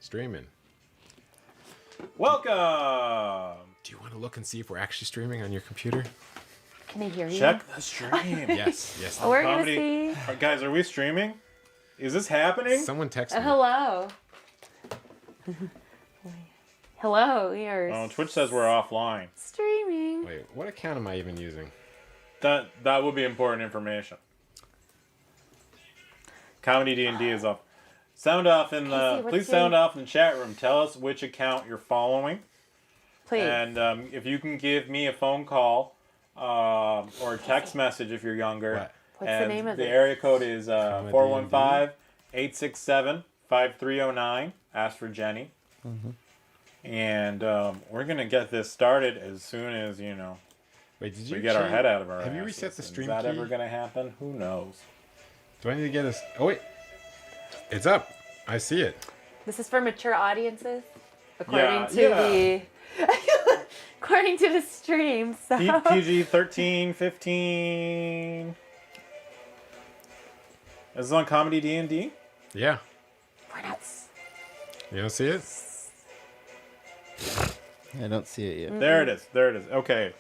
Streaming. Welcome! Do you want to look and see if we're actually streaming on your computer? Can I hear you? Check the stream. Yes. We're going to see. Guys, are we streaming? Is this happening? Someone text me. Hello. Hello, we are Oh, Twitch says we're offline. streaming. Wait, what account am I even using? That would be important information. ComeDy&D is off. Sound off in the. Cassie, Please sound off in the chat room. Tell us which account you're following. Please. And if you can give me a phone call or a text message if you're younger. What? What's the name of the it? area code is 415-867-5309. Ask for Jenny. Mm-hmm. And we're going to get this started as soon as, Wait, did you we get our head out of our Have you asses. reset the stream Is that key? ever going to happen? Who knows? Do I need to get us? Oh wait, it's up. I see it. This is for mature audiences, according to yeah. according to the stream. So. PG 13, 15. Is this on ComeDy&D? Yeah. We're not. You don't see it? I don't see it yet. There it is. Okay.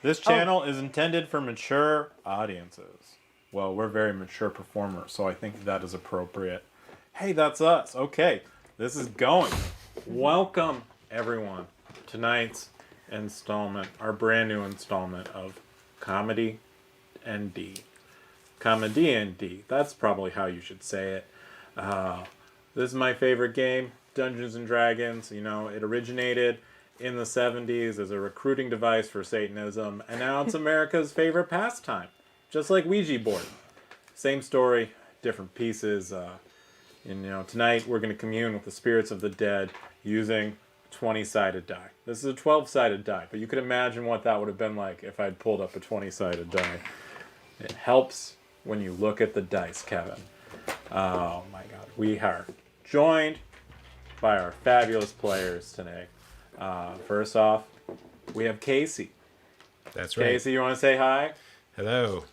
This channel is intended for mature audiences. Well, we're very mature performers, so I think that is appropriate. Hey, that's us. Okay, this is going. Welcome, everyone. Tonight's installment, our brand new installment of ComeDy&D. ComeDy&D. That's probably how you should say it. This is my favorite game, Dungeons and Dragons. It originated in the 70s as a recruiting device for Satanism, and now it's America's favorite pastime. Just like Ouija board. Same story, different pieces. Tonight we're going to commune with the spirits of the dead using 20-sided die. This is a 12-sided die, but you could imagine what that would have been like if I'd pulled up a 20-sided die. It helps when you look at the dice, Kevin. Oh my God. We are joined by our fabulous players today. First off, we have Cassie. That's right. Cassie, you want to say hi? Hello.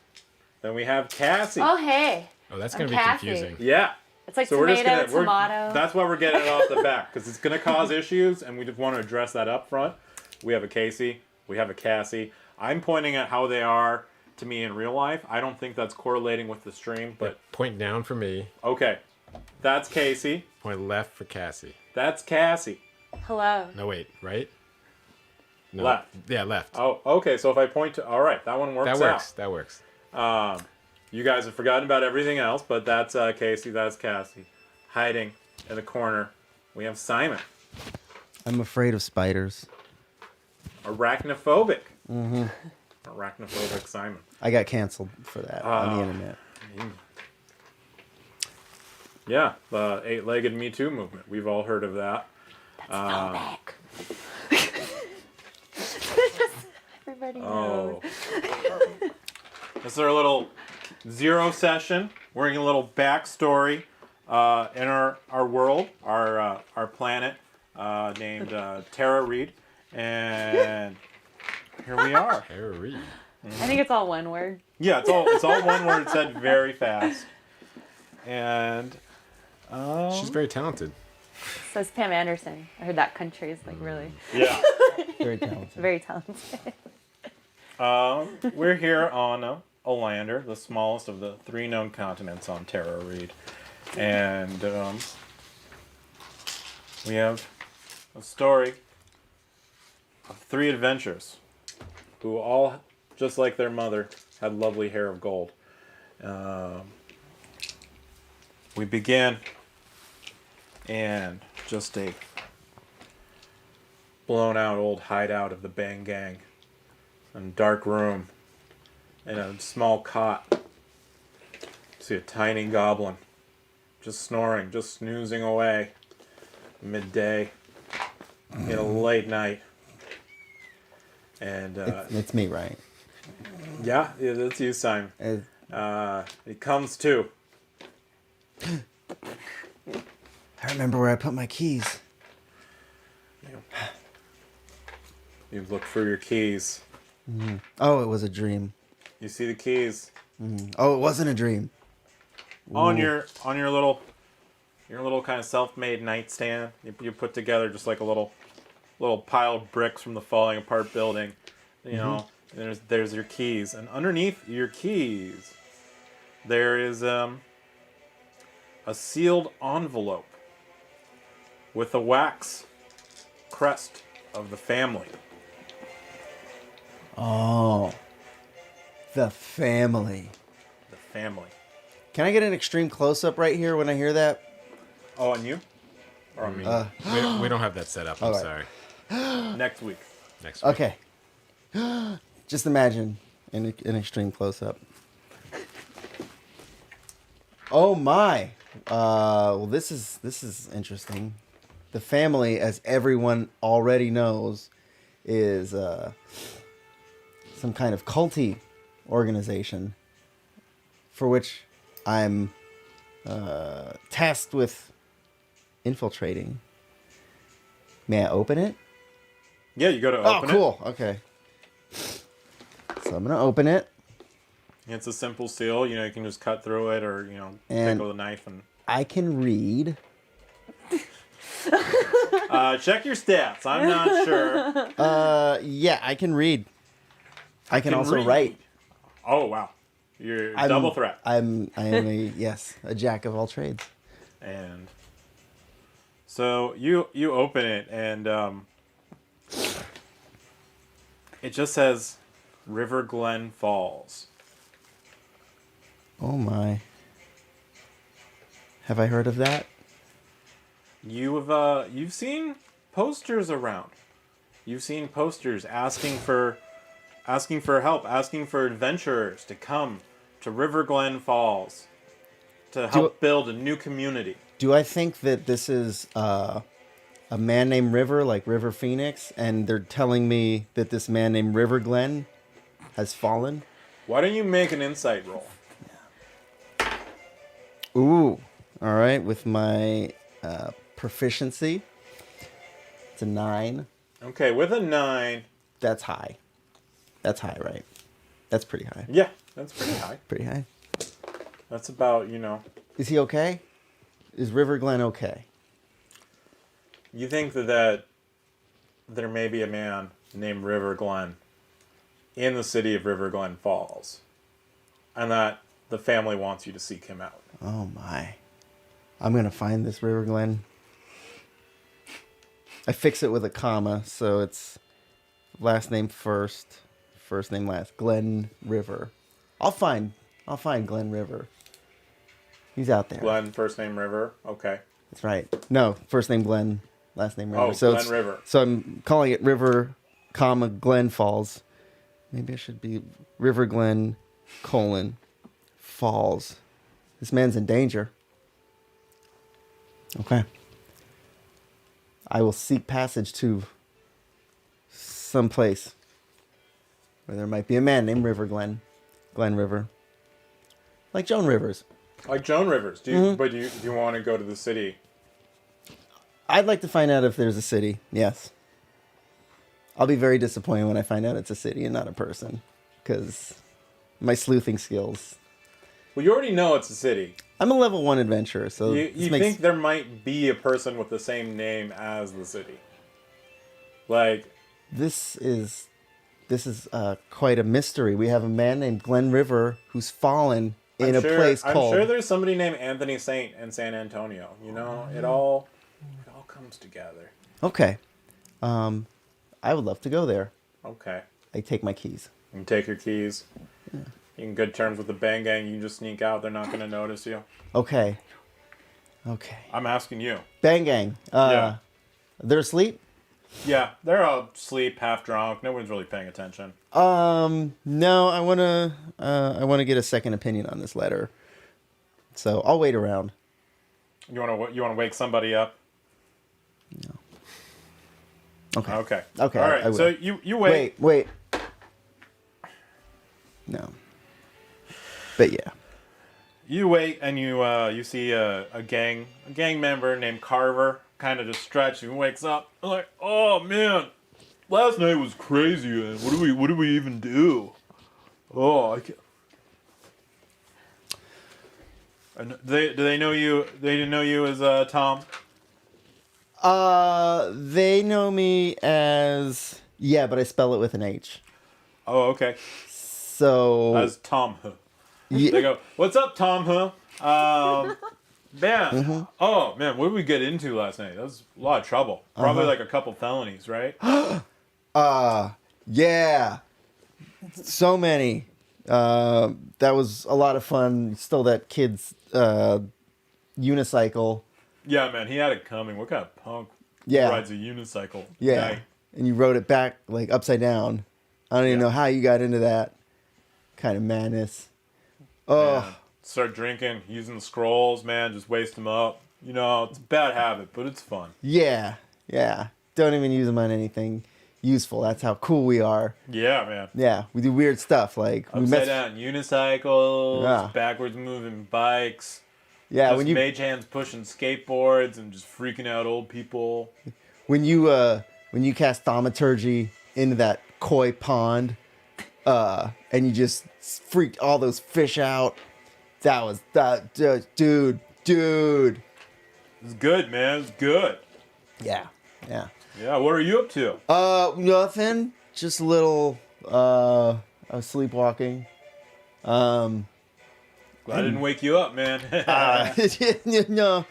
Then we have Cassie. Oh hey. Oh, that's I'm going to be Cassie. confusing. Yeah. It's like So tomato. we're That's That's why we're getting it off the bat, because it's going to cause issues, and we just want to address that up front. We have a Cassie. We have a Cassie. I'm pointing at how they are to me in real life. I don't think that's correlating with the stream, but Point down for me. okay. That's Cassie. Point left for Cassie. That's Cassie. Hello. No, wait. Right? No. Left. Yeah, left. Oh, okay. So if I point to... All right. That one works that works. That works. out. You guys have forgotten about everything else, but that's Casey. That's Cassie. Hiding in the corner. We have Simon. I'm afraid of spiders. Arachnophobic. Mm-hmm. Arachnophobic Simon. I got canceled for that on the internet. Yeah, the 8-legged Me Too movement. We've all heard of that. Back. Everybody knows. This is our little zero session. We're in a little backstory in our world, our planet named Terra Reed, and here we are. Terra Reed. I think it's all one word. Yeah, it's all one word said very fast, and She's very talented. So is Pam Anderson. I heard that country is like really yeah. Very talented. very talented. We're here on Olander, the smallest of the 3 known continents on Terra Reed. And we have a story of 3 adventurers who all, just like their mother, had lovely hair of gold. We begin in just a blown out old hideout of the Bang Gang. In a dark room, in a small cot, see a tiny goblin, just snoring, just snoozing away, midday, in a late night, and It's me, right? yeah, that's you, Simon. He comes to. I remember where I put my keys. You look for your keys. Mm-hmm. Oh, it was a dream. You see the keys Oh, it wasn't a dream. on your little your little kind of self-made nightstand. You put together just like a little pile of bricks from the falling apart building. You know, and there's your keys, and underneath your keys, there is a sealed envelope with a wax crest of the family. Oh. The family. The family. Can I get an extreme close-up right here when I hear that? Oh, and you? Or on me? We don't have that set up. I'm All sorry. Next week. Next week. Okay. Just imagine an extreme close-up. Oh my. Well, this is interesting. The family, as everyone already knows, is some kind of culty organization for which I'm tasked with infiltrating. May I open it? Yeah, you go to open it. Oh, cool. Okay. So I'm going to open it. It's a simple seal. You know, you can just cut through it or, you know, And- pick with a knife and... I can read. Check your stats. I'm not sure. Yeah, I can read. I can also read. write. Oh, wow. You're I'm- double threat. I am a jack of all trades. And so you open it and it just says River Glen Falls. Oh my. Have I heard of that? You've seen posters around. You've seen posters asking for help, asking for adventurers to come to River Glen Falls to help build a new community. Do I think that this is a man named River, like River Phoenix, and they're telling me that this man named River Glen has fallen? Why don't you make an insight roll? Ooh. All right, with my proficiency, it's a 9. Okay, with a 9. That's high. That's high, right? That's pretty high. Yeah, that's pretty high. Pretty high. That's about, you know. Is he okay? Is River Glen okay? You think that there may be a man named River Glen in the city of River Glen Falls, and that the family wants you to seek him out. Oh my. I'm going to find this River Glen. I fix it with a comma, so it's last name first, first name last. Glen River. I'll find Glen River. He's out there. Glen, first name River. Okay. That's right. No, first name Glen, last name River. Oh, so Glen River. So I'm calling it River, comma, Glen Falls. Maybe I should be River Glen, colon, Falls. This man's in danger. Okay. I will seek passage to some place where there might be a man named River Glen. Glen River. Like Joan Rivers. Like Joan Rivers. But do you want to go to the city? I'd like to find out if there's a city. Yes. I'll be very disappointed when I find out it's a city and not a person. Because my sleuthing skills. Well, you already know it's a city. I'm a level 1 adventurer, so You think there might be a person with the same name as the city? Like, this is quite a mystery. We have a man named Glen River who's fallen in a place called... I'm sure there's somebody named Anthony Saint in San Antonio. You know, it all comes together. Okay. I would love to go there. Okay. I take my keys. You take your keys. Yeah. You're in good terms with the Bang Gang. You just sneak out. They're not going to notice you. Okay. I'm asking you. Bang Gang. Yeah. They're asleep? Yeah, they're all asleep, half drunk. No one's really paying attention. No, I wanna get a second opinion on this letter. So I'll wait around. You wanna wake somebody up? No. Okay. Okay. Okay. All right. So you wait. Wait. No. But yeah. You wait, and you see a gang member named Carver kind of just stretch and wakes up. Like, oh man, last night was crazy. Man. What do we even do? Oh, I can't. And do they know you? They didn't know you as Tom. They know me as but I spell it with an H. Oh, okay. So As Tom. yeah, They go, "What's up, Tom? Man. Oh man, what did we get into last night? That was a lot of trouble. Probably like a couple felonies, right? yeah, so many. That was a lot of fun. Stole that kid's unicycle. Yeah, man, he had it coming. What kind of punk Yeah. rides a unicycle? Yeah, Night? and you rode it back like upside down. I don't even know how you got into that kind of madness. Oh. Man, start drinking, using the scrolls, man, just waste them up. You know, it's a bad habit, but it's fun. Yeah. Don't even use them on anything useful. That's how cool we are. Yeah, man. Yeah, we do weird stuff like we Upside down unicycles, Yeah. backwards moving bikes. Yeah, Just when you mage hands pushing skateboards and just freaking out old people. when you cast thaumaturgy into that koi pond, and you just freaked all those fish out. That was dude. It's good, man. It's good. Yeah. Yeah, what are you up to? Nothing. Just a little. I was sleepwalking. Glad I didn't wake you up, man. No.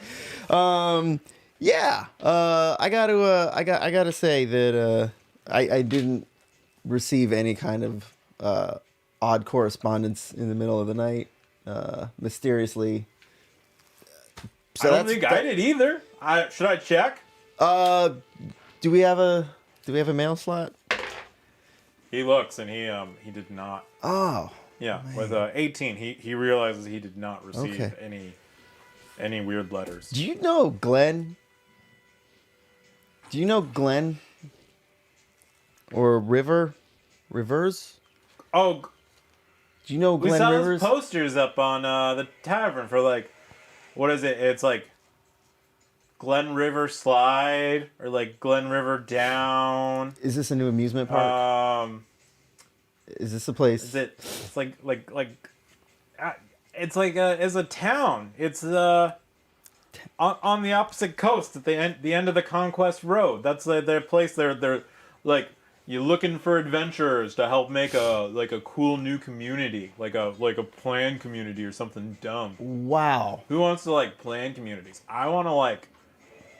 Yeah. I gotta say that I didn't receive any kind of odd correspondence in the middle of the night. Mysteriously. I don't think I did either. Should I check? Do we have a mail slot? He looks and he did not. Oh. Yeah, with 18, he realizes he did not receive Okay. any weird letters. Do you know Glenn? Do you know Glenn? Or Rivers? Oh, Do you know we Glenn saw Rivers? those posters up on the tavern for like, what is it? It's like Glen River Slide or like Glen River Down. Is this a new amusement park? Is this a place? Is it? It's like it's like it's a town. It's on the opposite coast at the end of the Conquest Road. That's their place. They're like, you're looking for adventurers to help make a cool new community, like a planned community or something dumb. Wow. Who wants to like plan communities? I want to like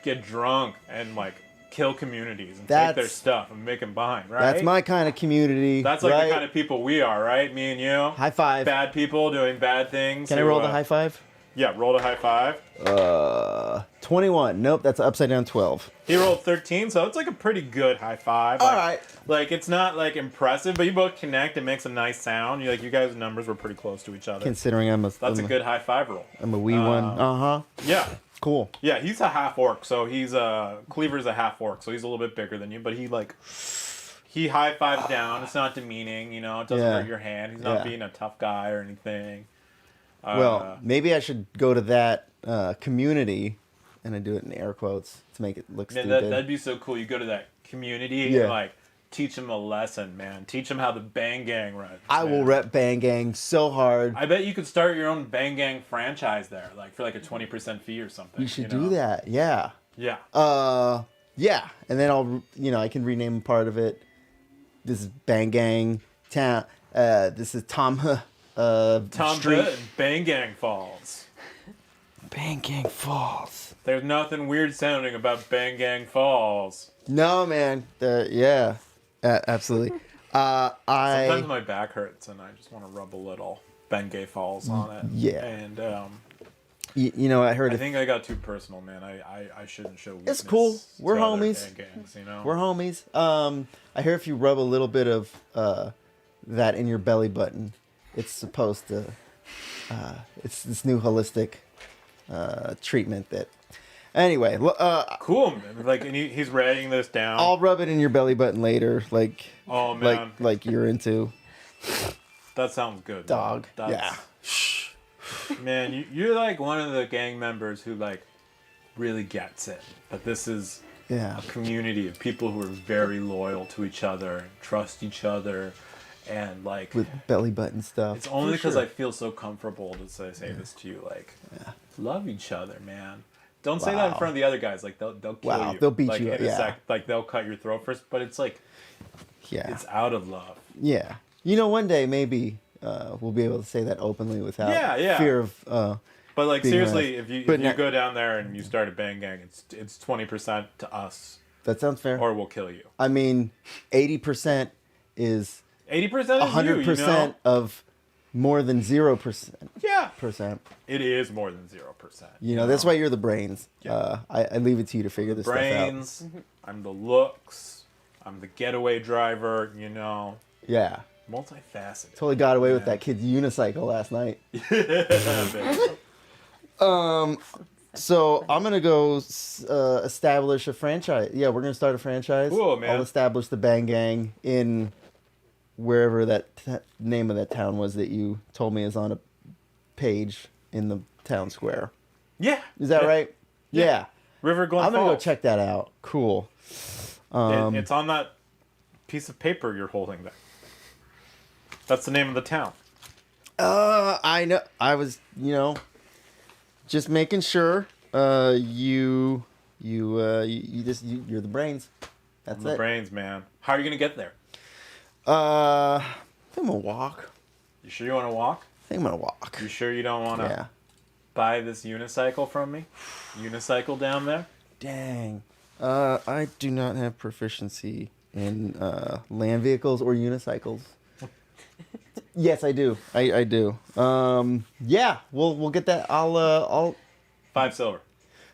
get drunk and like kill communities and take their stuff and make them behind, right? That's my kind of community. That's like right? the kind of people we are, right? Me and you. High five. Bad people doing bad things. Can I roll the high five? Yeah, roll a high five. 21. Nope, that's an upside down 12. He rolled 13, so it's like a pretty good high five. All Like, right. Like, it's not like impressive, but you both connect. It makes a nice sound. You guys' numbers were pretty close to each other. Considering That's a good high five roll. I'm a wee one. Uh-huh. Yeah. Cool. Yeah, he's a half orc, so he's Cleaver's a half orc, so he's a little bit bigger than you, but he high fives down. It's not demeaning, it doesn't hurt your hand. He's not being a tough guy or anything. Well, maybe I should go to that community, and I do it in air quotes to make it look man, stupid. that'd be so cool. You go to that community and like teach them a lesson, man. Teach them how the Bang Gang runs. I will rep Bang Gang so hard. I bet you could start your own Bang Gang franchise there, like for like a 20% fee or something. You should do that. Yeah. Yeah. Yeah, and then I'll I can rename part of it. This is Bang Gang Town. This is Tom Street. and Bang Gang Falls. Bang Gang Falls. There's nothing weird sounding about Bang Gang Falls. No, man. Absolutely. Sometimes my back hurts and I just want to rub a little Bang Gang Falls on it. Yeah. And I heard. I think I got too personal, man. I shouldn't show weakness. It's cool. We're to other homies. Bang Gangs, We're homies. I hear if you rub a little bit of that in your belly button, it's supposed to. It's this new holistic treatment that. Anyway, cool, man. Like, and he's writing this down. I'll rub it in your belly button later, like. Oh man. Like you're into. That sounds good. Dog. Man. Yeah. Man, you're like one of the gang members who like really gets it. But this is a community of people who are very loyal to each other, and trust each other, and like with belly button stuff. it's only For because sure. I feel so comfortable to say this to you. Like, love each other, man. Don't say that in Wow. front of the other guys. Like they'll kill Wow, you. they'll beat like, you, in a yeah. sec. Like they'll cut your throat first. But it's like Yeah. it's out of love. Yeah. You know, one day maybe we'll be able to say that openly without Yeah. fear of. But like being seriously, harassed. if But you not- go down there and you start a bang gang, it's 20% to us, That sounds fair. or we'll kill you. I mean, 80% is 80% is 100% you know? of more than 0%. Yeah. Percent. It is more than 0%. You know, that's why you're the brains. Yeah. I leave it to you to figure this brains. stuff out. I'm the looks. I'm the getaway driver. You know, Yeah. multifaceted. Totally got away with Yeah. that kid's unicycle last night. Baby. So I'm gonna go establish a franchise. Yeah, we're gonna start a franchise. Cool, man. I'll establish the Bang Gang in wherever that name of that town was that you told me is on a page in the town square. Yeah. Is that Yeah. right? Yeah. River Glen I'm gonna go Falls. check that out. Cool. It's on that piece of paper you're holding there. That's the name of the town. I know. I was, just making sure. You're the brains. That's I'm the it. brains, man. How are you gonna get there? I think I'm gonna walk. You sure you want to walk? I think I'm gonna walk. You sure you don't want to Yeah. buy this unicycle from me? Unicycle down there? Dang. I do not have proficiency in land vehicles or unicycles. Yes, I do. I do. Yeah, we'll get that. I'll 5 silver.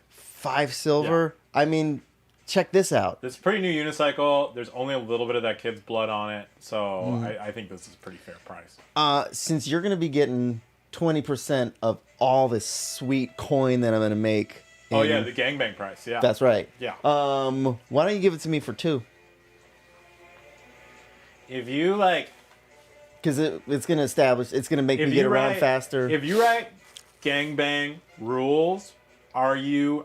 5 silver. I mean, check this out. This is a pretty new unicycle. There's only a little bit of that kid's blood on it, so Hmm. I think this is a pretty fair price. Since you're gonna be getting 20% of all this sweet coin that I'm gonna make. Oh in- yeah, the gangbang price. Yeah. That's right. Yeah. Why don't you give it to me for 2? If you like, Because it's gonna establish. It's gonna make me get around faster. If you write gangbang rules, RULEZ,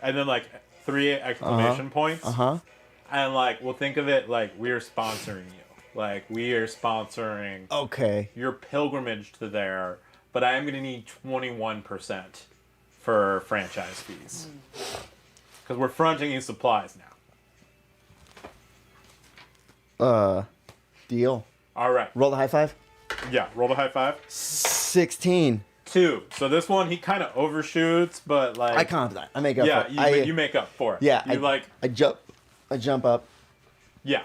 and then like 3 exclamation points, and like we'll think of it like we are sponsoring you, like we are sponsoring Okay. your pilgrimage to there, but I am gonna need 21% for franchise fees because we're fronting you supplies now. Deal. All right, Roll the high five. yeah, roll the high five. 16. 2. So this one he kind of overshoots, but like I comp that. I make up yeah, for it. you make up for it. Yeah. you I jump up. yeah.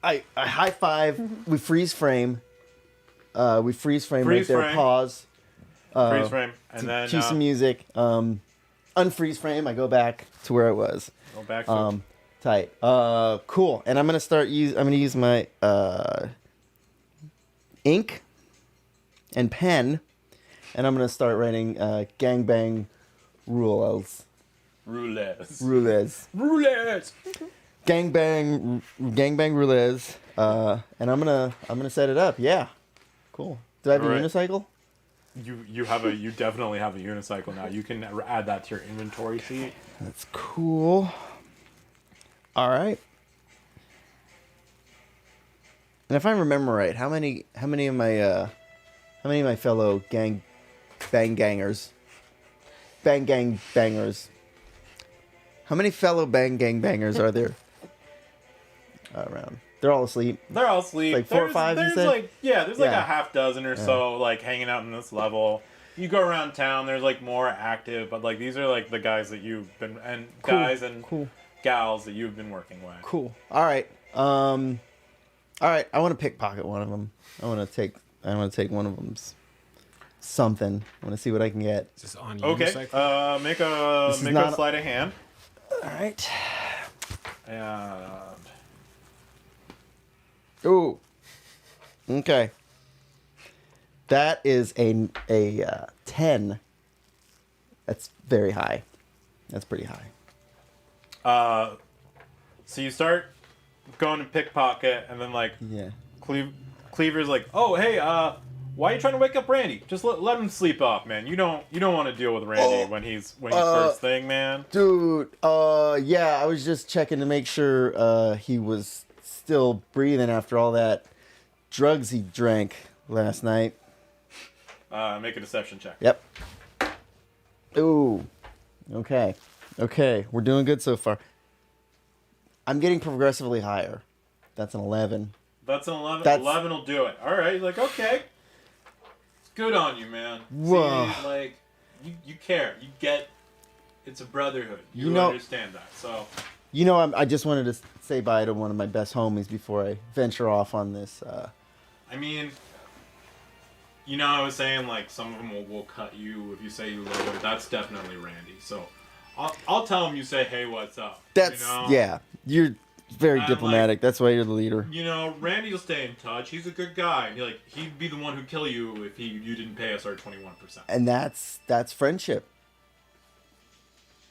I high five. We freeze frame. Freeze right there. frame. Pause. Freeze frame, and then Cue some music. Unfreeze frame. I go back to where I was. go back to Tight. Cool. And I'm gonna use my ink and pen, and I'm gonna start writing gangbang rules. roulette. Roules. Gangbang roules. And I'm gonna set it up. Yeah. Cool. Do I have Alright. a unicycle? You definitely have a unicycle now. You can add that to your inventory sheet. That's cool. All right. And if I remember right, how many of my fellow bangers, how many fellow bangers are there around? They're all asleep. They're all asleep. Like 4 or 5, you There's said? like there's like Yeah. a half dozen or so like hanging out in this level. You go around town. There's like more active, but like these are like the guys that you've been Cool. guys and Cool. gals that you've been working with. Cool. All right. All right. I want to pickpocket one of them. I want to take one of them's something. I want to see what I can get. Is this on Okay. unicycle? Make This is a not- sleight of hand. All right. And Ooh. Okay. That is a 10. That's very high. That's pretty high. so you start going to pickpocket, and then like Yeah. Cleaver's like, "Oh, hey, why are you trying to wake up Randy? Just let him sleep off, man. You don't want to deal with Randy when he's first thing, man." Dude, yeah, I was just checking to make sure he was still breathing after all that drugs he drank last night. Make a deception check. Yep. Ooh. Okay. Okay. We're doing good so far. I'm getting progressively higher. That's an 11. That's an 11. That's- 11 will do it. All right. Like, okay. It's good on you, man. Whoa. See, like, you care. You get, it's a brotherhood. You know- understand that. So, You know, I just wanted to say bye to one of my best homies before I venture off on this. I mean, you know, I was saying, like, some of them will cut you if you say you love them. That's definitely Randy. So, I'll tell him you say, hey, what's up? That's, you know? yeah. You're very And, diplomatic. That's why you're the leader. You know, Randy will stay in touch. He's a good guy. He'd be the one who'd kill you if you didn't pay us our 21%. And that's friendship.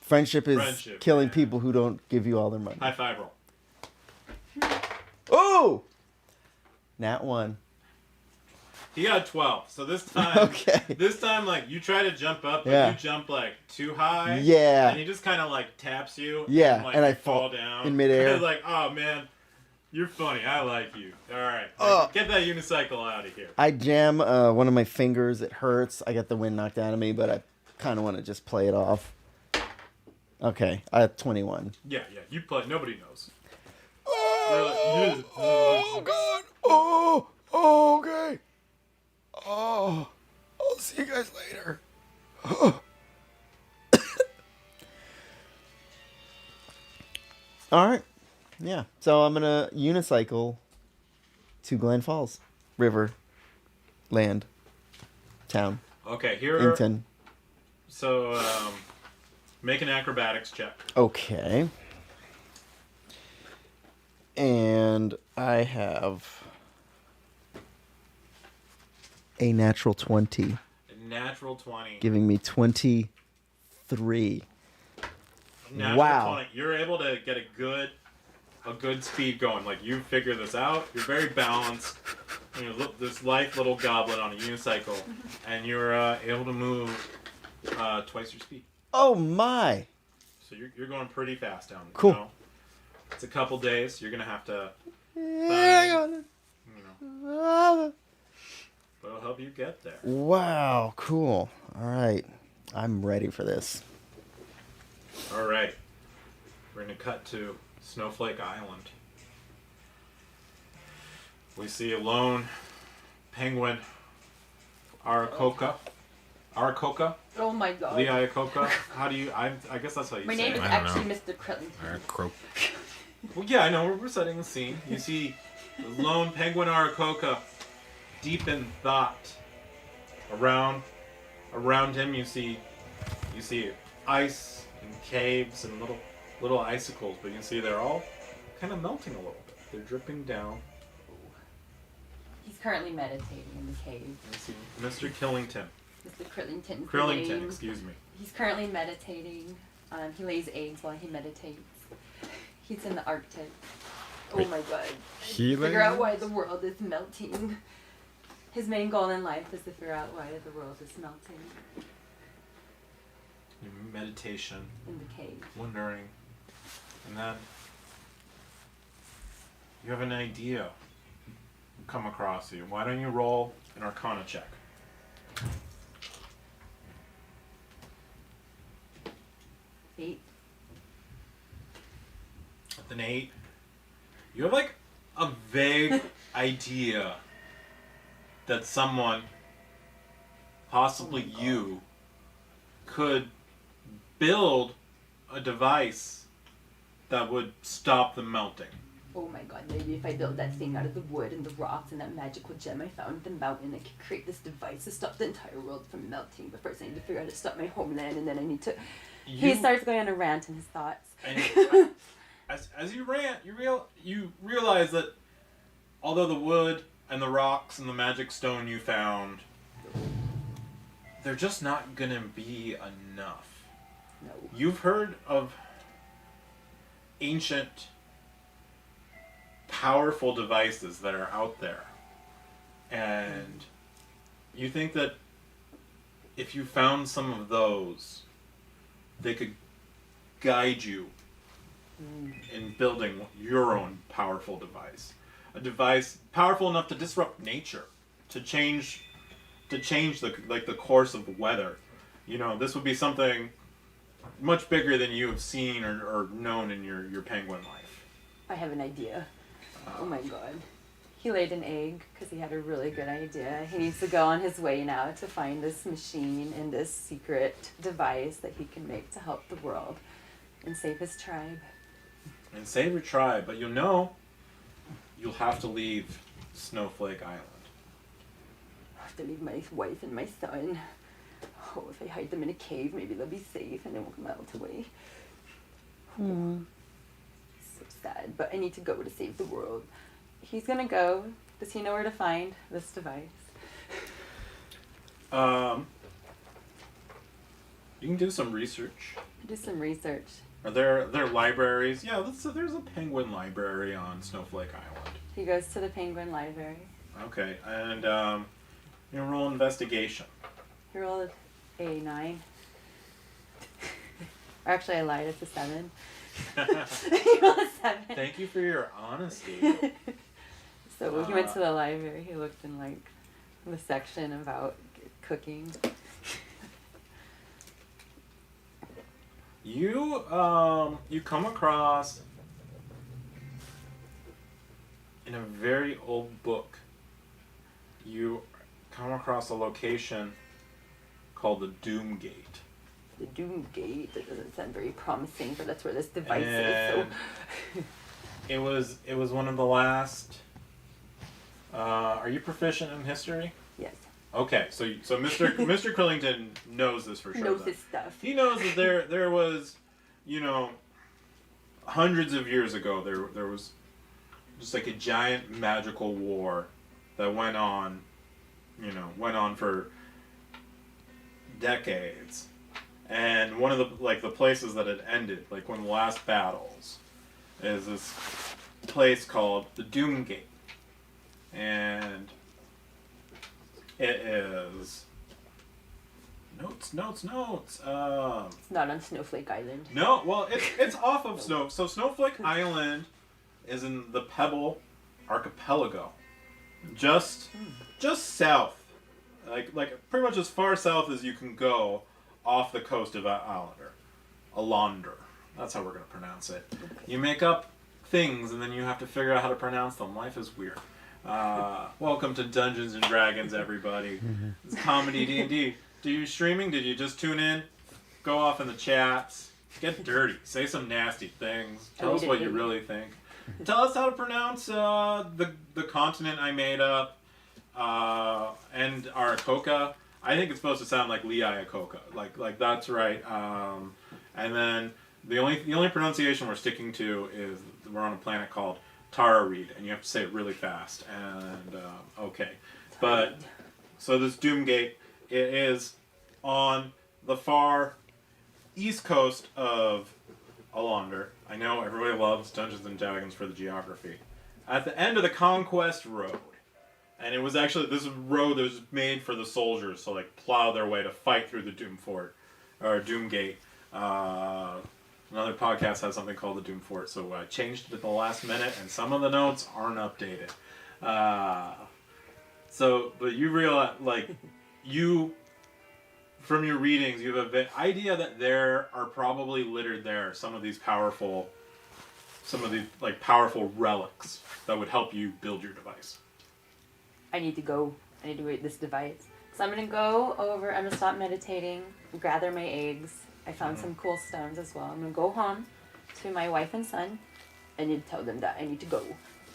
Friendship is killing man. people who don't give you all their money. High five roll. Oh! Nat 1. He got 12. So this time, like, you try to jump up, but you jump, like, too high. Yeah. And he just kind of, like, taps you. Yeah, And, like, and I you fall down. in midair. It's like, oh, man, you're funny. I like you. All right. Get that unicycle out of here. I jam one of my fingers. It hurts. I got the wind knocked out of me, but I kind of want to just play it off. Okay, I have 21. Yeah. You play. Nobody knows. Oh, God. Oh, okay. Oh, I'll see you guys later. All right. Yeah. So I'm going to unicycle to Glen Falls. River. Land. Town. Okay, here. Ington. So, make an acrobatics check. Okay. And I have a natural 20, A natural 20. giving me 23. Natural Wow. 20. You're able to get a good speed going. Like, you figure this out. You're very balanced. You're this light little goblin on a unicycle, and you're able to move twice your speed. Oh my! So you're going pretty fast down there. Cool. You know? It's a couple days. You're gonna have to, Yeah, but it'll help you get there. wow, cool. All right. I'm ready for this. All right. We're gonna cut to Snowflake Island. We see a lone penguin, Arakoka. Oh my god. Lee Iacocca. How do you? I guess that's how you My say name it. is I don't actually know. Mr. Krillington. Well, yeah, I know. We're setting the scene. You see the lone penguin Arakoka, deep in thought. Around him, you see ice and caves and little icicles, but you can see they're all kind of melting a little bit. They're dripping down. He's currently meditating in the cave. You see Mr. Killington. Mr. Krillington. Krillington, excuse me. He's currently meditating. He lays eggs while he meditates. He's in the Arctic. Oh Wait. my god. He Figure out why the world is melting. His main goal in life is to figure out why the world is melting Your meditation, in the cave. wondering, and then you have an idea come across you. Why don't you roll an Arcana check? Eight. With an 8, you have like a vague idea that someone, possibly you, could build a device that would stop the melting. Oh my god, maybe if I build that thing out of the wood and the rocks and that magical gem I found in the mountain, I could create this device to stop the entire world from melting. But first I need to figure out how to stop my homeland, and then I need to... He starts going on a rant in his thoughts. And as you rant, you realize that although the wood and the rocks and the magic stone you found, they're just not gonna be enough. No. You've heard of ancient, powerful devices that are out there, and you think that if you found some of those, they could guide you in building your own powerful device. A device powerful enough to disrupt nature, to change the course of the weather. You know, this would be something much bigger than you have seen or known in your penguin life. I have an idea. Oh my god. He laid an egg because he had a really good idea. He needs to go on his way now to find this machine and this secret device that he can make to help the world and save his tribe. And save your tribe, but you'll have to leave Snowflake Island. I have to leave my wife and my son. Oh, if I hide them in a cave, maybe they'll be safe and they won't melt away. So sad, but I need to go to save the world. He's gonna go. Does he know where to find this device? You can do some research. Do some research. Are there libraries? Yeah, there's a penguin library on Snowflake Island. He goes to the penguin library. Okay, and you roll investigation. He rolled a 9. Or actually, I lied. It's a 7. He rolled a 7. Thank you for your honesty. So when he went to the library, he looked in like the section about cooking. You come across in a very old book. You come across a location called the Doom Gate. The Doom Gate. That doesn't sound very promising, but that's where this device is. And it was one of the last. Are you proficient in history? Yes. Okay, so Mr. Krillington knows this for sure. Knows his stuff. He knows that there was, hundreds of years ago there was just like a giant magical war that went on for decades. And one of the places that it ended, like one of the last battles, is this place called the Doom Gate. And it is notes. It's not on Snowflake Island. No, well, it's off of Snow. So Snowflake Island is in the Pebble Archipelago, just south, like pretty much as far south as you can go off the coast of Alander. That's how we're gonna pronounce it. Okay. You make up things and then you have to figure out how to pronounce them. Life is weird. Welcome to Dungeons and Dragons, everybody. It's ComeDy&D. Do you streaming? Did you just tune in? Go off in the chats. Get dirty. Say some nasty things. Tell us what you really think. Tell us how to pronounce the continent I made up and Arakoka. I think it's supposed to sound like Liayakoka. Like that's right. And then the only pronunciation we're sticking to is we're on a planet called Terra Reed, and you have to say it really fast. And okay, but so this Doom Gate, it is on the far east coast of Alander. I know everybody loves Dungeons and Dragons for the geography. At the end of the Conquest Road, and it was actually this road that was made for the soldiers to like plow their way to fight through the Doom Fort or Doom Gate. Another podcast has something called the Doom Fort, so I changed it at the last minute, and some of the notes aren't updated. But you realize, from your readings, you have an idea that there are probably littered there some of these powerful relics that would help you build your device. I need to go. I need to read this device. So I'm going to go over, I'm going to stop meditating, gather my eggs. I found some cool stones as well. I'm going to go home to my wife and son. I need to tell them that I need to go.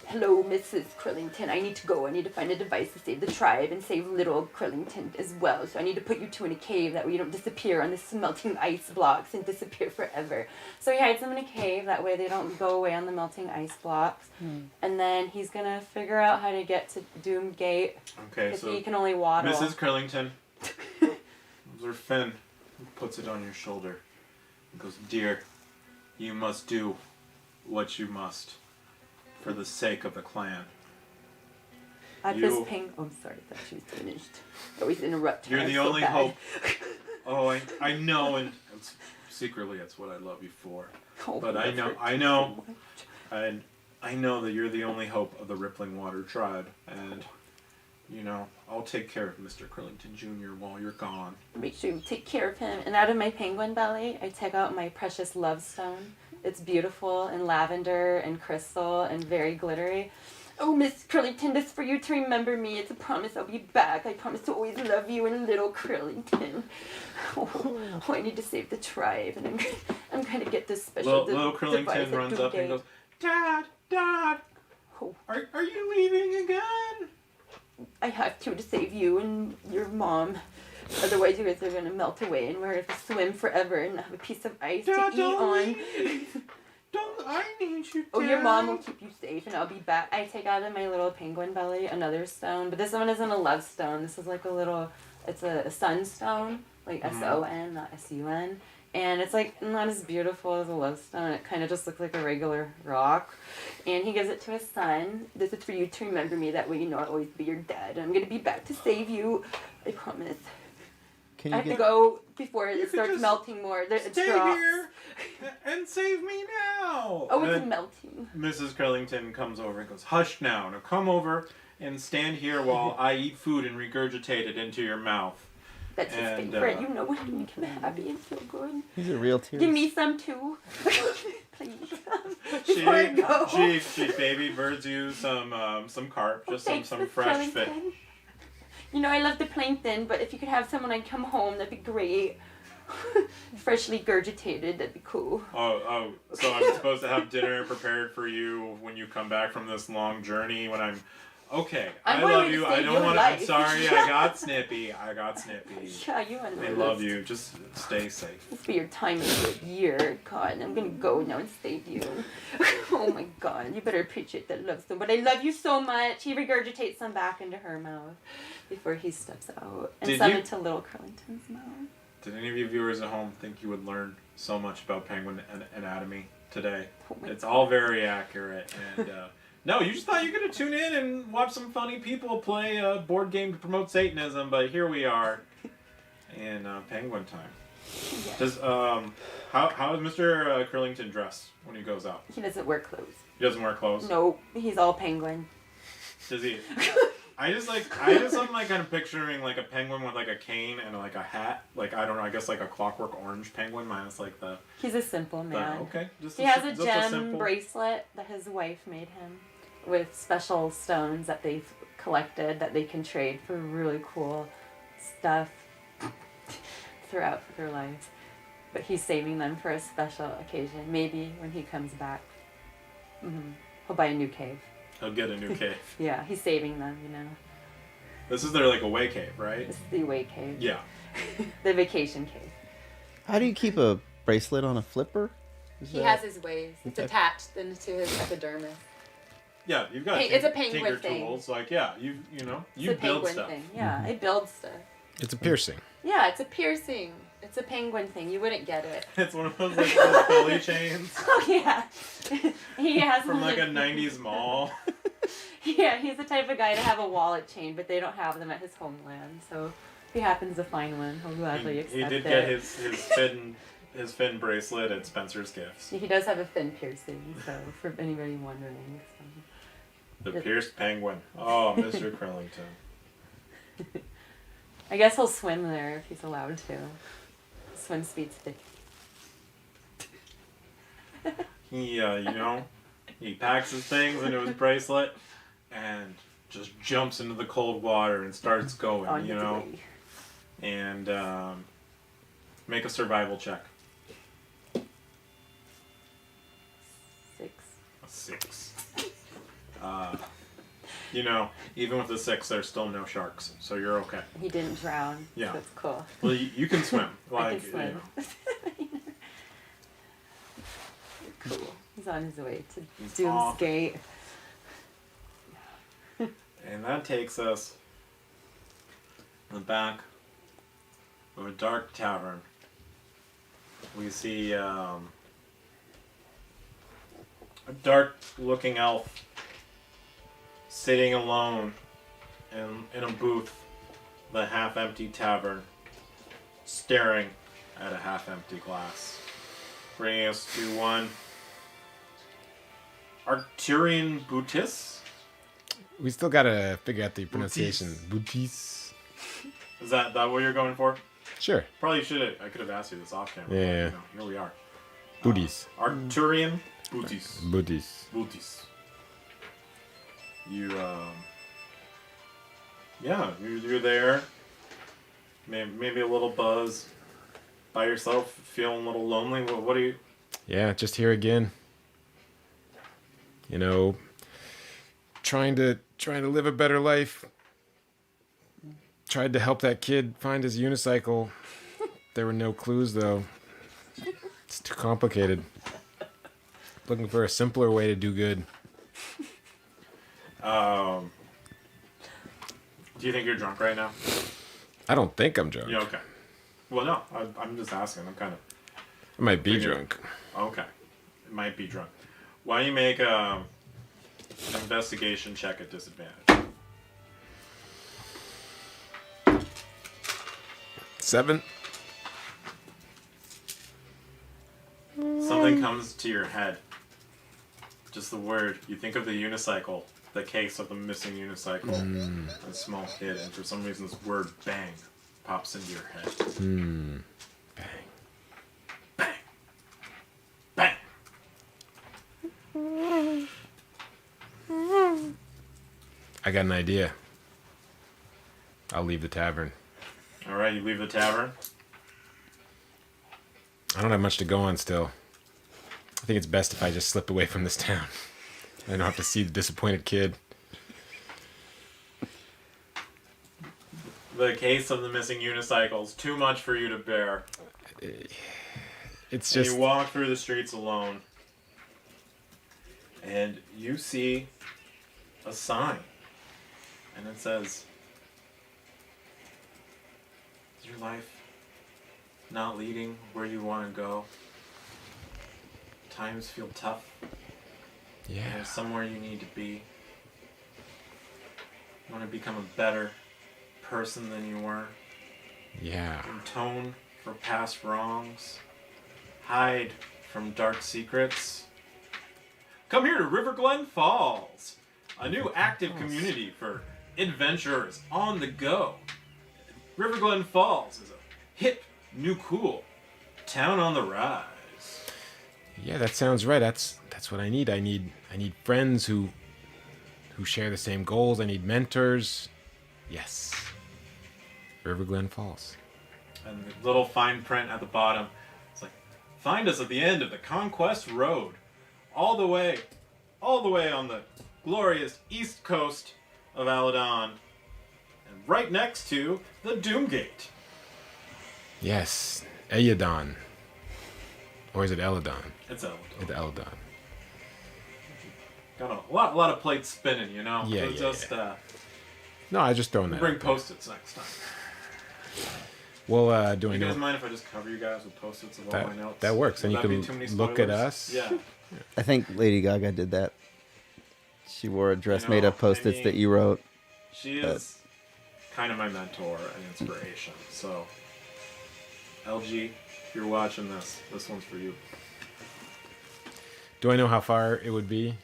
Hello, Mrs. Krillington. I need to go. I need to find a device to save the tribe and save little Krillington as well. So I need to put you two in a cave. That way you don't disappear on the melting ice blocks and disappear forever. So he hides them in a cave. That way they don't go away on the melting ice blocks. And then he's going to figure out how to get to Doom Gate. Okay, because so he can only waddle. Mrs. Krillington, Sir Finn puts it on your shoulder and goes, "Dear, you must do what you must for the sake of the clan." At this ping... Oh, I'm sorry. I thought she was finished. I always interrupt her. You're the I'm so only bad. hope. Oh, I know, and secretly it's what I love you for. Oh, But I know that you're the only hope of the Rippling Water tribe, and I'll take care of Mr. Krillington Jr. while you're gone. Make sure you take care of him. And out of my penguin belly, I take out my precious love stone. It's beautiful and lavender and crystal and very glittery. Oh, Miss Krillington, this is for you to remember me. It's a promise I'll be back. I promise to always love you and little Krillington. Oh, I need to save the tribe, and I'm going to get this special Little Krillington runs up and goes, Dad, Oh. are you leaving again? I have to save you and your mom. Otherwise, you guys are going to melt away, and we're going to have to swim forever and not have a piece of ice to eat on. I need you, Dad. Oh, your mom will keep you safe, and I'll be back. I take out of my little penguin belly another stone, but this one isn't a love stone. This is like a little, it's a sunstone, like S-O-N, not S-U-N. And it's like not as beautiful as a love stone. It kind of just looks like a regular rock. And he gives it to his son. This is for you to remember me. That way you know I'll always be your dad. And I'm going to be back to save you. I promise. Can I you have to go before it starts melting more. It Stay drops. here and save me now. Oh, And it's then melting. Mrs. Krillington comes over and goes, hush now. Now come over and stand here while I eat food and regurgitate it into your mouth. That's his favorite. You know what can make him happy and feel good. These are real tears. Give me some too. Please. Before I go. She baby birds you some carp, just Thanks, some Miss fresh fish. Krillington. You know I love the plankton, but if you could have someone when I come home, that'd be great. Freshly gurgitated, that'd be cool. Oh, so I'm supposed to have dinner prepared for you when you come back from this long journey when I'm... Okay, I love you. I don't want to... I'm sorry, I got snippy. Yeah, you and I love you. Just stay safe. This be your time of the year, God. I'm gonna go now and save you. Oh my God, you better appreciate that love stone. But I love you so much. He regurgitates some back into her mouth before he steps out and some into little Krillington's mouth. Did any of you viewers at home think you would learn so much about penguin anatomy today? It's all very accurate, and no, you just thought you were going to tune in and watch some funny people play a board game to promote Satanism, but here we are in penguin time. Yes. Does how is Mr. Krillington dressed when he goes out? He doesn't wear clothes. He doesn't wear clothes? No, he's all penguin. Does he? I just am like kind of picturing like a penguin with like a cane and like a hat, like I don't know, I guess like a Clockwork Orange penguin minus like the. He's a simple man. Okay, he has a gem bracelet that his wife made him, with special stones that they've collected that they can trade for really cool stuff throughout their lives. But he's saving them for a special occasion. Maybe when he comes back, he'll buy a new cave. He'll get a new cave. Yeah, he's saving them, you know. This is their like away cave, right? This is the away cave. Yeah. The vacation cave. How do you keep a bracelet on a flipper? He has his ways. It's attached into his epidermis. Yeah, you've got it's a penguin tinker thing. tools. Like, yeah, you build It's a penguin stuff. thing. Yeah, I build stuff. It's a piercing. Yeah, it's a piercing. It's a penguin thing. You wouldn't get it. It's one of those like little belly chains. Oh yeah. He has from like a 90s mall. Yeah, he's the type of guy to have a wallet chain, but they don't have them at his homeland. So if he happens to find one, he'll gladly accept it. He did get his fin bracelet at Spencer's Gifts. He does have a fin piercing, so for anybody wondering. So. The pierced penguin. Oh, Mr. Krillington. I guess he'll swim there if he's allowed to. Swim speed's 50. He, he packs his things into his bracelet and just jumps into the cold water and starts going, On his way. And make a survival check. 6. A 6. Even with a 6, there's still no sharks, so you're okay. He didn't drown. Yeah. So that's cool. Well, you can swim. I can swim. Cool. He's on his way to Doom's Gate. And that takes us in the back of a dark tavern. We see a dark-looking elf sitting alone in a booth, the half-empty tavern, staring at a half-empty glass. bringing us to one Arcturian Bootis. We still gotta figure out the pronunciation. Bootis. Is that what you're going for? Sure. Probably should have. I could have asked you this off camera. Yeah. But, here we are. Booties. Arcturian Bootis. Booties. Bootis. You, yeah, you're there. Maybe a little buzz. By yourself, feeling a little lonely. What do you? Yeah, just here again. You know, trying to live a better life. Tried to help that kid find his unicycle. There were no clues though. It's too complicated. Looking for a simpler way to do good. Do you think you're drunk right now? I don't think I'm drunk. Yeah. Okay. Well, no. I'm just asking. I'm kind of. I might be drunk. Okay. It might be drunk. Why don't you make an investigation check at disadvantage? 7. Something comes to your head. Just the word. You think of the unicycle, the case of the missing unicycle, a small kid, and for some reason this word "bang" pops into your head. Bang. Bang. Bang. I got an idea. I'll leave the tavern. All right, you leave the tavern. I don't have much to go on still. I think it's best if I just slip away from this town. I don't have to see the disappointed kid. The case of the missing unicycles, too much for you to bear. It's And just... you walk through the streets alone, and you see a sign, and it says, "Is your life not leading where you want to go? Times feel tough. Yeah. There's somewhere you need to be. You want to become a better person than you were. Yeah. Atone for past wrongs. Hide from dark secrets. Come here to River Glen Falls, a new active community for adventurers on the go. River Glen Falls is a hip, new cool town on the rise." Yeah, that sounds right. That's what I need. I need friends who share the same goals. I need mentors. Yes. River Glen Falls. And the little fine print at the bottom, it's like, "Find us at the end of the Conquest Road, all the way on the glorious east coast of Aladon, and right next to the Doomgate." Yes. Eyadon. Or is it Eladon? It's Aladon. It's Eladon. Got a lot of plates spinning, you know. Yeah, So yeah. No, I was just throwing that. Bring out there. post-its next time. Well, do I You guys know? mind if I just cover you guys with post-its of all my notes? That works, and Would you that be can too many look at spoilers? us. Yeah. I think Lady Gaga did that. She wore a dress You know, made of post-its I that mean- you wrote. She is kind of my mentor and inspiration. So, LG, if you're watching this one's for you. Do I know how far it would be?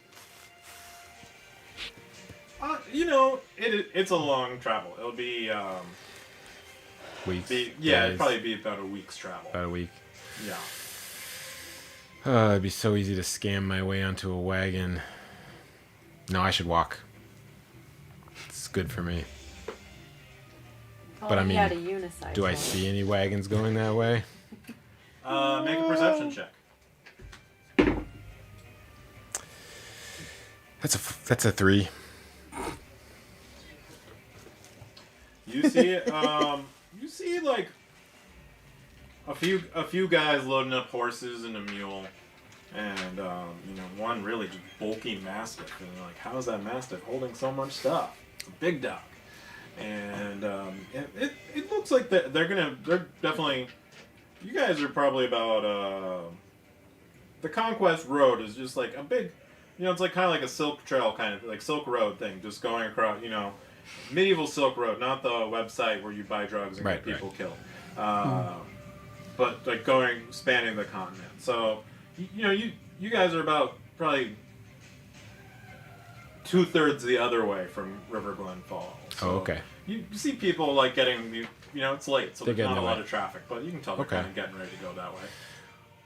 You know, it's a long travel. It'll be, Weeks. it'd days, probably be about a week's travel. about a week. Yeah. It'd be so easy to scam my way onto a wagon. No, I should walk. It's good for me. But I mean, had a unicycle. Do I see any wagons going that way? Make a perception check. That's a 3. You see, you see like a few guys loading up horses and a mule, and you know, one really just bulky mastiff. And you're like, how is that mastiff holding so much stuff? It's a big dog, and it looks like they're definitely. You guys are probably about the Conquest Road is just like a big, you know, it's like kind of like a Silk Trail kind of like Silk Road thing, just going across, you know. Medieval Silk Road, not the website where you buy drugs and Right, get people killed. but like spanning the continent. So, you guys are about probably 2/3 the other way from River Glen Falls. So Oh, okay. You see people like getting, it's late, so They're there's not a getting lot away. of traffic, but you can tell they're Okay. kind of getting ready to go that way.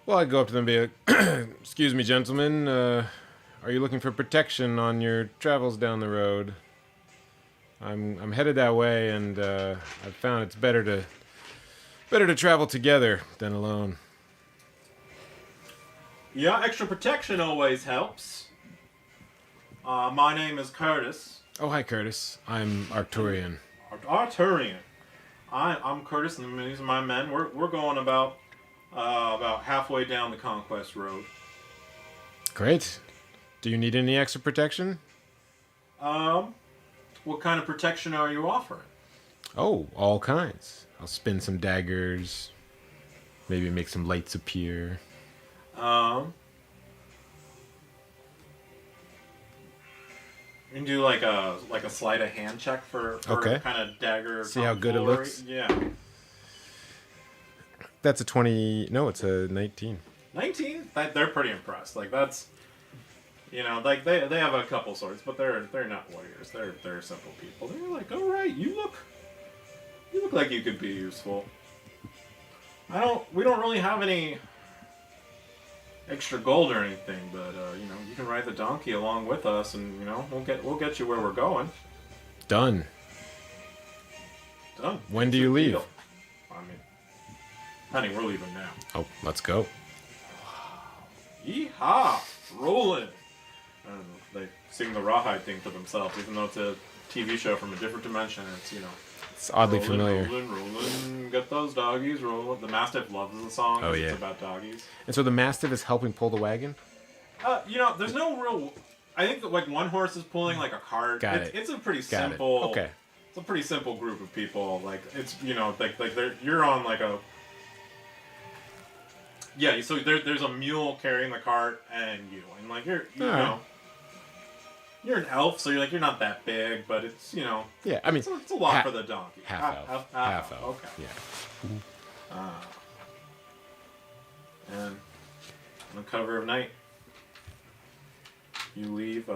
Well, I'd go up to them and be like, excuse me, gentlemen, are you looking for protection on your travels down the road? I'm headed that way, and I've found it's better to travel together than alone. Yeah, extra protection always helps. My name is Curtis. Oh, hi, Curtis. I'm Arcturian. Arcturian. I'm Curtis, and these are my men. We're going about halfway down the Conquest Road. Great. Do you need any extra protection? What kind of protection are you offering? Oh, all kinds. I'll spin some daggers. Maybe make some lights appear. You can do like a sleight of hand check for Okay. kind of dagger. See how good it tomfoolery. looks? Yeah. That's a 20. No, it's a 19. 19? They're pretty impressed. Like that's, like they have a couple swords, but they're not warriors. They're simple people. They're like, all right, you look like you could be useful. We don't really have any extra gold or anything, but you can ride the donkey along with us, and we'll get you where we're going. Done. Done. When do you leave? Deal. I mean, honey, we're leaving now. Oh, let's go. Yeehaw! Rolling! And they sing the rawhide thing for themselves, even though it's a TV show from a different dimension. It's, It's oddly rolling, familiar. rolling, get those doggies rolling. The Mastiff loves the song. Oh, 'cause yeah. It's about doggies. And so the Mastiff is helping pull the wagon? There's no real... I think that, like, one horse is pulling, like, a cart. Got it. It's a pretty Got simple... it. Okay. It's a pretty simple group of people. Like, it's, you're on, like, a... Yeah, so there's a mule carrying the cart, and you. And, like, you know... You're an elf, so you're not that big, but it's, Yeah, I mean... it's a lot for the donkey. Half elf. Half elf. Okay. Yeah. And on the cover of night, you leave.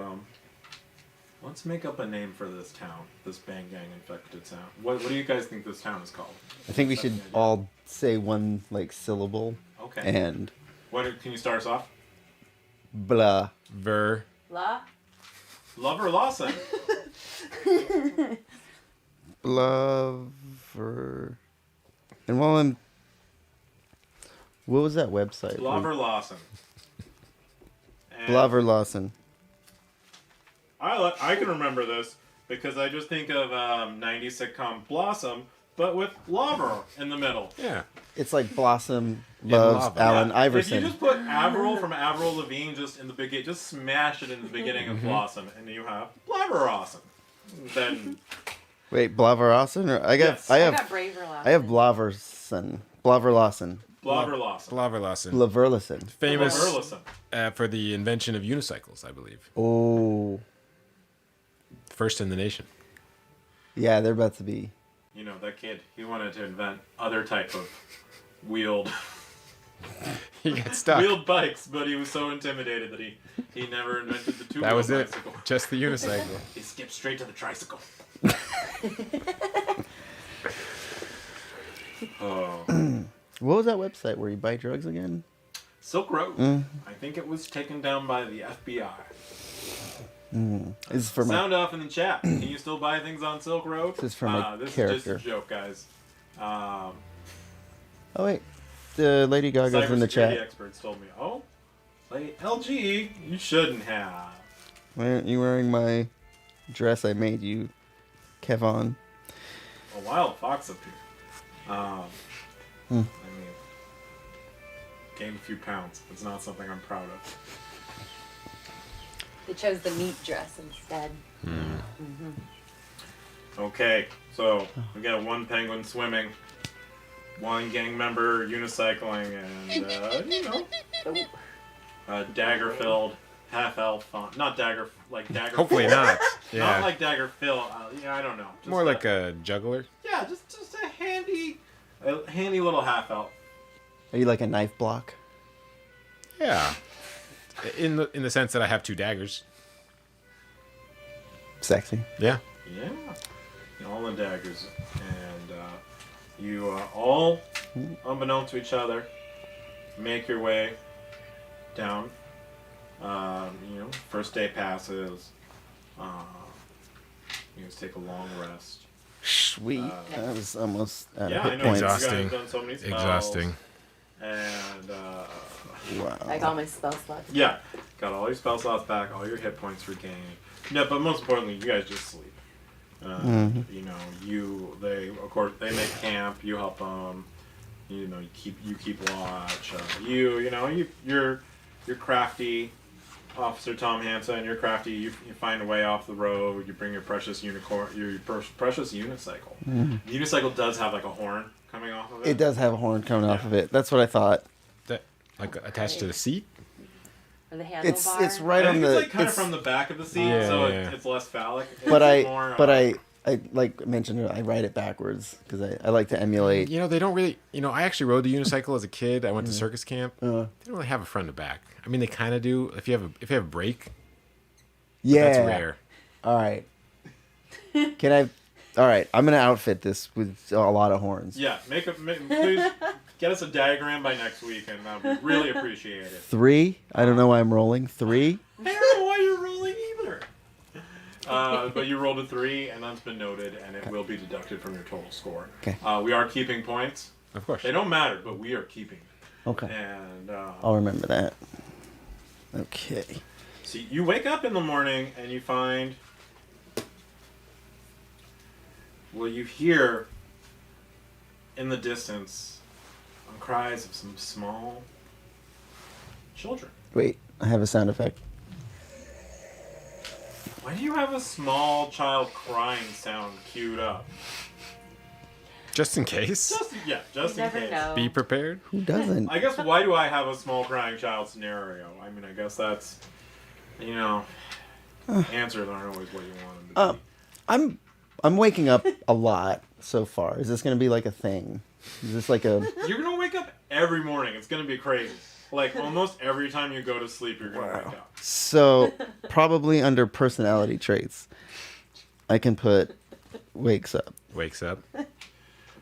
Let's make up a name for this town, this Bang Gang infected town. What do you guys think this town is called? I think we should all say one syllable. Okay. And Can you start us off? blah. Ver. La. Lover Lawson. Blover. And while I'm... What was that website? Lover Lawson. And Blover Lawson. I can remember this because I just think of 90s sitcom Blossom, but with Lover in the middle. Yeah. It's like Blossom Yeah, loves lava. Alan Yeah, Iverson. If you just put Avril from Avril Lavigne just in the beginning, just smash it in the beginning of Blossom, and you have Blabber Awesome. Then Wait, Blover Lawson? Or I got Yes. I I have got braver last. I have Blaverson. Blaver Lawson. Blabber Lawson. Blaver Lawson. Blaverlison. Famous Blabberlison. for the invention of unicycles, I believe. Oh. First in the nation. Yeah, they're about to be. That kid, he wanted to invent other type of wheeled He got stuck. wheeled bikes, but he was so intimidated that he never invented the two-wheel That was it. bicycle. Just the unicycle. He skipped straight to the tricycle. Oh. What was that website where you buy drugs again? Silk Road. I think it was taken down by the FBI. This is for my Sound off in the chat. Can you still buy things on Silk Road? This is for my this character. is just a joke, guys. Oh wait. The Lady Gaga's in the Cybersecurity chat. experts told me, oh, like, LG, you shouldn't have. Why aren't you wearing my dress I made you, Kevon? A wild fox up here. I mean, gained a few pounds. It's not something I'm proud of. They chose the meat dress instead. Okay, so we got one penguin swimming, one gang member unicycling, and a dagger-filled half-elf, not dagger, like dagger. Hopefully not. Yeah. Not like dagger fill. I don't know. Just More like a juggler. Yeah, just a handy little half elf. Are you like a knife block? Yeah. In the sense that I have 2 daggers. Sexy. Yeah. Yeah. All the daggers. And you all, unbeknownst to each other, make your way down. First day passes. You guys take a long rest. Sweet. That was almost at a Yeah, hit I know. point. You guys Exhausting. have done so many spells. Exhausting. And Wow. I got my spell slots. yeah, got all your spell slots back, all your hit points regained. No, but most importantly, you guys just sleep. Of course, they make camp. You help them. You keep watch. You're crafty, Officer Tom Hansen. You're crafty. You find a way off the road. You bring your precious precious unicycle. The unicycle does have like a horn coming off of it. It does have a horn coming off of it. That's what I thought. That like attached to the seat? Or the It's handlebar. right I on think the. it's like kind of from the back of the seat, Yeah, so yeah. it's less phallic. But It's more, I like mentioned I ride it backwards because I like to emulate. They don't really. I actually rode the unicycle as a kid. I went to circus camp. They don't really have a front and back. I mean, they kind of do if you have a brake. Yeah. That's rare. All right. Can I? All right. I'm gonna outfit this with a lot of horns. Yeah, please get us a diagram by next week, and we really appreciate it. 3. I don't know why I'm rolling 3. I don't know why you're rolling either. But you rolled a 3, and that's been noted, and it will be deducted from your total score. Okay. We are keeping points. Of course. They don't matter, but we are keeping them. Okay. And I'll remember that. Okay. so you wake up in the morning, and you find... Well, you hear in the distance cries of some small children. Wait. I have a sound effect. Why do you have a small child crying sound queued up? Just in case. Just You in never case. know. Be prepared. Who doesn't? I guess why do I have a small crying child scenario? I mean, I guess that's, answers aren't always what you want them to be. I'm waking up a lot so far. Is this gonna be like a thing? Is this like a? You're gonna wake up every morning. It's gonna be crazy. Like almost every time you go to sleep, you're gonna wake up. So probably under personality traits, I can put wakes up. Wakes up.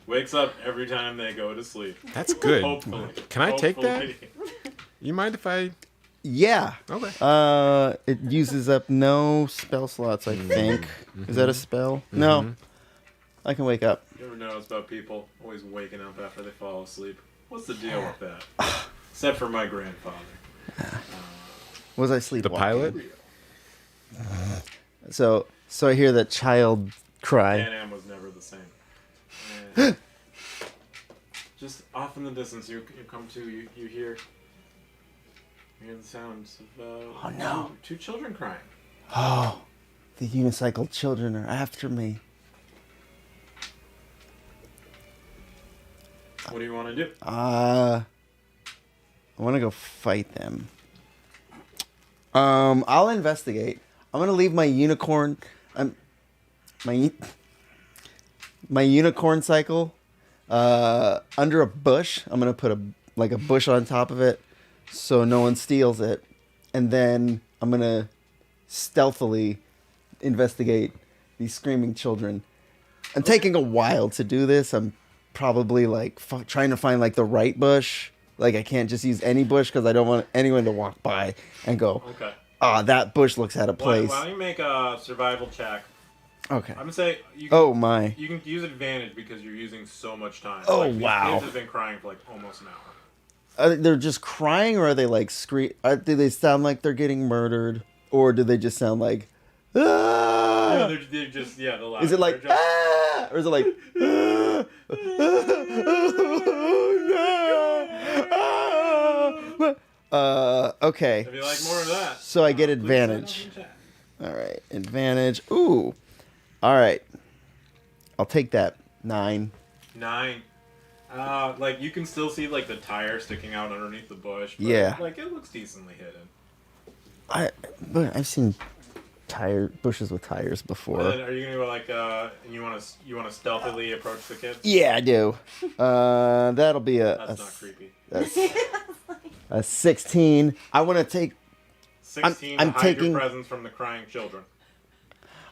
Wakes up every time they go to sleep. That's good. Hopefully. Can I take that? Hopefully. You mind if I? Yeah. Okay. It uses up no spell slots. I think. Is that a spell? No. I can wake up. You ever notice about people always waking up after they fall asleep? What's the deal with that? Except for my grandfather. Was I sleepwalking? The pilot. So I hear that child cry. Pan Am was never the same. And just off in the distance, you come to, you hear the sounds of Oh, no. two children crying. Oh, the unicycle children are after me. What do you want to do? I want to go fight them. I'll investigate. I'm gonna leave my unicorn. My unicorn cycle under a bush. I'm gonna put a bush on top of it, so no one steals it, and then I'm gonna stealthily investigate these screaming children. I'm taking a while to do this. I'm probably trying to find the right bush. I can't just use any bush because I don't want anyone to walk by and go, Okay. that bush looks out of place. Why don't you make a survival check? Okay. I'm gonna say you Oh my. you can use advantage because you're using so much time. Oh, these wow. kids have been crying for almost an hour. They're just crying, or are they scream? Do they sound like they're getting murdered, or do they just sound like, ah? Yeah, they're just they're loud. Is it like, They're just- ah? Or is it like, ah? Oh, no. Okay. If you like more of that. So I get please let us advantage. in chat. All right, advantage. Ooh. All right. I'll take that. 9. 9. You can still see the tire sticking out underneath the bush. But, Yeah. it looks decently hidden. But I've seen bushes with tires before. And then are you gonna go you want to stealthily approach the kids? Yeah, I do. That'll be That's not creepy. A 16. I want to take. 16 I'm hide taking- your presence from the crying children.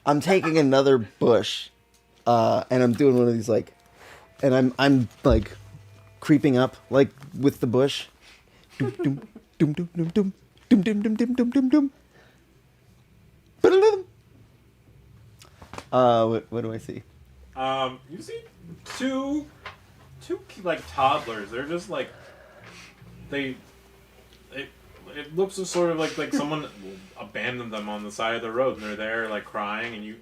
I'm taking another bush, and I'm doing one of these like, and I'm like, creeping up like with the bush. Doom doom doom doom doom doom doom doom doom doom doom doom doom. What do I see? You see two like toddlers. They're just like it looks sort of like someone abandoned them on the side of the road, and they're there like crying, and you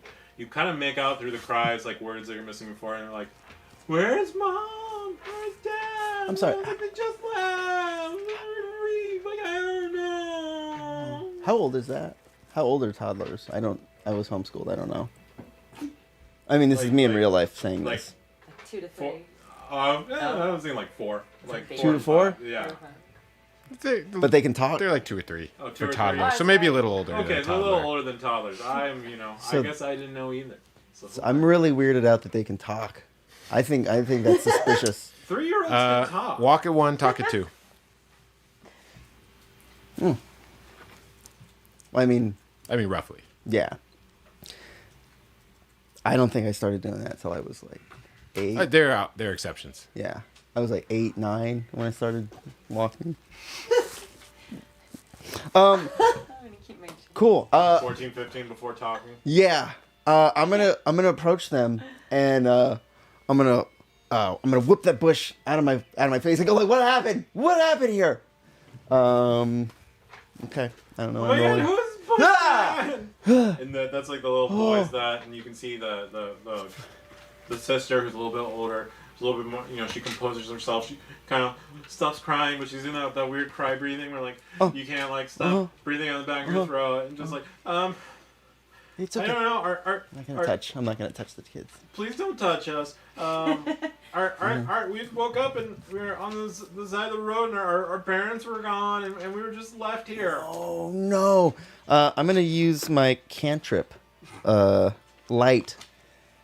kind of make out through the cries like words that you're missing before, and they're like, "Where's mom? Where's dad? I'm sorry. They just left. Like I don't know." How old is that? How old are toddlers? I was homeschooled. I don't know. I mean, this is me in real life saying like, this. 2 to 3. Four, I was thinking like 4. Like Two 2 to 4? 5, yeah. But they can talk. They're like 2 or 3 Oh, 2 for or 3. toddlers, so maybe a little older Okay, than a it's a little toddler. older than toddlers. I So- guess I didn't know either. So I'm really weirded out that they can talk. I think that's suspicious. 3-year-olds can talk. Walk at 1, talk at 2. I mean, Roughly. yeah. I don't think I started doing that till I was like 8. They're exceptions. Yeah. I was like 8, 9 when I started walking. I'm gonna keep my. Cool. 14, 15 before talking. Yeah. I'm gonna approach them and I'm gonna whip that bush out of my face and go like, what happened? What happened here? Okay. I don't know. Oh my I'm god, rolling. who's Ah! Bushman? And that's like the little boy's that, and you can see the sister who's a little bit older. She's a little bit more, she composes herself. She kind of stops crying, but she's in that weird cry breathing where like you can't like stop breathing out the back of your throat and just like It's I okay. don't know. I'm not gonna touch the kids. Please don't touch us. We woke up and we were on the side of the road, and our parents were gone, and we were just left here. Oh no! I'm gonna use my cantrip, light,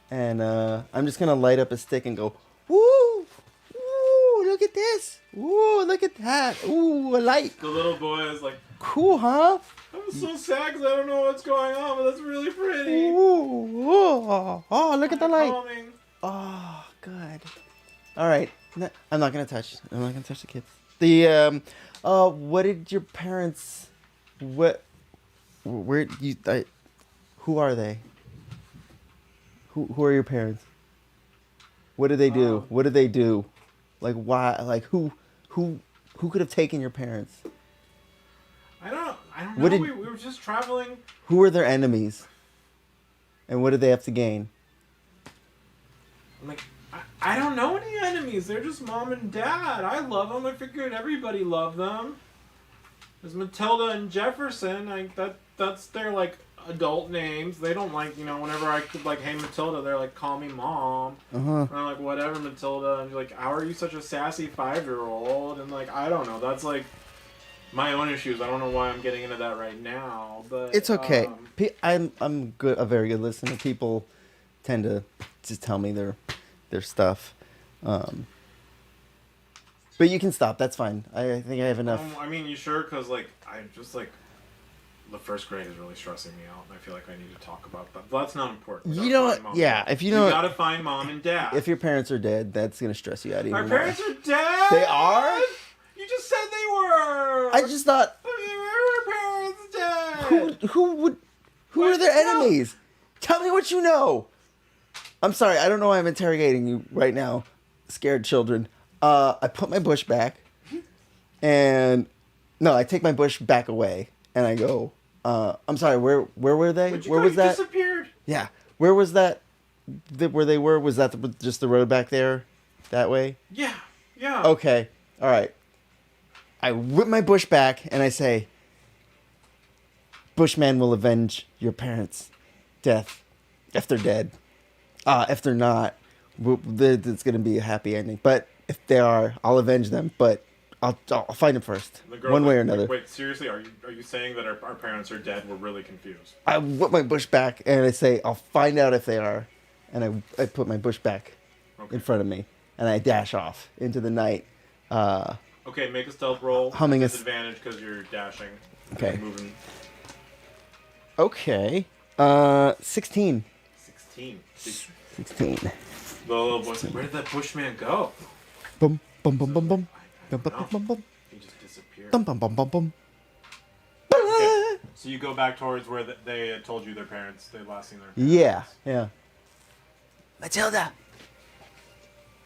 and I'm just gonna light up a stick and go, woo, woo! Look at this! Woo! Look at that! Ooh, a light! The little boy is like, Cool, huh? I'm so sad because I don't know what's going on, but that's really pretty. Ooh, oh, look at the light! Calming. Oh, good. All right, I'm not gonna touch the kids. The what did your parents? Who are they? Who are your parents? What did they do? What did they do? Like why? Like who could have taken your parents? I don't know. What did- we were just traveling. Who were their enemies? And what did they have to gain? I'm like, I don't know any enemies. They're just mom and dad. I love them. I figured everybody loved them. There's Matilda and Jefferson. That's their like adult names. They don't like, whenever I could like, hey Matilda, they're like, call me mom. Uh-huh. And I'm like, whatever Matilda. And you're like, how are you such a sassy 5-year-old? And like, I don't know. That's like my own issues. I don't know why I'm getting into that right now. But It's okay. I'm good. A very good listener. People tend to just tell me their stuff. But you can stop. That's fine. I think I have enough. You sure? Because like, I just like. The first grade is really stressing me out, and I feel like I need to talk about that. But that's not important. You know what? Yeah, if you know, you gotta find mom and dad. If your parents are dead, that's gonna stress you out even Our more. parents are dead. They are? You just said they were. I just thought, Our parents dead. who are their enemies? Tell me what you know. I'm sorry, I don't know why I'm interrogating you right now, scared children. I put my bush back, and no, I take my bush back away, and I go. I'm sorry. Where were they? Where was that? Disappeared. Yeah. Where was that? Where they were? Was that just the road back there, that way? Yeah. Yeah. Okay. All right. I whip my bush back and I say, "Bushman will avenge your parents' death if they're dead. If they're not, it's gonna be a happy ending. But if they are, I'll avenge them. But I'll find them first, one way or another." Wait, seriously? Are you saying that our parents are dead? We're really confused. I whip my bush back and I say, "I'll find out if they are," and I put my bush back in front of me and I dash off into the night, Okay, make a stealth roll. Humming a disadvantage because you're dashing. Okay. Moving. Okay. 16. 16. 16. The little boy said, "Where did that bushman go?" Bum bum bum bum bum. Bum bum No. bum bum. He just disappeared. Bum bum bum bum bum. Okay. So you go back towards where they had told you their parents. They last seen their parents. Yeah, yeah. Matilda.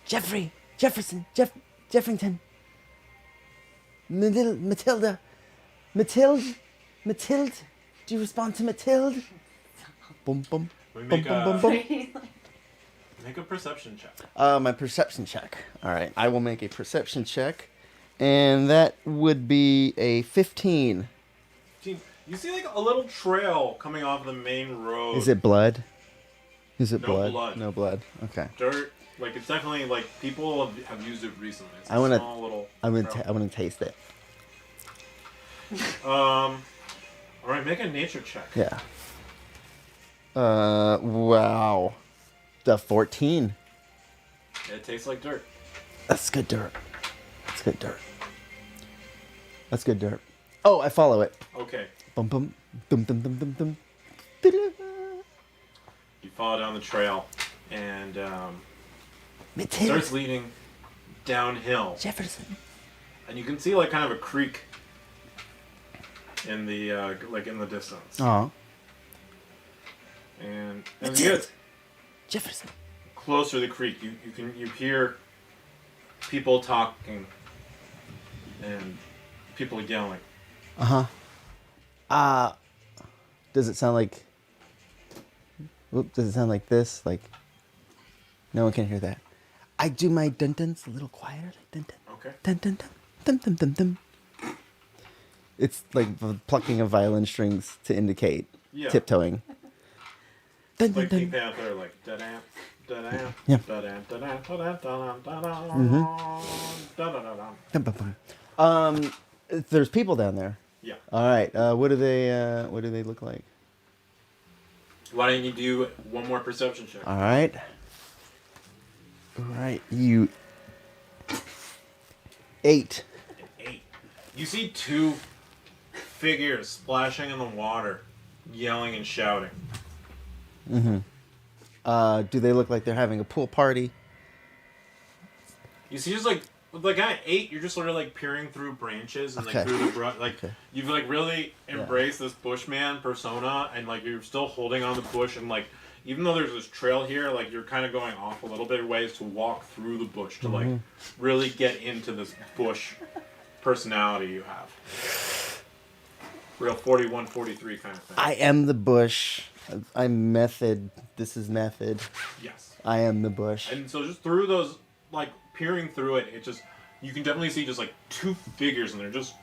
Jeffrington. Matilda. Matilde. Do you respond to Matilde? Bum bum. We Bum make bum bum bum. make a perception check. My perception check. All right, I will make a perception check, and that would be a 15. You see like a little trail coming off the main road. Is it blood? Is it No blood? blood. No blood. Okay. Dirt. Like it's definitely like people have used it recently. It's I wanna- small little. I'm trail. gonna taste it. All right, make a nature check. Yeah. Wow. The 14. It tastes like dirt. That's good dirt. That's good dirt. That's good dirt. Oh, I follow it. Okay, Bum bum dum dum dum dum dum. you follow down the trail, and it starts Matilda leading downhill, Jefferson. and you can see like kind of a creek in the in the distance. Aw. And as you get Jefferson. closer to the creek, you hear people talking and people yelling. Does it sound like? Does it sound like this? Like, no one can hear that. I do my dun-duns a little quieter, like dun-dun. Okay. Dun-dun-dun, dun-dun-dun-dun. It's like the plucking of violin strings to indicate Yeah. tiptoeing. Dun, dun, Like Pink dun. Panther, like da-da, da-da, Yeah. da-da, da-da, da-da, da-da, da-da, da-da-da-da. Dun, bum, bum. There's people down there. Yeah. All right. What do they look like? Why don't you do one more perception check? All right. All right. You 8. 8. You see two figures splashing in the water, yelling and shouting. Do they look like they're having a pool party? You see, just like with like at 8, you're just sort of like peering through branches and Okay. like through the brush. Like Okay. you've like really embraced this bushman persona, and like you're still holding on the bush, and like even though there's this trail here, like you're kind of going off a little bit of ways to walk through the bush to like really get into this bush personality you have. Real 41, 43 kind of thing. I am the bush. I'm method. This is method. Yes. I am the bush. And so just through those, like peering through it, you can definitely see just like two figures, and they're just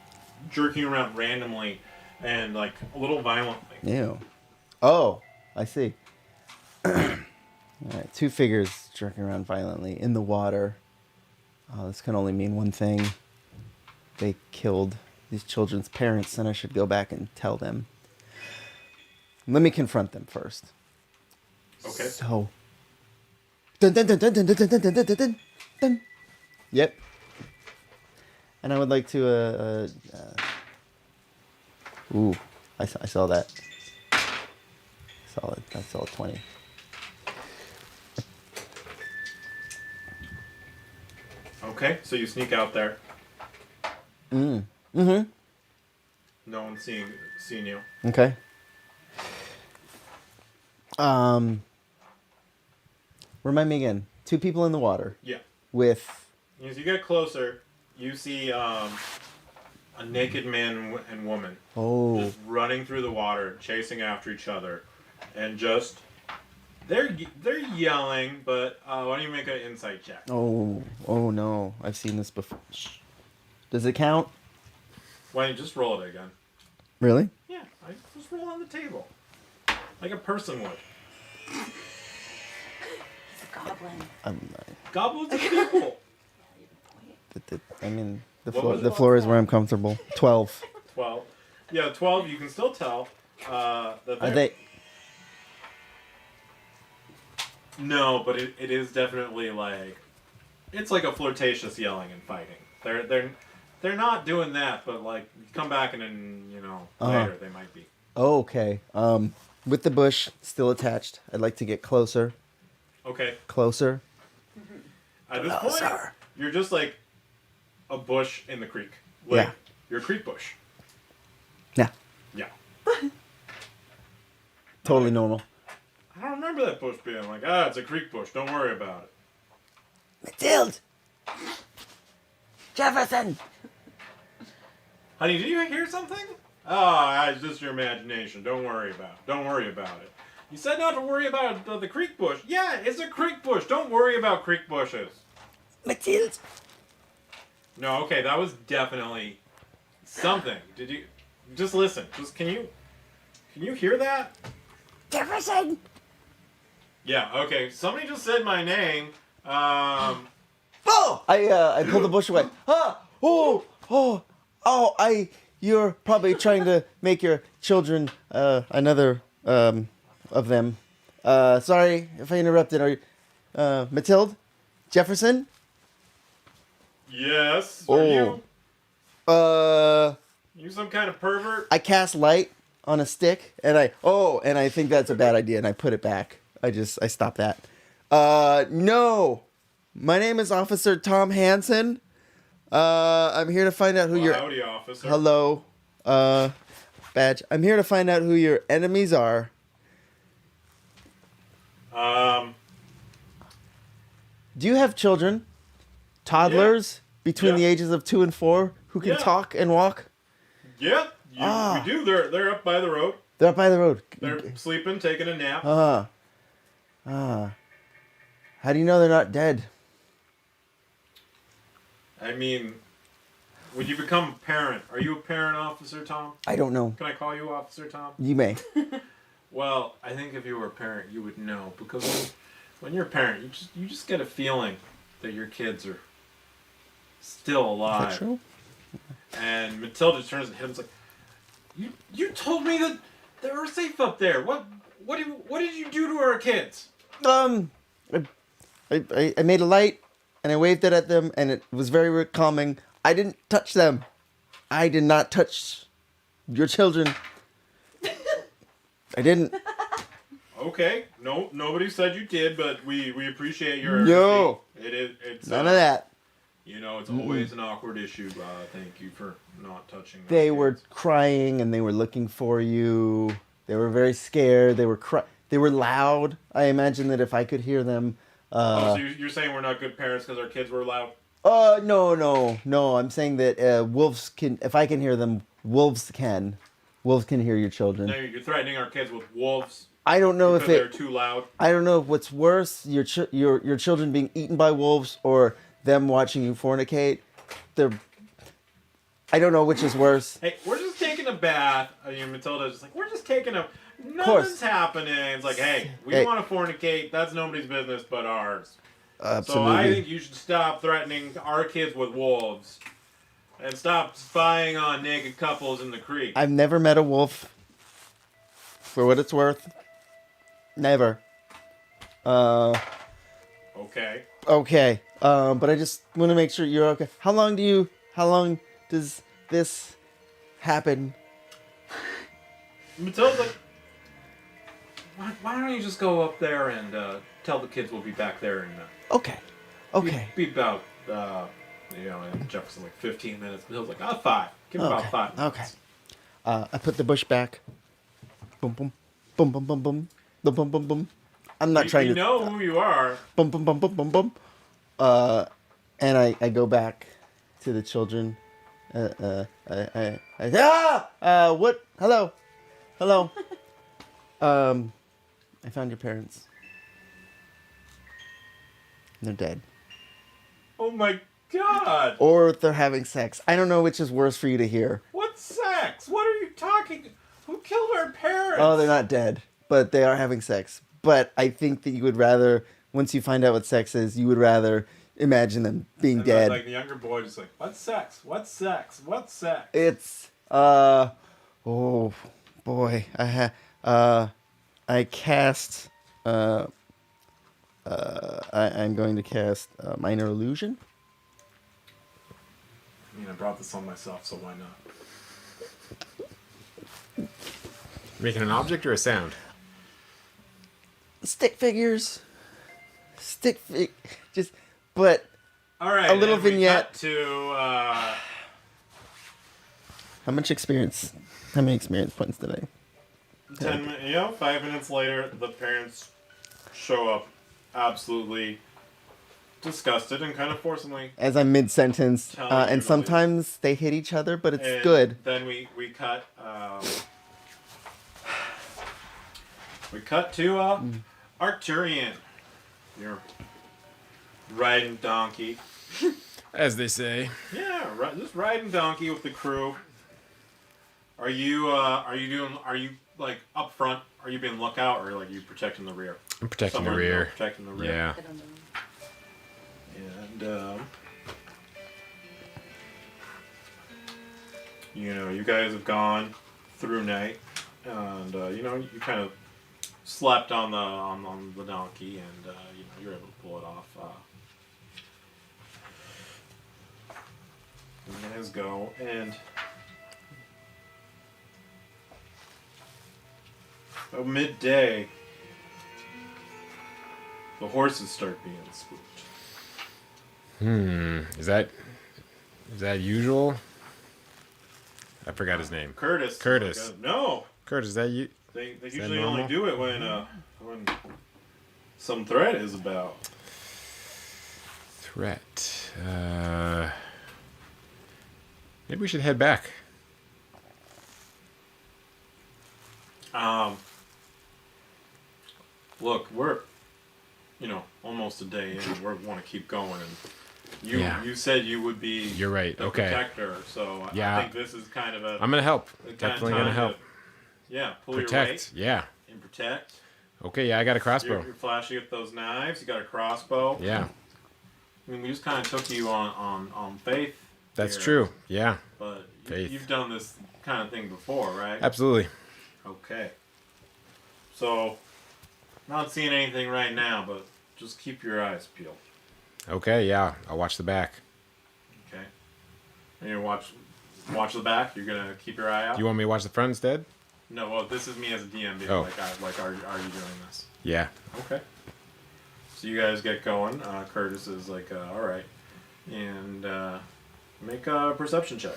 jerking around randomly and like a little violently. Ew. Oh, I see. All right, 2 figures jerking around violently in the water. Oh, this can only mean one thing. They killed these children's parents, and I should go back and tell them. Let me confront them first. Okay. So. Dun dun dun dun dun dun dun dun dun dun dun. Yep. And I would like to ooh, I saw that. Solid. I saw 20. Okay, so you sneak out there. Mm-hmm. No one's seeing you. Okay. Remind me again. 2 people in the water Yeah. with. As you get closer, you see a naked man and woman Oh. just running through the water, chasing after each other, and just they're yelling. But why don't you make an insight check? Oh. Oh no. I've seen this before. Shh. Does it count? Why don't you just roll it again? Really? Yeah, I just roll on the table like a person would. It's a goblin. Goblins are people. I mean, What was the it? floor is where I'm comfortable. 12. 12. Yeah, 12. You can still tell that Are they're... they? No, but it is definitely like it's like a flirtatious yelling and fighting. They're not doing that, but like come back and then later they might be. Oh, okay. With the bush still attached, I'd like to get closer. Okay. Closer. At this point, you're just like a bush in the creek. Like, Yeah. You're a creek bush. Yeah. Yeah. Totally normal. I don't remember that bush being like, it's a creek bush. Don't worry about it. Mathilde! Jefferson! Honey, did you hear something? Oh, it's just your imagination. Don't worry about it. You said not to worry about the creek bush. Yeah, it's a creek bush. Don't worry about creek bushes. Mathilde! No, okay, that was definitely something. Did you just listen? Can you hear that? Jefferson! Yeah, okay. Somebody just said my name. Oh! I pulled the bush away. You're probably trying to make your children, another, of them. Sorry if I interrupted. Are you, Mathilde? Jefferson? Yes. Are you some kind of pervert? I cast light on a stick, and I think that's a bad idea, and I put it back. I stopped that. No. My name is Officer Tom Hansen. I'm here to find out who your... Howdy, officer. Hello, badge. I'm here to find out who your enemies are. Do you have children? Toddlers between the ages of 2 and 4 who can talk and walk? Yeah, we do. They're up by the road. They're up by the road. They're sleeping, taking a nap. How do you know they're not dead? I mean, when you become a parent, are you a parent, Officer Tom? I don't know. Can I call you Officer Tom? You may. Well, I think if you were a parent, you would know, because when you're a parent, you just get a feeling that your kids are still alive. Is that true? And Matilda turns and hits like, you told me that they were safe up there. What did you do to our kids? I made a light and I waved it at them and it was very calming. I didn't touch them. I did not touch your children. I didn't. Okay. No, nobody said you did, but we appreciate your No. It's None of that. It's always an awkward issue. Thank you for not touching them. They were crying and they were looking for you. They were very scared. They were loud. I imagine that if I could hear them. So you're saying we're not good parents because our kids were loud? No. I'm saying that wolves can. If I can hear them, wolves can. Wolves can hear your children. No, you're threatening our kids with wolves. I don't know if they're too loud. I don't know if what's worse, your children being eaten by wolves or them watching you fornicate. I don't know which is worse. Hey, we're just taking a bath. Matilda's just like, we're just taking a... Nothing's happening. It's like, hey, we want to fornicate. That's nobody's business but ours. Absolutely. So I think you should stop threatening our kids with wolves. And stop spying on naked couples in the creek. I've never met a wolf. For what it's worth. Never. Okay. Okay. But I just want to make sure you're okay. How long does this happen? Matilda's like, why don't you just go up there and tell the kids we'll be back there in Okay. be about in Jefferson like 15 minutes. Matilda's like, 5. Give me about 5 minutes. Okay. I put the bush back. Boom boom. Boom boom boom boom. Boom boom boom boom. I'm not trying to know who you are. Boom boom boom boom boom boom. And I go back to the children. What? Hello. I found your parents. They're dead. Oh my god. Or they're having sex. I don't know which is worse for you to hear. What sex? What are you talking? Who killed our parents? Oh, they're not dead, but they are having sex. But I think that you would rather, once you find out what sex is, you would rather imagine them being and dead. Like the younger boy just like, what sex? What sex? What sex? It's oh boy, I cast I'm going to cast minor illusion. I brought this on myself, so why not? Making an object or a sound? Stick figures. Just, but All right, a little and we vignette. cut to How many experience points did I? 5 minutes later, the parents show up, absolutely disgusted and kind of forcibly. As I'm mid-sentence, Telling you to and leave. sometimes they hit each other, but it's And good. Then we cut. We cut to Arcturian. You're riding donkey. As they say. Yeah, just riding donkey with the crew. Are you like up front? Are you being lookout, or like you protecting the rear? I'm protecting Somewhere the in the rear. middle, protecting the rear. Yeah. I don't know. And you guys have gone through night, and you kind of slept on the donkey, and you were able to pull it off. You guys go, and about midday, the horses start being spooked. Is that usual? I forgot his name. Curtis. Curtis. No. Curtis, is that you? They that usually normal? only do it when some threat is about. Threat. Maybe we should head back. Look, we're almost a day in. We want to keep going, and you said you would be. You're right. The Okay. protector, so Yeah. I think this is kind of I'm gonna help. the kind of Definitely time gonna help. pull your Protect. weight Yeah. and protect. Okay. Yeah, I got a crossbow. You're flashy with those knives. You got a crossbow. Yeah, I mean, we just kind of took you on faith. that's here, true. Yeah, But Faith. you've done this kind of thing before, right? absolutely. Okay. So, not seeing anything right now, but just keep your eyes peeled. Okay. Yeah, I'll watch the back. Okay. And you watch the back. You're gonna keep your eye out. You want me to watch the front instead? No, well, this is me as a DM. Being Oh. are you doing this? Yeah. Okay. So you guys get going. Curtis is like, all right, and make a perception check.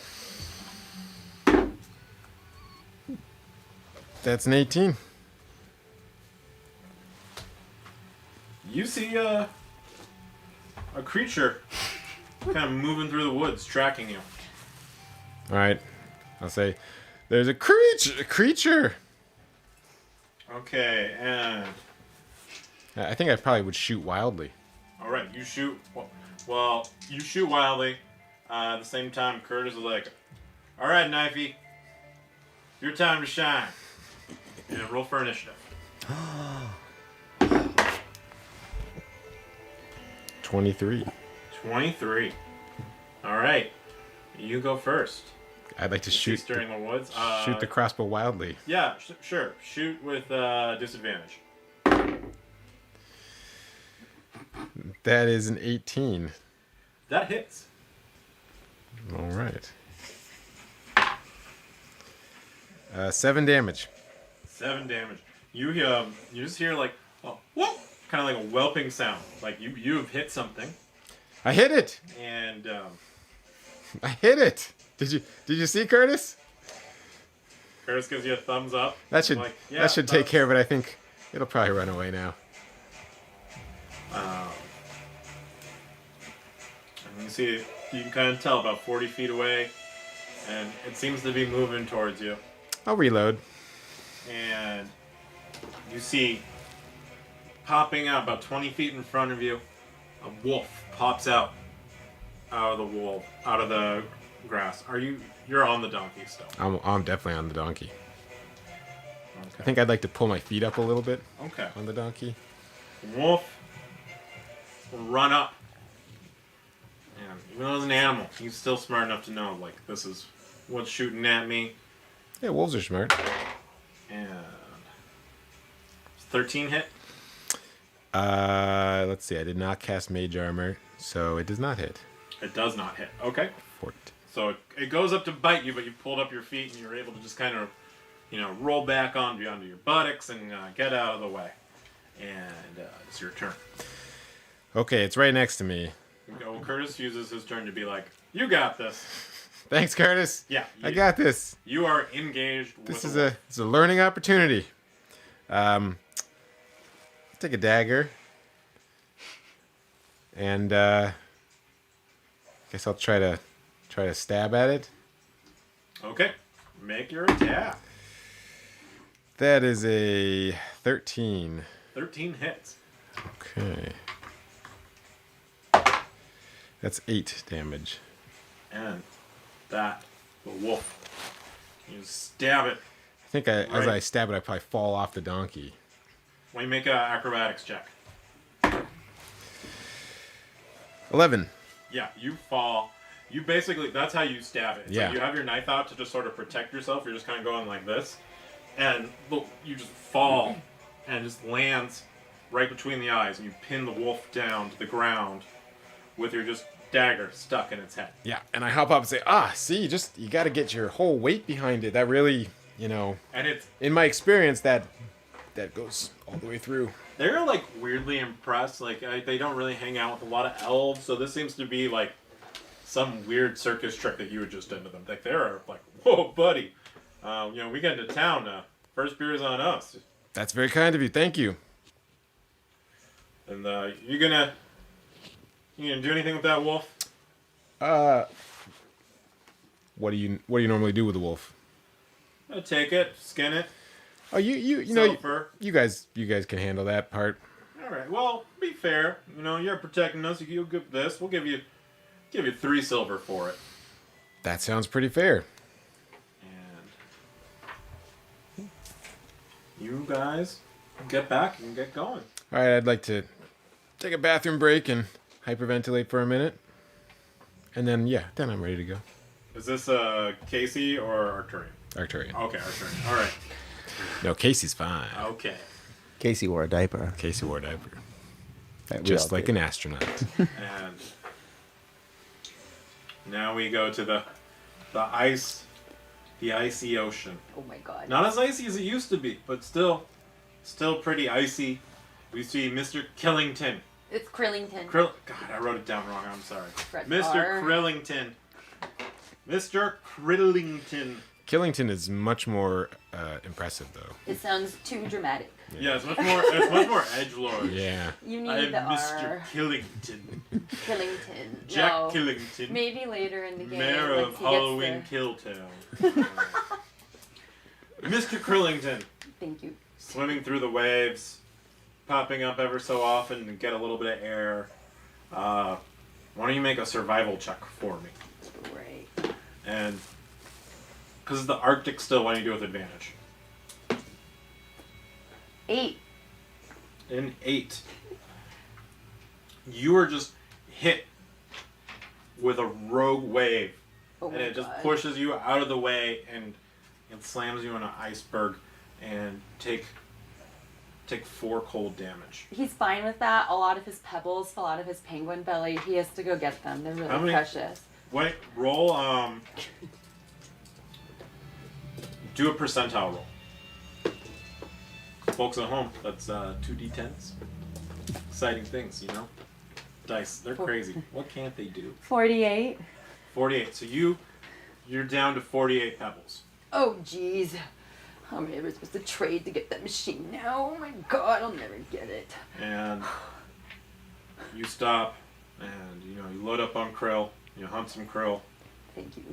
That's an 18. You see a creature kind of moving through the woods, tracking you. All right. I'll say, there's a creature. Okay, and I think I probably would shoot wildly. all right, you shoot. Well, you shoot wildly. At the same time, Curtis is like, "All right, Knifey, your time to shine." And roll for initiative. 23. 23. All right, you go first. I'd like to shoot during the woods. shoot the crossbow wildly. Yeah, sure. Shoot with disadvantage. That is an 18. That hits. All right. 7 damage. 7 damage. You just hear like whoop, kind of like a whelping sound. Like you have hit something, I hit it. and I hit it. Did you see, Curtis? Curtis gives you a thumbs up. That should Like, yeah, that should take thumbs- care of it. I think it'll probably run away now. And you see, you can kind of tell about 40 feet away, and it seems to be moving towards you. I'll reload. And you see, popping out about 20 feet in front of you, a wolf pops out of the grass. You're on the donkey still. I'm definitely on the donkey. I Okay. think I'd like to pull my feet up a little bit Okay. on the donkey. The wolf will run up. And even though it's an animal, he's still smart enough to know, like, this is what's shooting at me. Yeah, wolves are smart. And 13 hit. Let's see. I did not cast mage armor, so it does not hit. It does not hit. Okay. So it goes up to bite you, but you pulled up your feet and you're able to just kind of, roll back onto your buttocks and get out of the way. And it's your turn. Okay, it's right next to me. Well, Curtis uses his turn to be like, you got this. Thanks, Curtis. Yeah. I got this. You are engaged with This the is wolf. it's a learning opportunity. Take a dagger. And guess I'll try to stab at it. Okay. Make your attack. That is a 13. 13 hits. Okay. That's 8 damage. And the wolf. You stab it. I think as Right. I stab it, I probably fall off the donkey. When you make an acrobatics check. 11. Yeah, you fall. You basically, that's how you stab it. It's Yeah. like you have your knife out to just sort of protect yourself. You're just kind of going like this. And you just fall and it just lands right between the eyes. And you pin the wolf down to the ground with your just dagger stuck in its head. Yeah, and I hop up and say, see, you got to get your whole weight behind it. That really, And it's, in my experience, that goes all the way through. they're like weirdly impressed. Like they don't really hang out with a lot of elves. So this seems to be like some weird circus trick that you had just done to them. Like they're like, whoa, buddy. We get into town. First beer is on us. That's very kind of you. Thank you. And you gonna do anything with that wolf? What do you normally do with a wolf? Take it, skin it, Oh, you sell know, fur. you guys can handle that part. All right. Well, be fair. You're protecting us. You'll give this. We'll give you 3 silver for it. That sounds pretty fair. And you guys get back and get going. All right, I'd like to take a bathroom break and hyperventilate for a minute. And then I'm ready to go. Is this Cassie or Arcturian? Arcturian. Okay, Arcturian. All right. No, Casey's fine. Okay. Casey wore a diaper. Casey wore a diaper. We Just all like did. an astronaut. And now we go to the icy ocean. Oh my god. Not as icy as it used to be, but still pretty icy. We see Mr. Krillington. It's Krillington. God, I wrote it down wrong. I'm sorry. Press Mr. R. Krillington. Mr. Krillington. Killington is much more impressive, though. It sounds too dramatic. Yeah, it's much more edgelord. Yeah. You need I'm the Mr. R. Killington. Krillington. Jack No. Killington. Maybe later in the game. Mayor once of he gets Halloween there. Killtown. Mr. Krillington. Thank you. Swimming through the waves, popping up ever so often to get a little bit of air. Why don't you make a survival check for me? Right. And because it's the Arctic still, why don't you do it with advantage? 8. An 8. You are just hit with a rogue wave, Oh and my it just God. pushes you out of the way and it slams you in an iceberg and take 4 cold damage. He's fine with that. A lot of his pebbles fell out of his penguin belly. He has to go get them. They're How really many- precious. Wait, roll do a percentile roll. Folks at home, that's 2d10s. Exciting things, Dice, they're crazy. What can't they do? 48. 48. So you're down to 48 pebbles. Oh, jeez. How am I ever supposed to trade to get that machine now? Oh my god, I'll never get it. And you stop and you load up on krill, you hunt some krill, Thank you.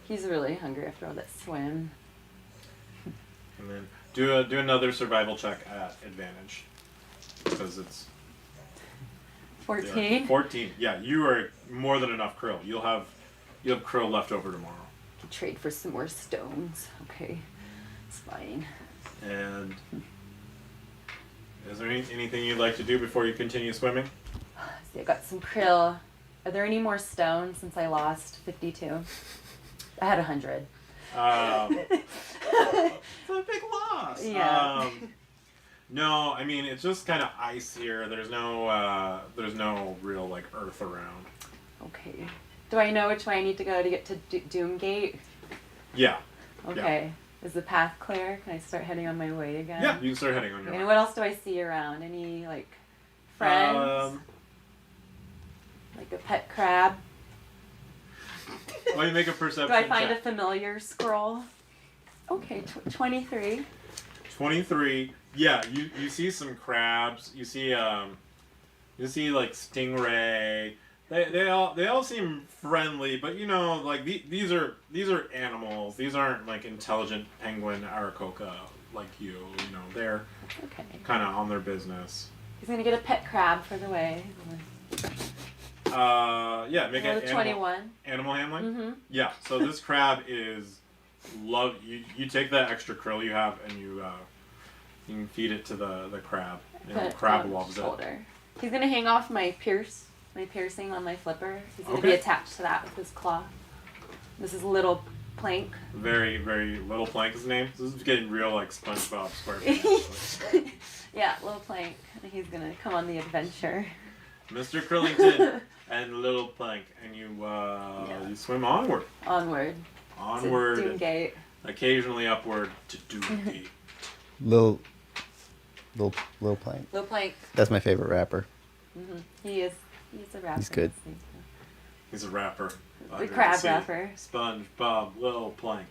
He's really hungry after all that swim. and then do another survival check at advantage. Because it's 14. 14. Yeah, you are more than enough krill. You'll have krill left over tomorrow. Could trade for some more stones. Okay. It's fine. And is there anything you'd like to do before you continue swimming? See, I got some krill. Are there any more stones since I lost 52? I had 100. It's a big loss. Yeah. No, I mean it's just kind of ice here. There's no real earth around. Okay. Do I know which way I need to go to get to Doomgate? Yeah. Okay. Is the path clear? Can I start heading on my way again? Yeah, you can start heading on your And way. what else do I see around? Any, like, friends? Like a pet crab? Well, you make a perception Do I find a check. familiar scroll? Okay, 23. 23. Yeah, you see some crabs. You see like stingray. They all seem friendly, but you know, like these are animals. These aren't like intelligent penguin arakoka like you. You know, they're Okay. kind of on their business. He's gonna get a pet crab for the way. Yeah, make Another it 21. animal handling. Mm-hmm. Yeah, so this crab is you take that extra krill you have and you can feed it to the crab, and the crab loves it. He's gonna hang off my piercing on my flipper. He's gonna be Okay. attached to that with his claw. This is Little Plank. Very, very little plank is his name. This is getting real like SpongeBob SquarePants. Yeah, Little Plank. He's gonna come on the adventure. Mr. Krillington and little plank, and you you swim onward, Onward. onward, To and Doomgate. occasionally upward to Doomgate. Lil Plank. Little Plank. That's my favorite rapper. He's a rapper. He's good. He's a rapper. The crab rapper. SpongeBob, little plank.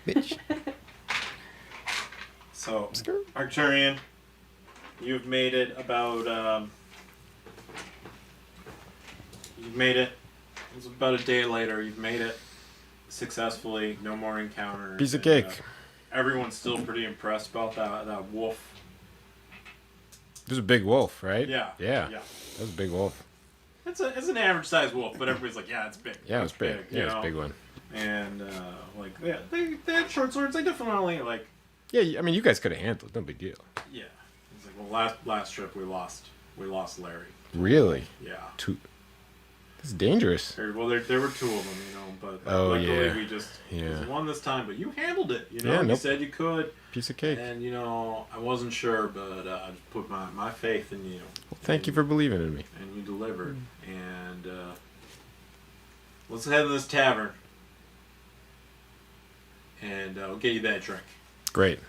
Bitch. So, Arcturian, you've made it about, you've made it, it was about a day later, you've made it successfully, no more encounters. Piece of and, cake. Everyone's still pretty impressed about that wolf. There's a big wolf, right? Yeah. Yeah. Yeah. That was a big wolf. It's an average sized wolf, but everybody's like, yeah, it's big. Yeah, it was big. you Yeah, it was know? a big one. And, like, yeah, they had short swords, they definitely, like, Yeah, I mean, you guys could have handled it. No big deal. yeah. It's like, well, last trip we lost Larry. Really? Yeah. It's dangerous. Well, there were two of them, you know, but Oh, luckily yeah. we just Yeah. won this time. But you handled it, you know. Yeah, You nope. said you could, Piece of cake. and you know, I wasn't sure, but I just put my faith in you. Well, thank you for believing in me. And you delivered. And let's head to this tavern, and I'll get you that drink. Great.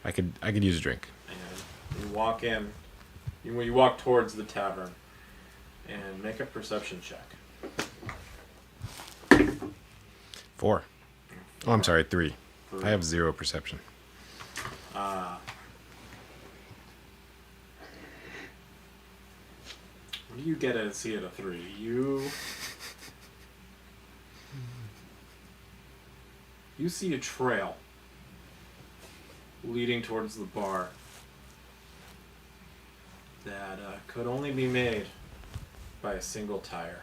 I could use a drink. And you walk in. You walk towards the tavern, and make a perception check. 4. Oh, I'm sorry, 3. For- I have 0 perception. What do you get at see at a 3? You see a trail leading towards the bar that could only be made by a single tire.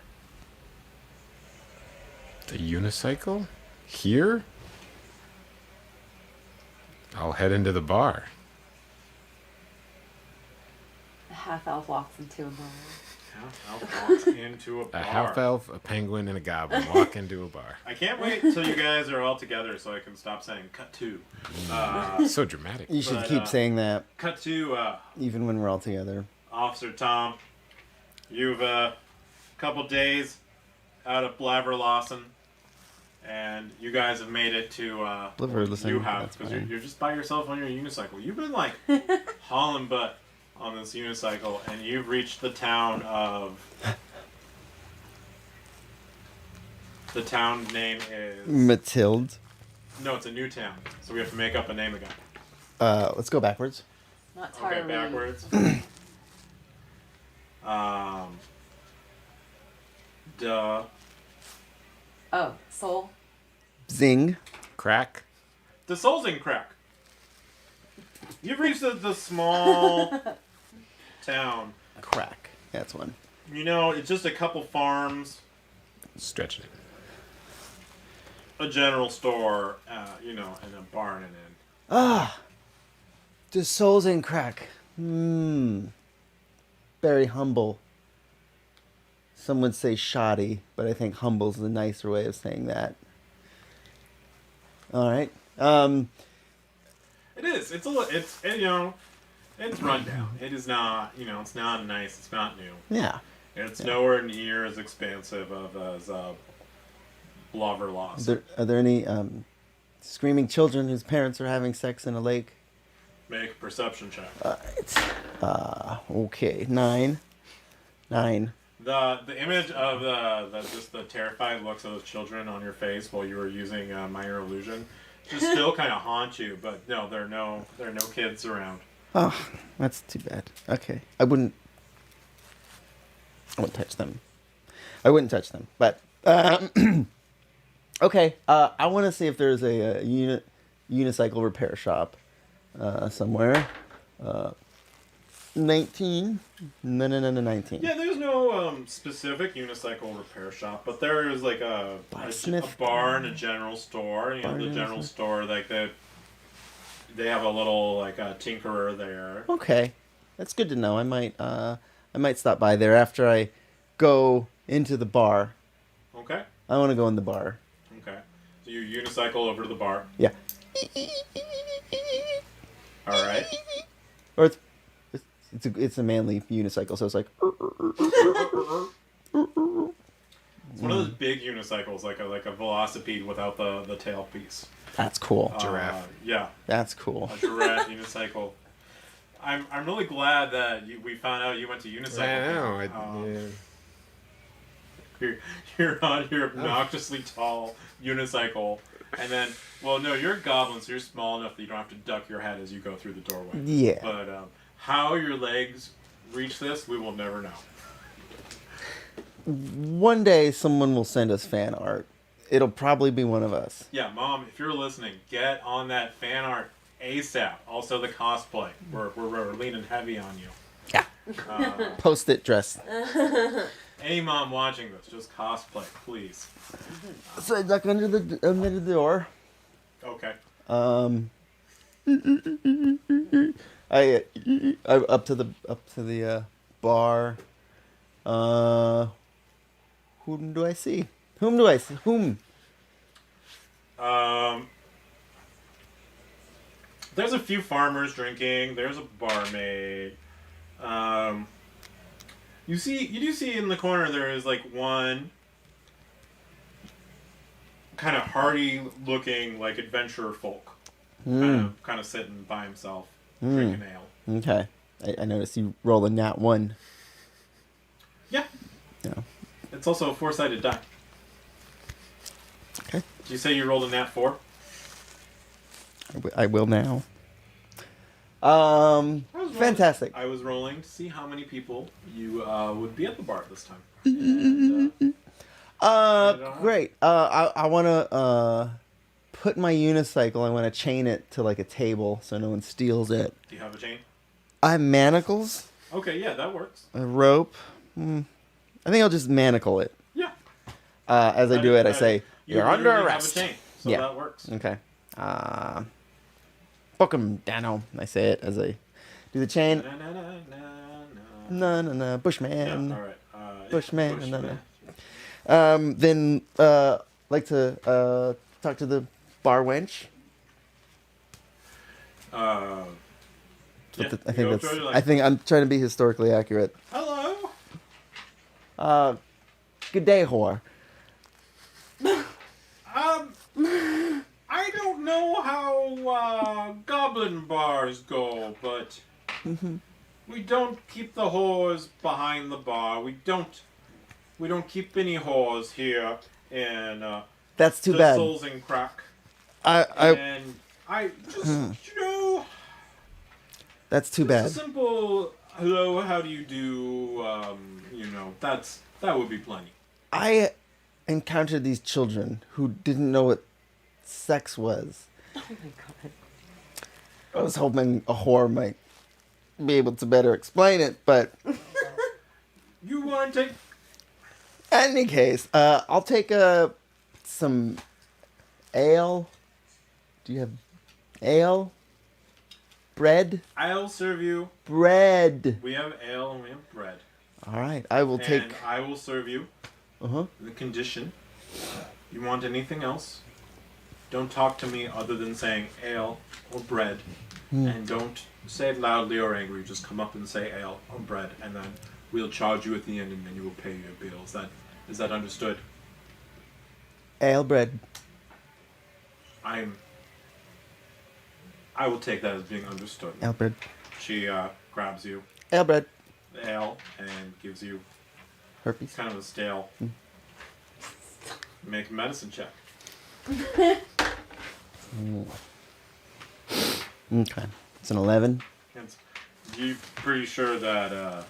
The unicycle? Here? I'll head into the bar. A half-elf walks into a bar. Half-elf walks into a bar. A half-elf, a penguin, and a goblin walk into a bar. I can't wait till you guys are all together so I can stop saying cut to. So dramatic. You should But, keep saying that, Cut to even when we're all together. Officer Tom. You've a couple days out of Blaverlawson, and you guys have made it to Blaverlawson, you have that's because fine. you're just by yourself on your unicycle. You've been like hauling butt on this unicycle, and you've reached the town of. The town name is Mathilde. no, it's a new town, so we have to make up a name again. Let's go backwards. Not Terra Okay, Reed. backwards. Duh. Oh, Soul. Zing. Crack? The Soul's in Crack. You've reached the small town. Crack. That's one. You know, it's just a couple farms, Stretching it. a general store, you know, and a barn and an inn. Ah. The soul's in crack. Very humble. Some would say shoddy, but I think humble's the nicer way of saying that. All right. It is. It's you know, it's rundown. It is not. You know, it's not nice. It's not new. Yeah. It's nowhere near as expansive as Loverlost. Are there any screaming children whose parents are having sex in a lake? Make a perception check. Okay, 9. The image of the terrified looks of those children on your face while you were using minor illusion just still kind of haunt you, but no, there are no kids around. Oh, that's too bad. Okay, I wouldn't touch them. But okay. I want to see if there's a unicycle repair shop somewhere. 19. No, 19. Yeah, there's no specific unicycle repair shop, but there is like a bar and a general store. You know, the general store, like they have a little like a tinkerer there. Okay, that's good to know. I might stop by there after I go into the bar. Okay. I want to go in the bar. Okay. So you unicycle over to the bar. Yeah. All right. Or it's a manly unicycle, so it's like. It's one of those big unicycles, like a velocipede without the tail piece. That's cool. Giraffe. Yeah. That's cool. A giraffe unicycle. I'm really glad that we found out you went to unicycle. I know. You're on your obnoxiously tall unicycle, and then, well, no, you're a goblin, so you're small enough that you don't have to duck your head as you go through the doorway. Yeah. But how your legs reach this, we will never know. One day, someone will send us fan art. It'll probably be one of us. Yeah, Mom, if you're listening, get on that fan art ASAP. Also, the cosplay. We're leaning heavy on you. Yeah. Post-it dress. Any mom watching this, just cosplay, please. So I duck under the door. Okay. I up to the bar. Whom do I see? Whom? There's a few farmers drinking. There's a barmaid. You do see in the corner there is like one kind of hardy looking like adventurer folk, kind of sitting by himself drinking ale. Okay, I noticed you roll a nat 1. Yeah. Yeah. It's also a 4-sided die. Okay. Did you say you rolled a nat 4? I will now. Fantastic. I was rolling to see how many people you would be at the bar this time. And, Great. I want to put my unicycle. I want to chain it to like a table so no one steals it. do you have a chain? I have manacles, Okay, yeah, that works. a rope. I think I'll just manacle it. Yeah. As I do it, I say, You "You're under literally arrest." Have a chain, so Yeah. that works. Okay. Book 'em, Dano. I say it as I do the chain. No, Bushman. Yeah, all right. Bushman. No. Then like to talk to the bar wench. Yeah, I you think go that's. through it, like, I think I'm trying to be historically accurate. Hello. Good day, whore. I don't know how goblin bars go, but we don't keep the whores behind the bar. We don't keep any whores here in That's too the bad. Souls and Crack. I. I just That's too just bad. a simple hello, how do you do? That would be plenty. I encountered these children who didn't know what sex was. Oh my god. I was hoping a whore might be able to better explain it, but You want to take? in any case, I'll take some ale. Do you have ale? Bread? I'll serve you. Bread. We have ale and we have bread. All right, I will take. And I will serve you. Uh-huh. The condition. You want anything else? Don't talk to me other than saying ale or bread. And don't say it loudly or angry. Just come up and say ale or bread. And then we'll charge you at the end, and then you will pay your bill. Is that understood? Ale bread. I will take that as being understood. Ale bread. She grabs you Ale bread. the ale and gives you Herpes. kind of a stale. Make a medicine check. Okay. It's an 11. You're pretty sure that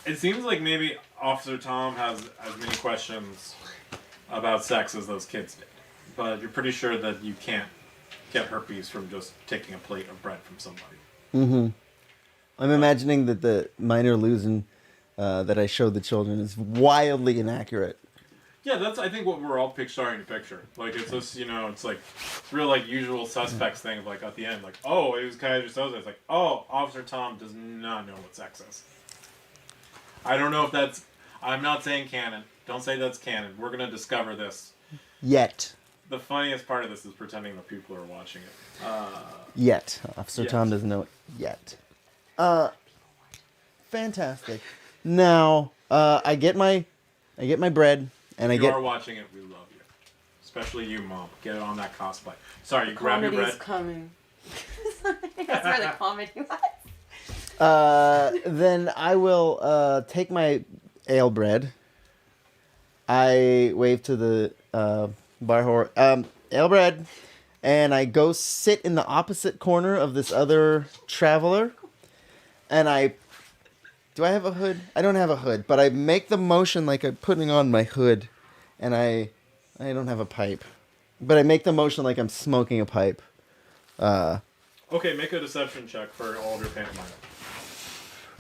it seems like maybe Officer Tom has as many questions about sex as those kids did, but you're pretty sure that you can't get herpes from just taking a plate of bread from somebody. Mm-hmm. I'm imagining that the minor illusion that I showed the children is wildly inaccurate. Yeah, that's I think what we're all starting to picture. Like it's this, it's like real like usual suspects thing of like at the end, like oh it was kind of just so it's like oh Officer Tom does not know what sex is. I don't know if that's. I'm not saying canon. Don't say that's canon. We're gonna discover this. Yet. The funniest part of this is pretending that people are watching it. Yet. Officer Yet. Tom doesn't know it yet. Fantastic. Now, I get my bread, and If you are watching it, we love you. Especially you, Mom. Get it on that cosplay. Sorry, you grab your bread. Coming. That's where the comedy was. Then I will take my ale bread. I wave to the bar whore, ale bread, and I go sit in the opposite corner of this other traveler, and do I have a hood? I don't have a hood, but I make the motion like I'm putting on my hood, and I don't have a pipe, but I make the motion like I'm smoking a pipe. Okay, make a deception check for all of your pantomime.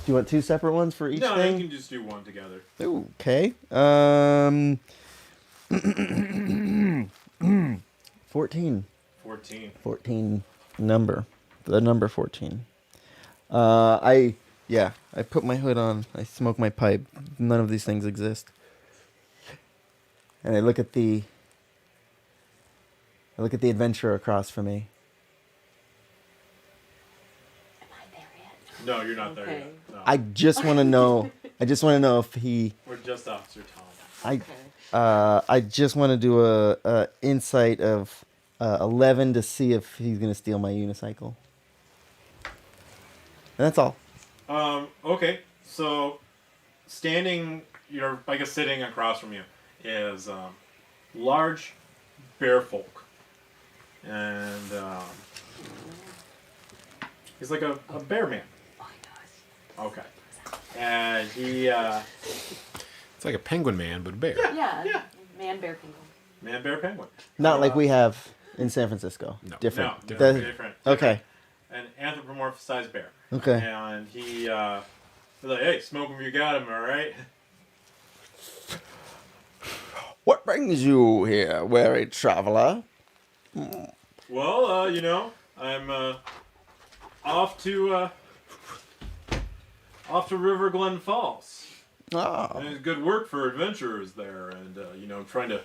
Do you want two separate ones for each No, thing? you can just do one together. Okay. 14. 14. 14 number. The number 14. I put my hood on. I smoke my pipe. None of these things exist. And I look at the adventurer across from me. Am I there yet? No, you're not there Okay. yet. No. I just want to know. If he. We're just Officer Tom. I just want to do a insight of 11 to see if he's gonna steal my unicycle. And that's all. Okay, so sitting across from you is large bear folk. And he's like a bear man. Oh my gosh. Okay. And he, It's like a penguin man, but a bear. Yeah. Man, bear, penguin. man, bear, penguin. Not like we have in San Francisco. No. Different. No, The- different. Okay. An anthropomorphized bear. Okay. And he, was like, hey, smoke him if you got him, alright? What brings you here, weary traveler? Well, I'm, off to River Glen Falls. Ah. And it's good work for adventurers there, and I'm trying to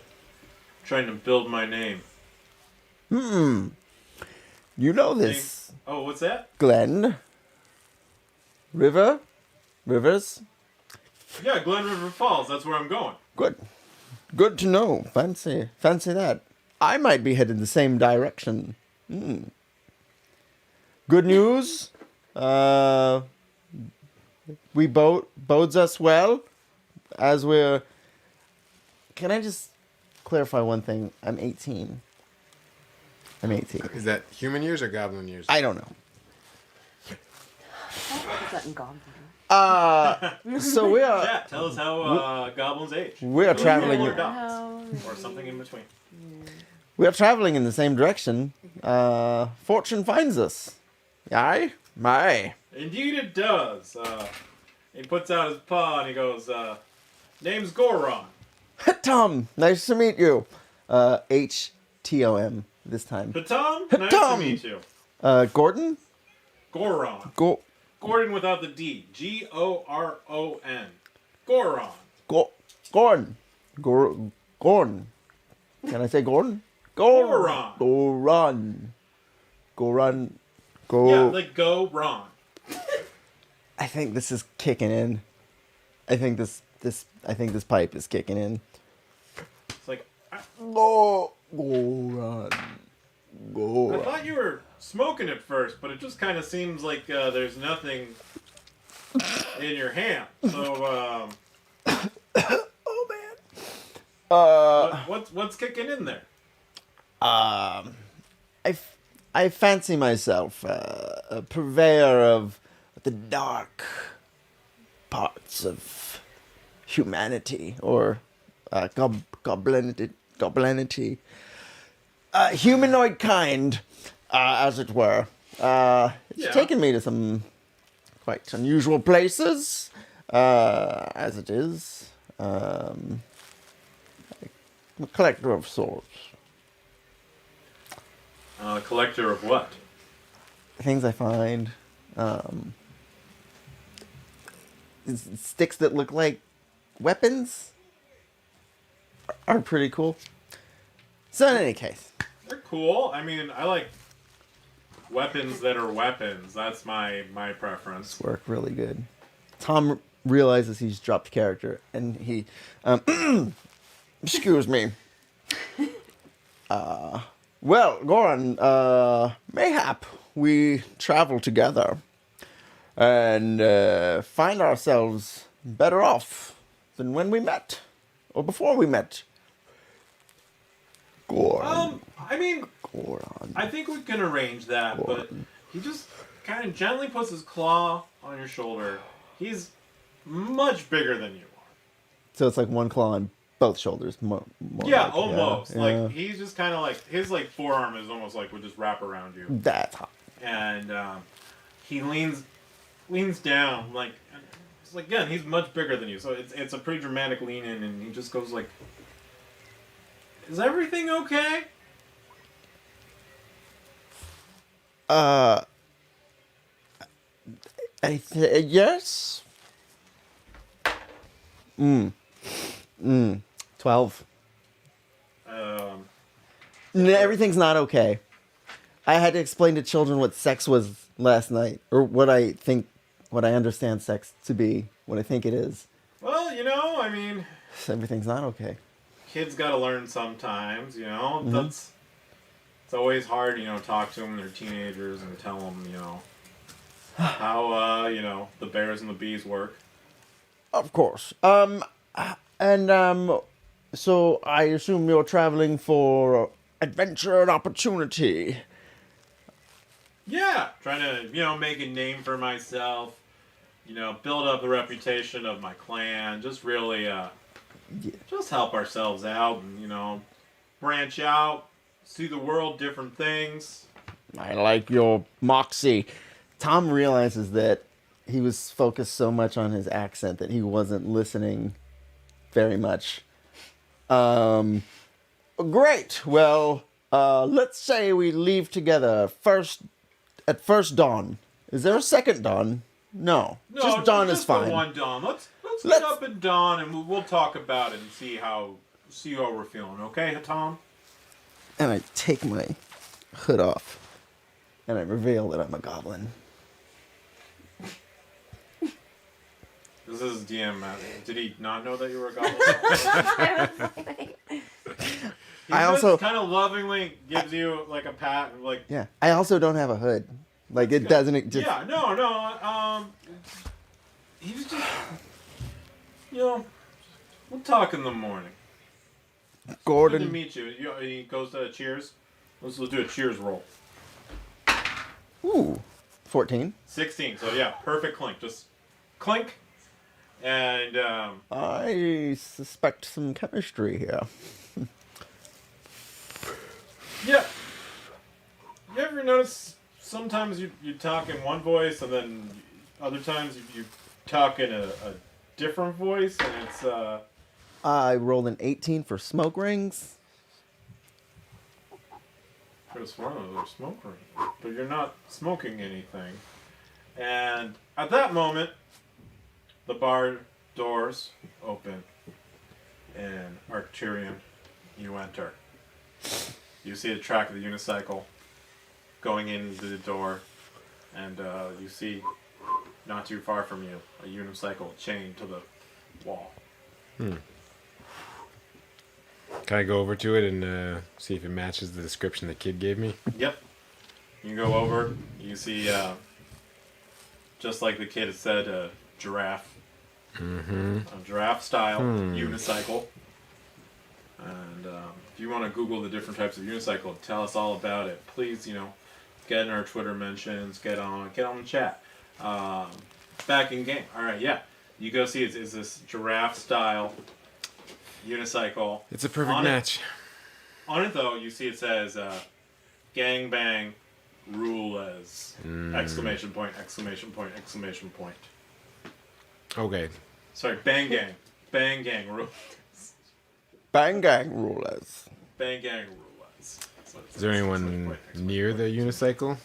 build my name. You know this, Oh, what's that? Glen. Rivers? Yeah, Glen River Falls. That's where I'm going. Good to know. Fancy that. I might be headed the same direction. Good news. We bodes us well as we're. Can I just clarify one thing? I'm 18. Is that human years or goblin years? I don't know. What is that in Goblin? So we are. Yeah, tell us how goblins age. We are traveling. Or dots, or something in between. We are traveling in the same direction. Fortune finds us. Aye? My. Indeed it does. He puts out his paw and he goes, name's Goron. Tom, nice to meet you. HTOM this time. Tom, nice to Tom. meet you. Gordon? Goron. Gordon. Without the D. Goron. Goron. Gordon. Can I say Gordon? Goron. Goron. Yeah, like go Ron. I think this is kicking in. I think this pipe is kicking in. It's like, Go run. Go I run. thought you were smoking at first, but it just kind of seems like there's nothing in your hand. So, Oh man. what's kicking in there? I fancy myself a purveyor of the dark parts of humanity, or goblinity, humanoid kind, as it were. It's taken me to some quite unusual places, as it is. I'm a collector of sorts. Collector of what? Things I find. Sticks that look like weapons are pretty cool. So in any case. They're cool. I mean, I like weapons that are weapons. That's my preference. Work really good. Tom realizes he's dropped character, and he... excuse me. Well, Goran, mayhap we travel together and find ourselves better off than when we met, or before we met. Goran. I mean, Goran. I think we can arrange that, but he just kind of gently puts his claw on your shoulder. He's much bigger than you are. So it's like one claw on both shoulders. More Yeah, like, almost. yeah. Like, he's just kind of like, his like forearm is almost like would just wrap around you. That's hot. And he leans down, like, it's like, again, he's much bigger than you, so it's a pretty dramatic lean in, and he just goes like, is everything okay? Yes. 12. Everything's not okay. I had to explain to children what sex was last night, or what I understand sex to be, what I think it is. Well, I mean, Everything's not okay. kids gotta learn sometimes, It's always hard, talk to them when they're teenagers and tell them, how, the bears and the bees work. Of course. So I assume you're traveling for adventure and opportunity. Yeah, trying to, make a name for myself, build up the reputation of my clan, just really, just help ourselves out and, branch out, see the world, different things. I like your moxie. Tom realizes that he was focused so much on his accent that he wasn't listening very much. Great. Well, let's say we leave together at first dawn. Is there a second dawn? No, just dawn is fine. The one dawn. Let's get up at dawn and we'll talk about it and see how we're feeling. Okay, Tom? And I take my hood off, and I reveal that I'm a goblin. This is DM. Did he not know that you were a goblin? He just kind of lovingly gives you like a pat and like. Yeah, I also don't have a hood. Like it doesn't. It just... Yeah, no. He's just. We'll talk in the morning. Gordon. Good to meet you. He goes to cheers. Let's do a cheers roll. Ooh, 14. 16. So yeah, perfect clink. Just clink. And I suspect some chemistry here. Yeah. You ever notice sometimes you talk in one voice and then other times you talk in a different voice and it's I rolled an 18 for smoke rings. could have sworn those are smoke rings, but you're not smoking anything. And at that moment, the bar doors open, and Arcturian, you enter. You see the track of the unicycle going into the door, and you see not too far from you, a unicycle chained to the wall. Can I go over to it and see if it matches the description the kid gave me? Yep. You go over, you see, just like the kid said, a giraffe. Mm-hmm. A giraffe-style unicycle. And if you want to Google the different types of unicycle, tell us all about it. Please, get in our Twitter mentions, get on the chat. Back in game. All right, yeah. You go see it's this giraffe-style unicycle. It's a perfect match. On it, though, you see it says, gang bang, rule as, exclamation point, exclamation point, exclamation point. Okay. Sorry, bang gang. Bang gang, rule. Bang gang rulers. Bang gang, rule as. Is there anyone near the unicycle?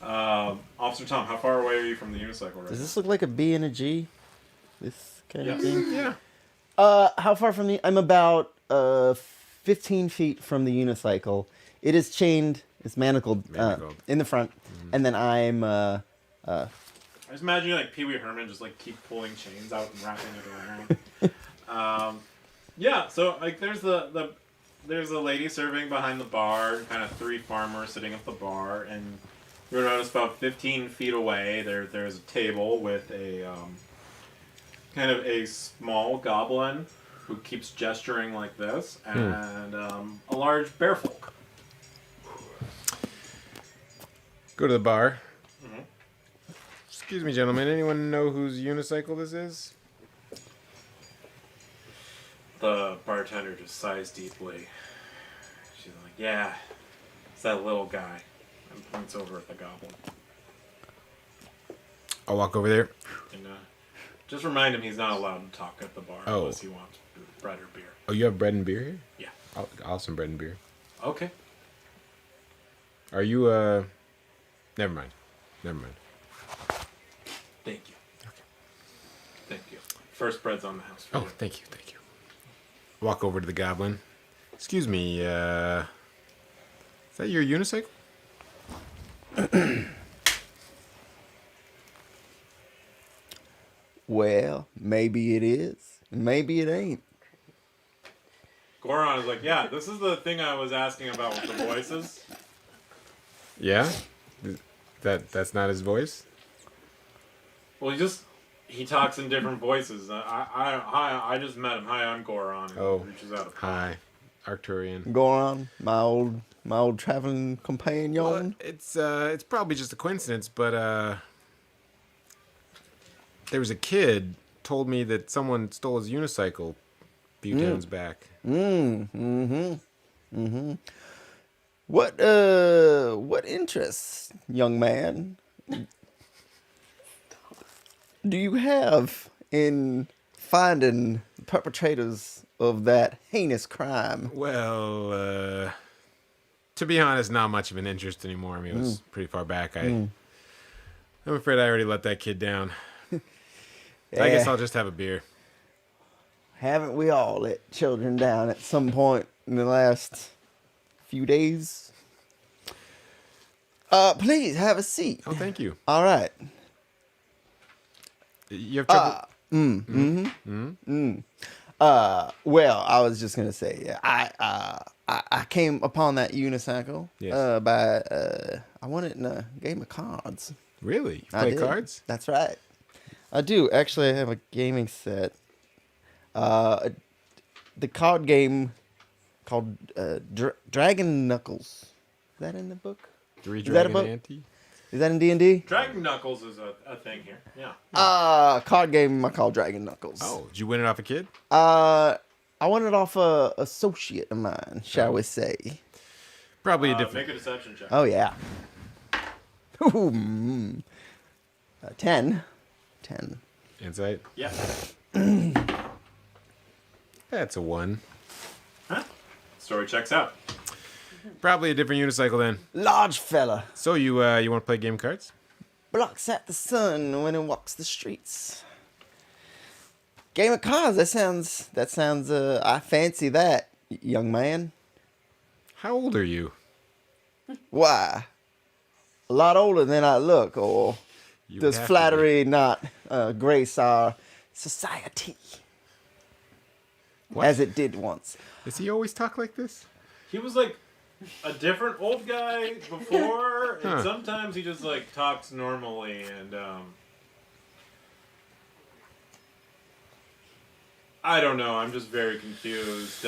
Officer Tom, how far away are you from the unicycle right Does now? this look like a B and a G? This kind of thing? Yeah. How far from the... I'm about 15 feet from the unicycle. It is chained. It's manacled, in the front. And then I'm... I just imagine you like Pee Wee Herman just like keep pulling chains out and wrapping it around. Yeah, so like there's a lady serving behind the bar, kind of 3 farmers sitting at the bar, and you'll notice about 15 feet away there's a table with a kind of a small goblin who keeps gesturing like this, and a large bear folk. Go to the bar. Excuse me, gentlemen. Anyone know whose unicycle this is? The bartender just sighs deeply. She's like, yeah, it's that little guy. And points over at the goblin. I'll walk over there. And just remind him he's not allowed to talk at the bar unless he wants bread or beer. Oh, you have bread and beer here? Yeah. I'll have some bread and beer. Okay. Are you, Never mind. Thank you. Okay. Thank you. First bread's on the house. Oh, thank you. Walk over to the goblin. Excuse me, is that your unicycle? Well, maybe it is. Maybe it ain't. Goron is like, yeah, this is the thing I was asking about with the voices. Yeah? That's not his voice? Well, he talks in different voices. I just met him. Hi, I'm Goron. And Oh, reaches out a hi. Arcturian. Goron, my old traveling companion. Well, it's probably just a coincidence, but there was a kid told me that someone stole his unicycle a few towns back. What interests, young man, do you have in finding perpetrators of that heinous crime? Well, to be honest, not much of an interest anymore. I mean, it was pretty far back. I'm afraid I already let that kid down. I guess I'll just have a beer. Haven't we all let children down at some point in the last few days? Please have a seat. Oh, thank you. All right. You have trouble? Well, I was just gonna say, yeah, I came upon that unicycle. Yes. I won it in a game of cards. Really? You I play did. cards? That's right. I do actually. I have a gaming set. The card game called Dragon Knuckles. Is that in the book? Three Is that a Dragon book? Ante? Is that in D&D? Dragon Knuckles is a thing here. Yeah. Card game I call Dragon Knuckles. Oh, did you win it off a kid? I won it off a associate of mine, shall we say. Probably a Make different. a deception check. Oh, yeah. 10. Insight? Yeah. That's a 1. Huh? Story checks out. Probably a different unicycle then. Large fella. So you want to play game cards? Blocks at the sun when it walks the streets. Game of cards. That sounds. I fancy that, young man. How old are you? Why? A lot older than I look, or You would Does have to flattery not grace our society What? as it did once? be. Does he always talk like this? He was like a different old guy before, Huh. and sometimes he just like talks normally, and I don't know. I'm just very confused.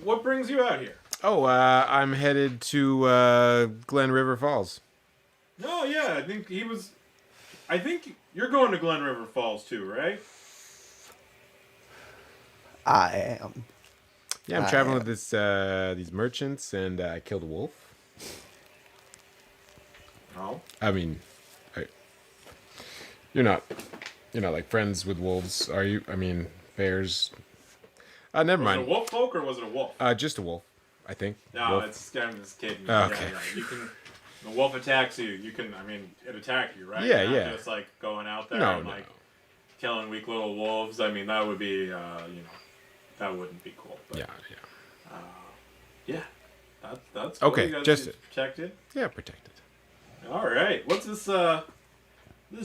What brings you out here? Oh, I'm headed to Glen River Falls. No, yeah, I think you're going to Glen River Falls too, right? I am. Yeah, I'm traveling with these merchants, and I killed a wolf. No. I mean, you're not like friends with wolves, are you? I mean, bears. Never Was it a mind. wolf folk or was it a wolf? Just a wolf, I think. No, Wolf. it's kind of just kidding. Oh, okay. Yeah. You can. The wolf attacks you. You can. I mean, it attack you, right? Yeah, You're not yeah. Just like going out there No, and no. like killing weak little wolves. I mean, that would be, that wouldn't be cool. But, Yeah. Yeah. That's cool. Okay, You guys just- are protected. Yeah, protected. All right. What's this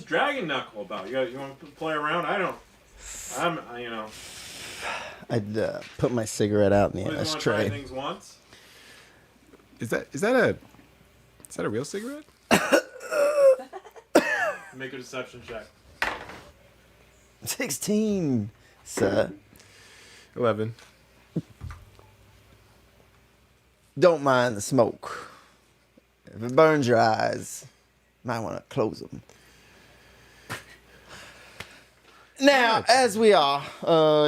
dragon knuckle about? You want to play around? I'd put my cigarette out in the Always want to try ashtray. things once. Is that a real cigarette? Make a deception check. 16, sir. 11. Don't mind the smoke. If it burns your eyes, might want to close them. Now, as we are,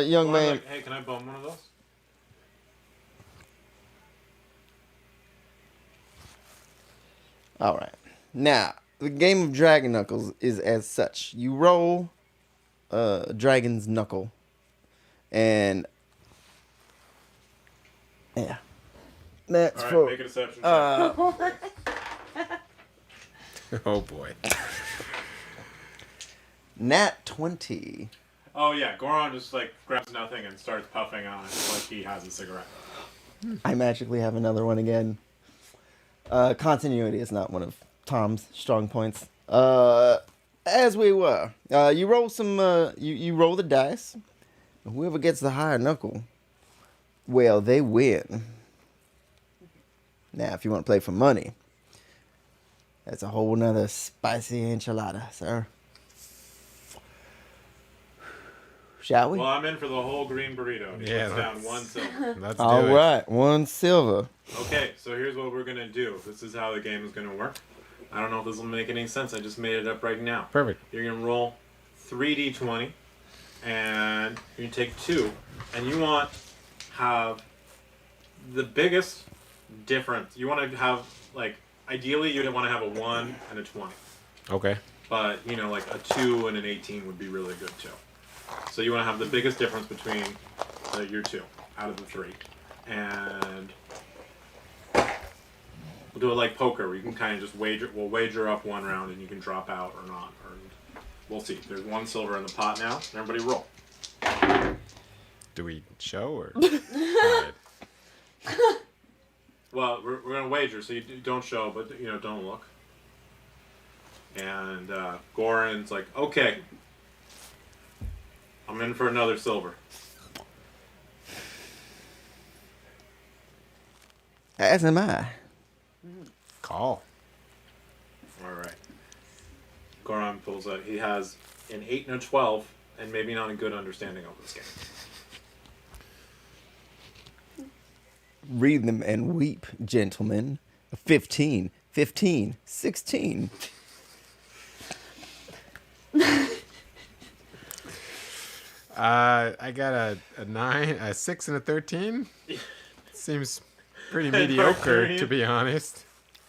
young Well, man. like, hey, can I bum one of those? All right. Now, the game of Dragon Knuckles is as such. You roll a dragon's knuckle, and yeah, that's All right, for make a deception check. Oh boy. nat 20. Oh yeah, Goron just like grabs nothing and starts puffing on it like he has a cigarette. I magically have another one again. Continuity is not one of Tom's strong points. As we were, you roll some. You roll the dice. Whoever gets the higher knuckle, well, they win. Now, if you want to play for money, that's a whole nother spicy enchilada, sir. Shall we? Well, I'm in for the whole green burrito. He Yeah, puts down that's- one silver. Let's do All it. right, 1 silver. Okay, so here's what we're gonna do. This is how the game is gonna work. I don't know if this will make any sense. I just made it up right now. Perfect. You're gonna roll 3d20, and you take 2, and you want have the biggest difference. You want to have like ideally you'd want to have a 1 and a 20, Okay. but like a 2 and an 18 would be really good too. So you want to have the biggest difference between your 2 out of the 3, and we'll do it like poker, where you can kind of just wager. We'll wager up one round, and you can drop out or not. Or we'll see. There's 1 silver in the pot now. Everybody roll. Do we show or? Alright. Well, we're gonna wager, so you don't show, but don't look. And Goran's like, okay, I'm in for another silver. As am I. Call. All right. Goran pulls out. He has an 8 and a 12, and maybe not a good understanding of this game. Read them and weep, gentlemen. 15, 15, 16. I got a 9, a 6, and a 13. Seems pretty mediocre, to be honest.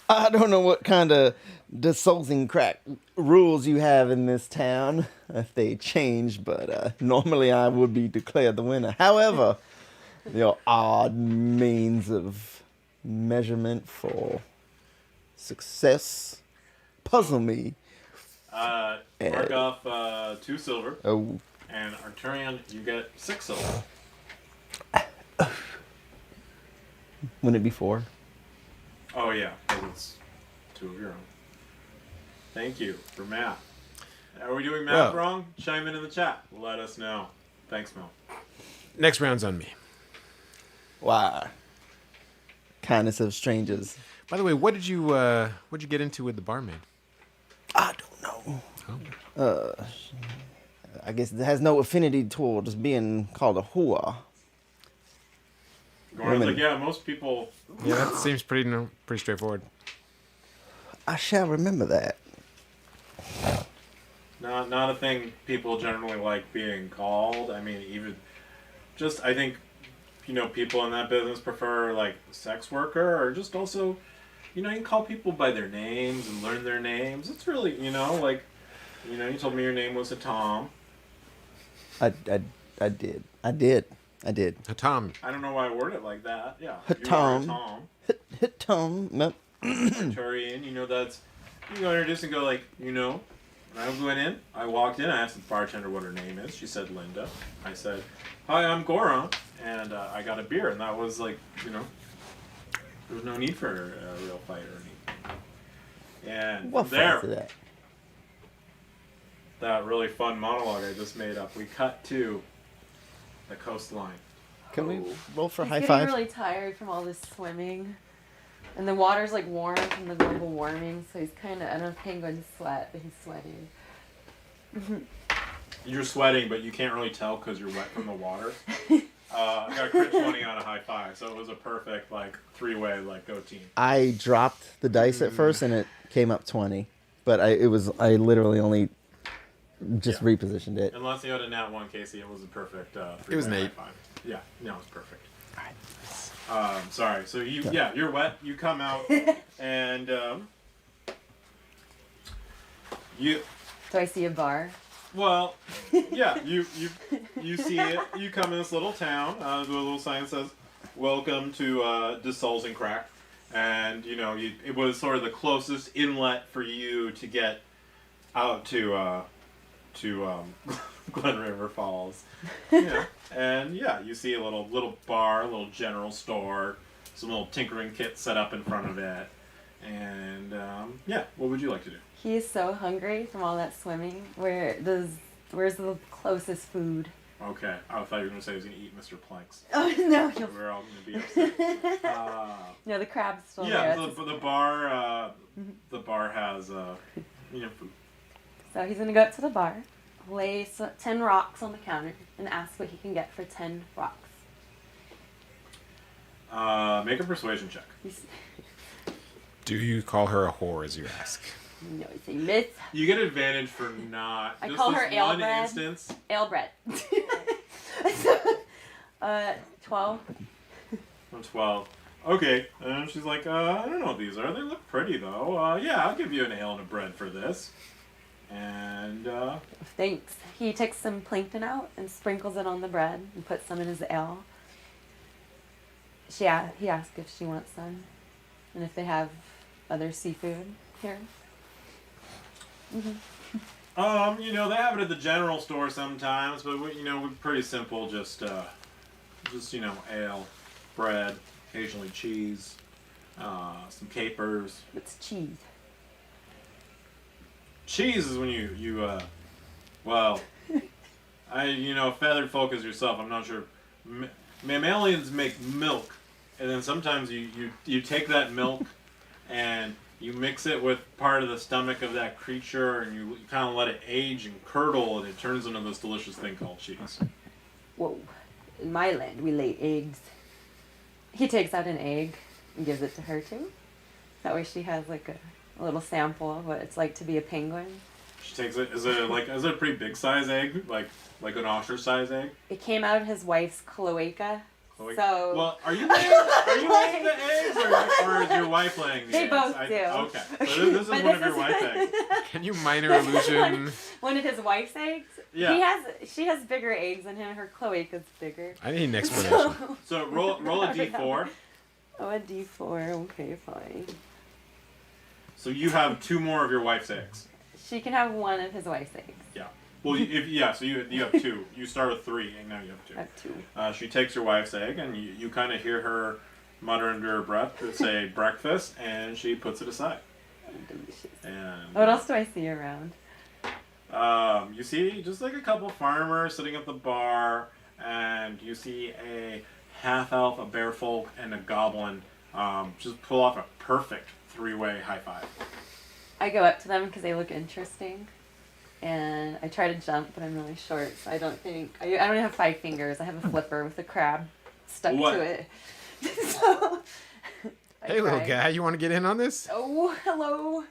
I don't know what kind of dissolving crack rules you have in this town, if they change, but normally I would be declared the winner. However, your odd means of measurement for success puzzle me. Mark off 2 silver, Oh, and Arcturian, you get 6 silver. wouldn't it be 4? Oh yeah, because it's 2 of your own. Thank you for math. Are we doing math Well. wrong? Chime in the chat. Let us know. Thanks, Mel. Next round's on me. Wow. Kindness of strangers. By the way, what'd you get into with the barmaid? I don't know. Oh. I guess it has no affinity towards being called a whore. Goran's Women. like, yeah, most people. Yeah, that seems pretty straightforward. I shall remember that. Not a thing people generally like being called. I mean, even just I think, people in that business prefer like sex worker or just also, you can call people by their names and learn their names. It's really, you told me your name was a Tom. I did. Tom. I don't know why I worded it like that. Yeah. Tom. You are a Tom. Hit Tom. No. Arcturian, that's you go introduce and go like, when I went in, I walked in, I asked the bartender what her name is. She said Linda. I said, hi, I'm Goran, and I got a beer, and that was like, there was no need for a real fight or anything. And What from there, fight to that? that really fun monologue I just made up, we cut to the coastline. Can we roll for He's high getting five? really tired from all this swimming. And the water's like warm from the global warming, so he's kind of, I don't know if penguins sweat, but he's sweating. You're sweating, but you can't really tell because you're wet from the water. I got a crit 20 on a high five, so it was a perfect, three-way, go team. I dropped the dice at first and it came up 20. But I literally only just repositioned it. Unless you had a nat 1, Casey, it was a perfect It was an 8. high five. Yeah, no, it was perfect. Sorry, so you're wet, you come out, and you... Do I see a bar? Well, yeah, you see it. You come in this little town. The little sign says, "Welcome to De Solzencrack," and it was sort of the closest inlet for you to get out to Glen River Falls. Yeah, and you see a little bar, a little general store, some little tinkering kits set up in front of it, and what would you like to do? He is so hungry from all that swimming. Where's the closest food? Okay, I thought you were going to say he was going to eat Mr. Planks. Oh, no. We're all going to be upset. No, the crab's still Yeah, there. the bar has food. So he's going to go up to the bar, lay 10 rocks on the counter, and ask what he can get for 10 rocks. Make a persuasion check. Do you call her a whore, as you ask? No, it's a myth. You get advantage for not. I just call this her ale one bread. instance. Ale bread. 12. 12. Okay, and she's like, I don't know what these are. They look pretty though. Yeah, I'll give you an ale and a bread for this. And Thanks. He takes some plankton out and sprinkles it on the bread and puts some in his ale. He asks if she wants some and if they have other seafood here. they have it at the general store sometimes, but we're pretty simple. Just ale, bread, occasionally cheese, some capers. What's cheese? Cheese is when feathered folk as yourself, I'm not sure. Mammalians make milk, and then sometimes you take that milk and you mix it with part of the stomach of that creature, and you kind of let it age and curdle, and it turns into this delicious thing called cheese. Whoa. In my land, we lay eggs. He takes out an egg and gives it to her too. That way she has a little sample of what it's like to be a penguin. She takes it. Is it a pretty big size egg, like an ostrich size egg? It came out of his wife's cloaca. Like, So well, are you laying the eggs, or is your wife laying the They eggs? both do. Okay, so this is But one of this your is- wife's eggs. Can you minor illusion? one of his wife's eggs. Yeah. She has bigger eggs than him. Her cloaca's bigger. I need an explanation. So roll a d4. Oh, a D4. Okay, fine. So you have 2 more of your wife's eggs. She can have one of his wife's eggs. Yeah. Well, so you have 2. You start with 3, and now you have 2. I have 2. She takes your wife's egg, and you kind of hear her mutter under her breath to say breakfast, and she puts it aside. Delicious. And What else do I see around? you see just like a couple farmers sitting at the bar, and you see a half-elf, a bearfolk, and a goblin just pull off a perfect three-way high five. I go up to them because they look interesting, and I try to jump, but I'm really short, so I don't think I don't have 5 fingers. I have a flipper with a crab stuck to it. So Hey, little guy, you want to get in on this? Oh, hello.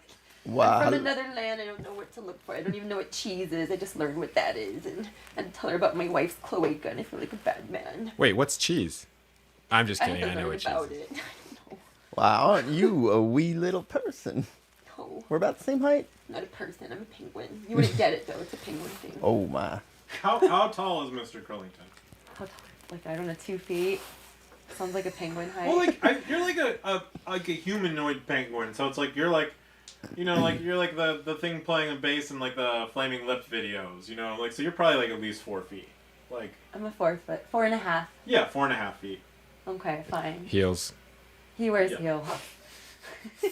Wow. I'm from another land. I don't know what to look for. I don't even know what cheese is. I just learned what that is. And I tell her about my wife's cloaca, and I feel like a bad man. Wait, what's cheese? I'm just I kidding. have I to know learn what cheese about is. it. I don't know. Wow, aren't you a wee little person? No, We're about the same height? not a person. I'm a penguin. You wouldn't get it, though. It's a penguin thing. Oh, my. How tall is Mr. Krillington? How tall? Like, I don't know, 2 feet. Sounds like a penguin height. Well, like you're like a humanoid penguin, so it's like you're like, you know, like you're like the thing playing the bass in like the Flaming Lips videos, you know, like so you're probably like at least 4 feet, like I'm a 4 foot, 4.5. yeah, 4.5 feet. Okay, fine. Heels. He wears Yeah. heels.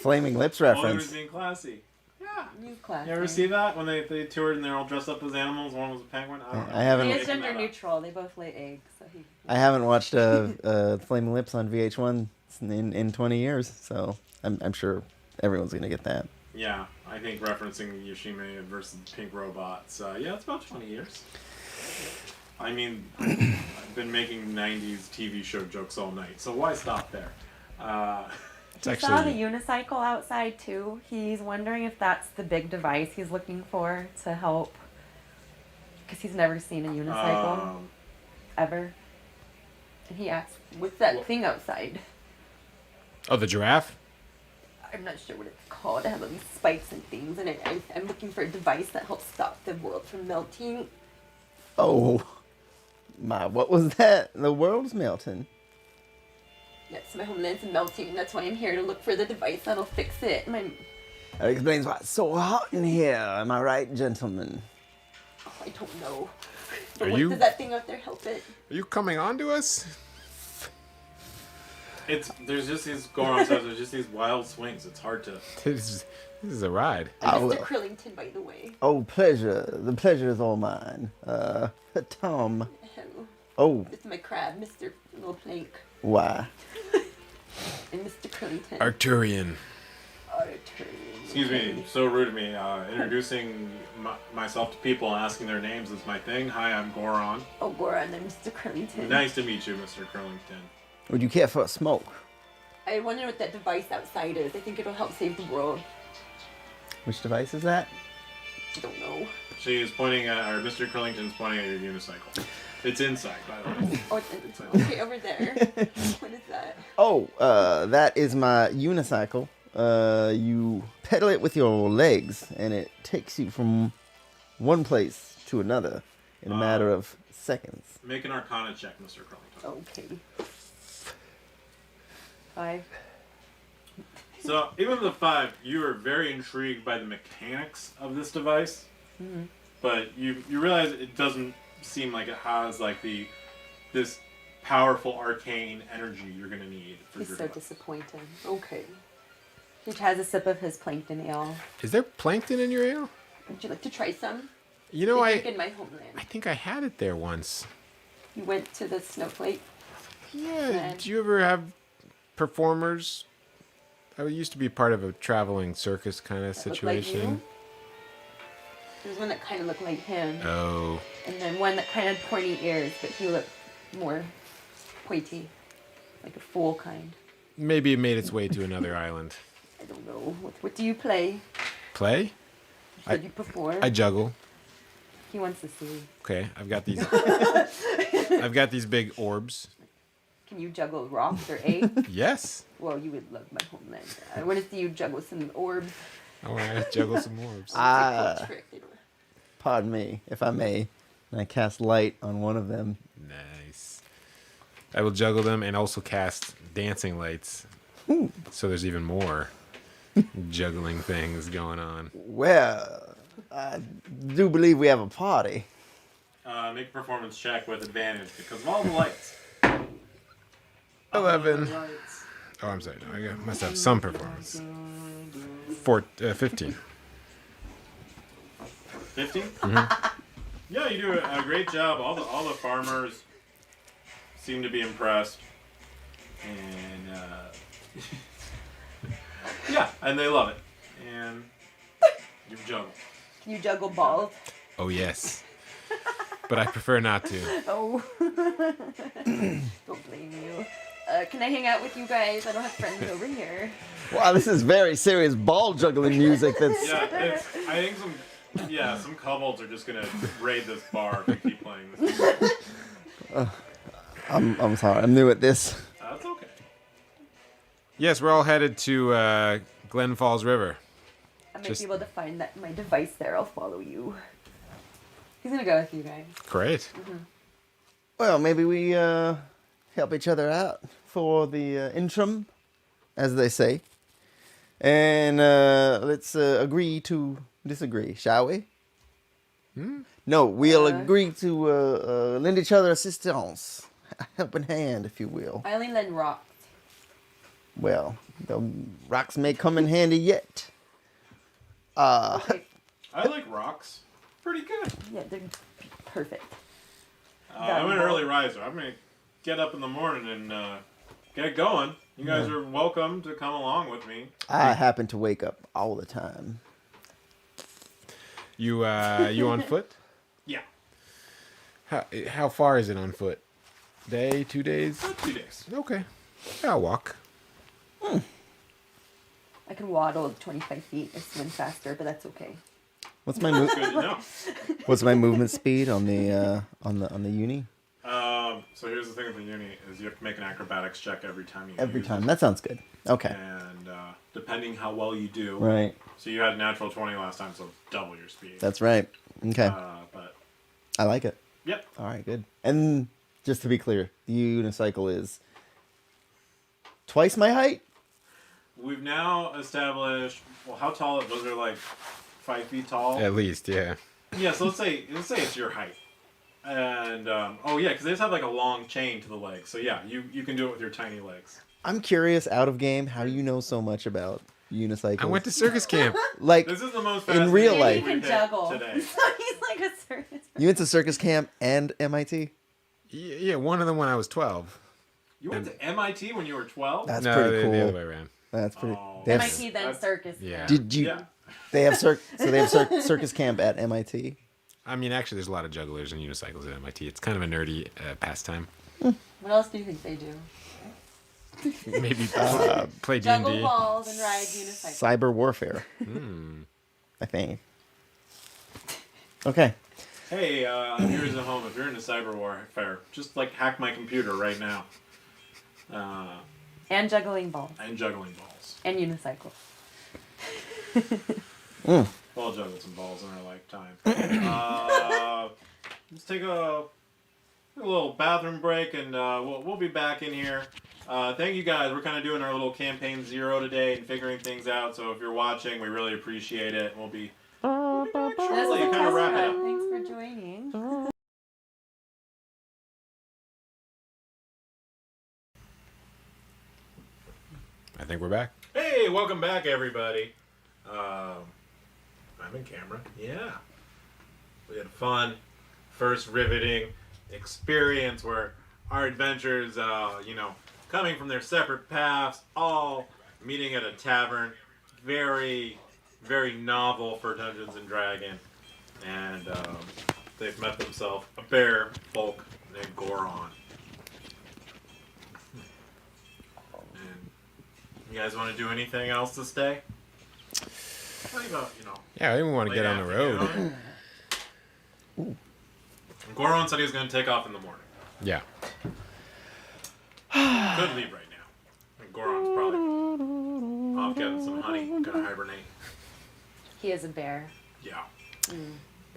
Flaming Lips Oh, he was reference. being classy. Yeah. He's classy. You ever see that when they toured and they're all dressed up as animals? One was a penguin. I don't know. I haven't- He I'm is making gender that up. neutral. They both lay eggs, so he. I haven't watched Flaming Lips on VH1 in 20 years, so I'm sure everyone's going to get that. Yeah, I think referencing Yoshime versus Pink Robots. Yeah, it's about 20 years. I mean, I've been making 90s TV show jokes all night, so why stop there? It's He saw the actually unicycle outside too. He's wondering if that's the big device he's looking for to help. Because he's never seen a unicycle ever. And he asked, "What's that Well- thing outside?" oh, the giraffe. I'm not sure what it's called. I have all these spikes and things, and I'm looking for a device that helps stop the world from melting. Oh, my, what was that? The world's melting. Yes, my homeland's melting, and that's why I'm here to look for the device that'll fix it. That explains why it's so hot in here. Am I right, gentlemen? I don't know. But Are what you- does that thing out there help it? Are you coming on to us? There's just these Goron says there's just these wild swings. It's hard to. This is a ride. I I'm will- Mr. Krillington, by the way. Oh, pleasure. The pleasure is all mine. Tom. Hello. Oh, This is my crab, Mr. Little Plank, why? and Mr. Krillington. Arcturian. Arcturian. Excuse me, so rude of me. Introducing myself to people and asking their names is my thing. Hi, I'm Goron. Oh, Goron, I'm Mr. Krillington. Nice to meet you, Mr. Krillington. Would you care for a smoke? I wonder what that device outside is. I think it'll help save the world. Which device is that? I don't know. She's pointing at, or Mr. Krillington's pointing at your unicycle. It's inside, by the way. Oh, it's okay over there. What is that? Oh, that is my unicycle. You pedal it with your legs, and it takes you from one place to another in a matter of seconds. Make an Arcana check, Mr. Krillington. Okay. 5. So, even with the 5, you are very intrigued by the mechanics of this device, but you realize it doesn't seem like it has like this powerful arcane energy you're gonna need for He's your so device. disappointed. Okay. He has a sip of his plankton ale. Is there plankton in your ale? Would you like to try some? You know, They drink I in my homeland. think I had it there once. You went to the snowflake. Yeah. Man. Do you ever have performers? I used to be part of a traveling circus kind of That looked like you? situation. There's one that kind of looked like him, Oh. and then one that kind of had pointy ears, but he looked more pointy, like a fool kind. Maybe it made its way to another island. I don't know. What do you play? Play? You said you perform. I juggle. He wants to see. Okay, I've got these. I've got these big orbs. Can you juggle rocks or eggs? Yes. Well, you would love my homeland. I want to see you juggle some orbs. All right, juggle some orbs. It's a cool trick. They don't- Pardon me, if I may. And I cast light on one of them. Nice. I will juggle them and also cast dancing lights. So there's even more juggling things going on. Well, I do believe we have a party. Make a performance check with advantage because of all the lights. 11. Lights. Oh, I'm sorry. No, I must have some performance. 15. 50? Yeah, you do a great job. All the farmers seem to be impressed, and yeah, and they love it. And you juggle. Can you juggle balls? Oh, yes. But I prefer not to. Oh. Don't blame you. Can I hang out with you guys? I don't have friends over here. Wow, this is very serious ball juggling music. That's Yeah, I think some kobolds are just gonna raid this bar if we keep playing this music. I'm sorry. I'm new at this. That's okay. Yes, we're all headed to Glen Falls River. I might Just- be able to find my device there. I'll follow you. He's gonna go with you guys. Great. Well, maybe we help each other out for the interim, as they say, and let's agree to disagree, shall we? No, we'll agree to lend each other assistance, a helping hand, if you will. I only lend rocks. Well, the rocks may come in handy yet. Okay. I like rocks. Pretty good. Yeah, they're perfect. I'm an early riser. I'm gonna get up in the morning and get going. You guys are welcome to come along with me. I happen to wake up all the time. You on foot? Yeah, How far is it on foot? Day, 2 days? 2 days. Okay. I'll walk. I can waddle 25 feet or swim faster, but that's okay. What's my Good to know. What's my movement speed on the uni? So here's the thing with the uni is you have to make an acrobatics check every time you Every use time. it. That sounds good. Okay. And depending how well you do, Right. so you had a natural 20 last time, so double your speed. That's right. Okay. But I like it. yep, All right, good. And just to be clear, the unicycle is twice my height? we've now established. Well, how tall? Those are like 5 feet tall. At least, yeah. Yeah, so let's say it's your height. And oh yeah, because they just have like a long chain to the legs. So yeah, you can do it with your tiny legs. I'm curious, out of game, how you know so much about unicycles. I went to circus camp. like, This is the most In real fascinating life. He we can picked juggle. today. So he's like a circus. you went to circus camp and MIT? Yeah, one of them when I was 12. You went to MIT when you were 12? That's no, pretty the other cool. way around. That's pretty. Oh. They have, MIT then That's- circus. Yeah. did you? Yeah. They have circus camp at MIT. I mean, actually, there's a lot of jugglers and unicycles at MIT. It's kind of a nerdy pastime. What else do you think they do? Maybe play Juggle D&D. balls and ride unicycles. Cyber warfare. I think. Okay. Hey, here's a home. If you're into cyber warfare, just like hack my computer right now. And juggling balls. And juggling balls. And unicycles. We'll all juggle some balls in our lifetime. Let's take a little bathroom break, and we'll be back in here. Thank you guys. We're kind of doing our little campaign 0 today and figuring things out. So if you're watching, we really appreciate it. We'll be back This shortly. is Kind of wrap it Cassie. up. Thanks for joining. I think we're back. Hey, welcome back, everybody. I'm in camera. Yeah. We had a fun, first riveting experience where our adventures, coming from their separate paths, all meeting at a tavern. Very, very novel for Dungeons and Dragons. And they've met themselves a bear folk named Goron. And you guys want to do anything else to stay? What about, Yeah, I didn't want to late get on the road. afternoon? Goron said he was going to take off in the morning. Yeah. Could leave right now. I think Goron's probably off getting some honey, gonna hibernate. He is a bear. Yeah.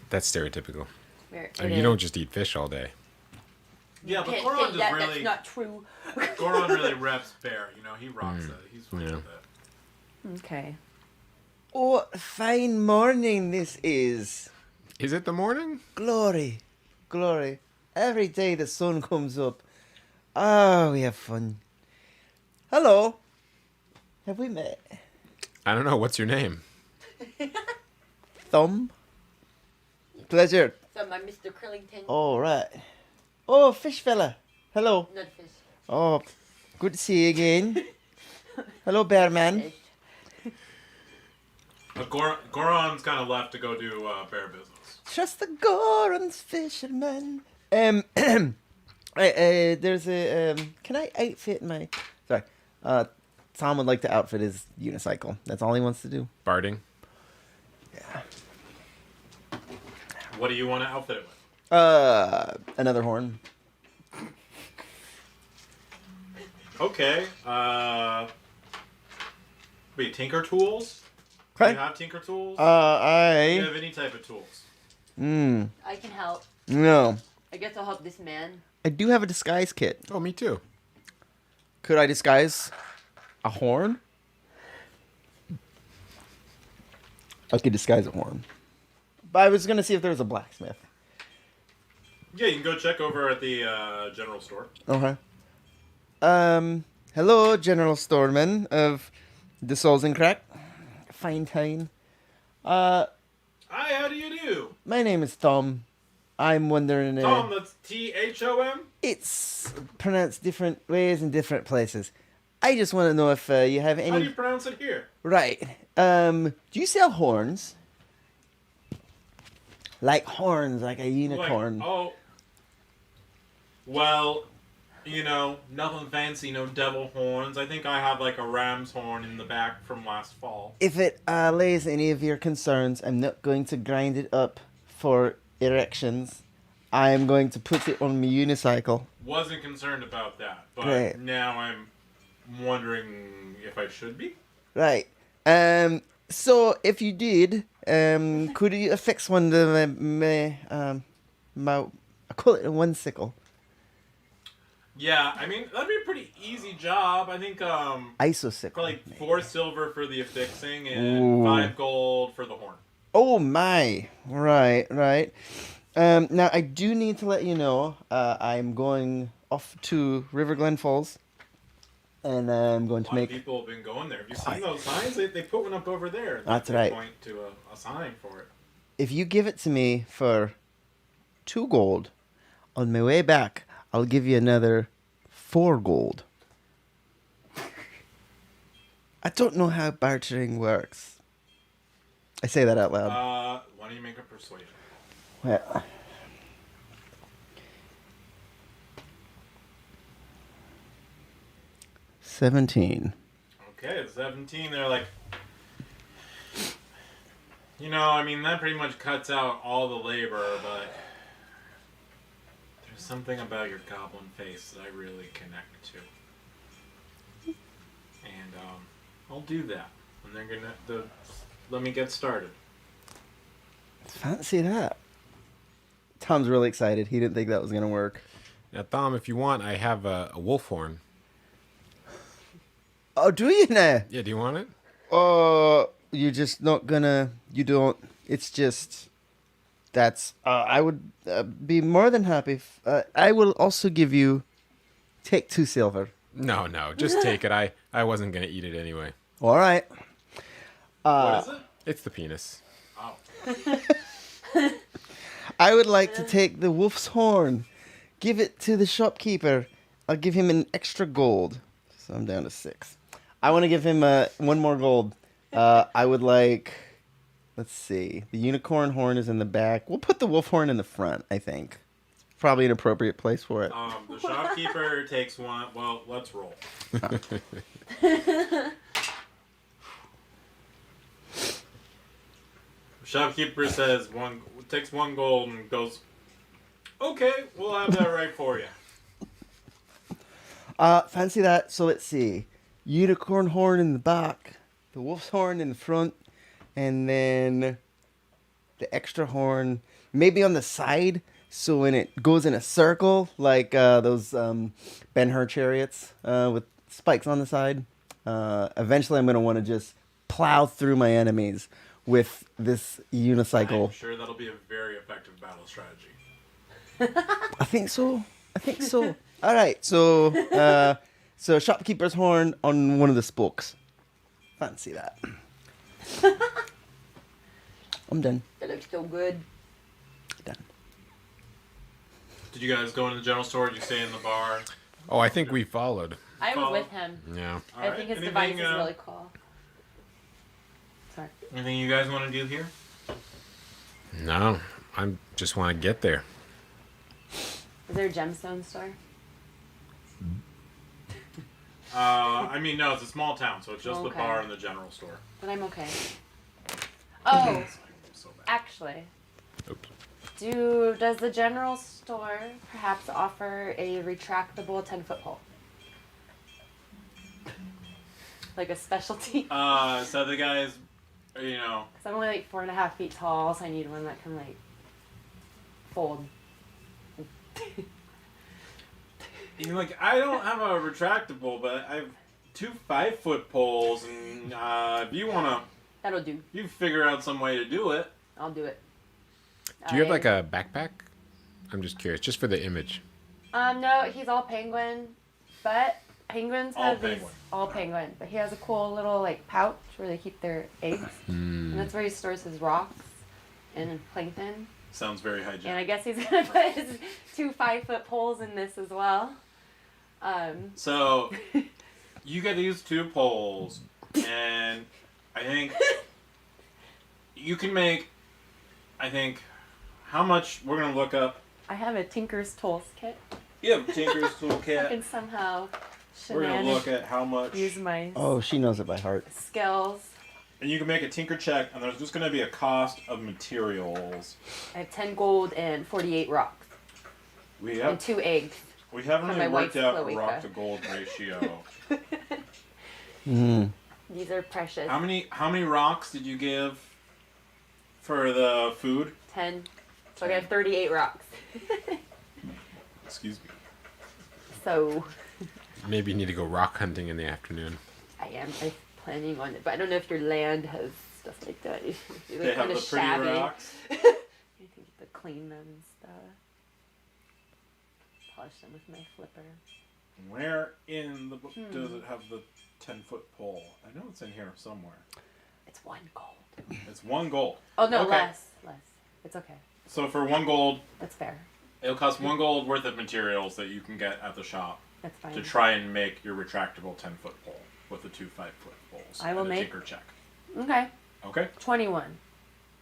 That's stereotypical. Where I mean, you don't just eat fish all day. Yeah, but Can't Goron say just that. really That's not true. Goron really reps bear. He rocks it. He's fine Yeah. with it. Okay. What a fine morning this is. Is it the morning? Glory. Glory. Every day the sun comes up. Oh, we have fun. Hello. Have we met? I don't know. What's your name? Thumb. Pleasure. So I'm Mr. Krillington. All right. Oh, fish fella. Hello. Not fish. Oh, good to see you again. Hello, bear man. Fish. Goron's kind of left to go do bear business. Trust the Goron's fisherman. There's a can I outfit my? Sorry. Tom would like to outfit his unicycle. That's all he wants to do. Barding. Yeah. What do you want to outfit it with? Another horn. Okay. Wait, tinker tools? Do Okay. you have tinker tools? Do you I. have any type of tools? I can help. No. I guess I'll help this man. I do have a disguise kit. Oh, me too. Could I disguise a horn? I could disguise a horn. But I was gonna see if there was a blacksmith. Yeah, you can go check over at the general store. Okay. Hello, General Storeman of the Souls and Crack. Fine time. Hi, how do you do? My name is Tom. I'm wondering. Tom, that's Thom? It's pronounced different ways in different places. I just want to know if you have any. How do you pronounce it here? Right. Do you sell horns? Like horns, like a unicorn. Like, oh. Well, you know, nothing fancy, no devil horns. I think I have like a ram's horn in the back from last fall. If it allays any of your concerns, I'm not going to grind it up for erections. I am going to put it on my unicycle. Wasn't concerned about that, but Great. now I'm wondering if I should be. Right. So if you did, could you affix one to my I call it a one sickle. Yeah, I mean that'd be a pretty easy job. I think Isosickle. for like 4 silver for the affixing and Ooh. 5 gold for the horn. Oh my! Right. Now I do need to let you know I'm going off to River Glen Falls, and I'm going A to lot of make. people have been going there. Have you seen those signs? They put one up over there. That's They right. Point to a sign for it. If you give it to me for 2 gold, on my way back, I'll give you another 4 gold. I don't know how bartering works. I say that out loud. Why don't you make a persuasion? Well, 17. Okay, at 17, they're like, you know, I mean, that pretty much cuts out all the labor, but there's something about your goblin face that I really connect to. And I'll do that. And they're gonna let me get started. Fancy that. Tom's really excited. He didn't think that was going to work. Now, Thom, if you want, I have a wolf horn. Oh, do you now? Yeah, do you want it? Oh, you're just not gonna. You don't. It's just. That's. I would be more than happy. If, I will also give you. Take 2 silver. No, just take it. I wasn't going to eat it anyway. All right. What is it? It's the penis. Oh. I would like to take the wolf's horn. Give it to the shopkeeper. I'll give him an extra gold. So I'm down to 6. I want to give him 1 more gold. I would like. Let's see. The unicorn horn is in the back. We'll put the wolf horn in the front, I think. It's probably an appropriate place for it. The shopkeeper takes 1. Well, let's roll. Shopkeeper says takes 1 gold and goes, okay, we'll have that right for you. Fancy that. So let's see. Unicorn horn in the back. The wolf's horn in the front. And then the extra horn maybe on the side. So when it goes in a circle, like those Ben-Hur chariots with spikes on the side. Eventually I'm going to want to just plow through my enemies with this unicycle. I'm sure that'll be a very effective battle strategy. I think so. All right, so shopkeeper's horn on one of the spokes. Fancy that. I'm done. That looks so good. Done. Did you guys go into the general store? Did you stay in the bar? Oh, I think we followed. I was Follow. with him. Yeah. I think his device is really cool. Sorry. Anything you guys want to do here? No, I just want to get there. Is there a gemstone store? I mean, no, it's a small town, so it's just the Okay. bar and the general store. Then I'm okay. Oh, So bad. actually, Oops. does the general store perhaps offer a retractable 10-foot pole? Like a specialty? So the guys, you know, Because I'm only like 4.5 feet tall, so I need one that can like fold. like I don't have a retractable, but I have 2 5-foot poles, and if you wanna, That'll do. you figure out some way to do it. I'll do it. Do you have like a backpack? I'm just curious, just for the image. No, he's all penguin, but penguins All have penguin. these all penguin. But he has a cool little like pouch where they keep their eggs, Hmm. and that's where he stores his rocks and plankton. Sounds very And hygienic. I guess he's gonna put his 2 5-foot poles in this as well. So you get these 2 poles, and I think you can make. I think how much we're gonna look up. I have a Tinker's Tools kit. You have Tinker's I toolkit. can somehow We're gonna look shenanigan at how much. use my Oh, she knows it by heart. skills. And you can make a tinker check, and there's just going to be a cost of materials. I have 10 gold and 48 rocks We and have 2 eggs. we haven't from really my worked wife's out a cloaca. rock to gold ratio. Mm. These are precious. How many rocks did you give for the food? 10. So I have 38 rocks. Excuse me. So Maybe you need to go rock hunting in the afternoon. I'm planning on it, but I don't know if your land has stuff like that. They're They have kind the of pretty shabby. rocks. I think to clean them and stuff. Polish them with my flipper. Where in the book does it have the 10-foot pole? I know it's in here somewhere. It's 1 gold. It's 1 gold. Oh no, Okay. less. It's okay. So for 1 gold, That's fair. it'll cost 1 gold worth of materials that you can get at the shop That's fine. to try and make your retractable 10-foot pole with the 2 5-foot poles. I will and a make- tinker check. Okay. Okay. 21.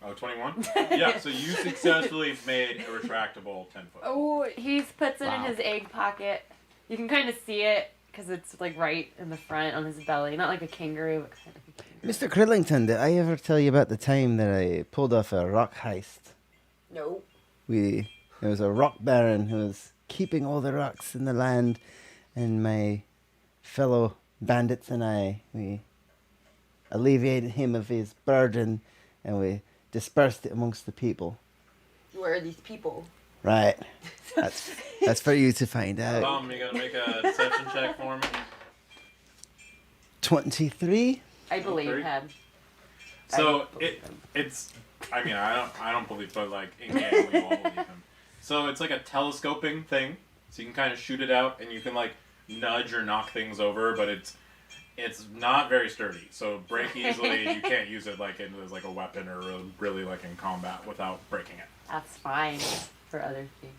Oh, 21? Yeah, so you successfully made a retractable 10-foot. Oh, he puts it Wow. in his egg pocket. You can kind of see it because it's like right in the front on his belly, not like a kangaroo, but kind of like a kangaroo. Mr. Krillington, did I ever tell you about the time that I pulled off a rock heist? No. There was a rock baron who was keeping all the rocks in the land, and my fellow bandits and we alleviated him of his burden, and we dispersed it amongst the people. Where are these people? Right. That's for you to find out. You gotta make a deception check for me. 23? I believe Okay. him. So I believe him. it's. I mean, I don't believe, but like in game we all believe him. So it's like a telescoping thing. So you can kind of shoot it out, and you can like nudge or knock things over, but it's not very sturdy. So break easily. You can't use it like as like a weapon or really like in combat without breaking it. That's fine for other things.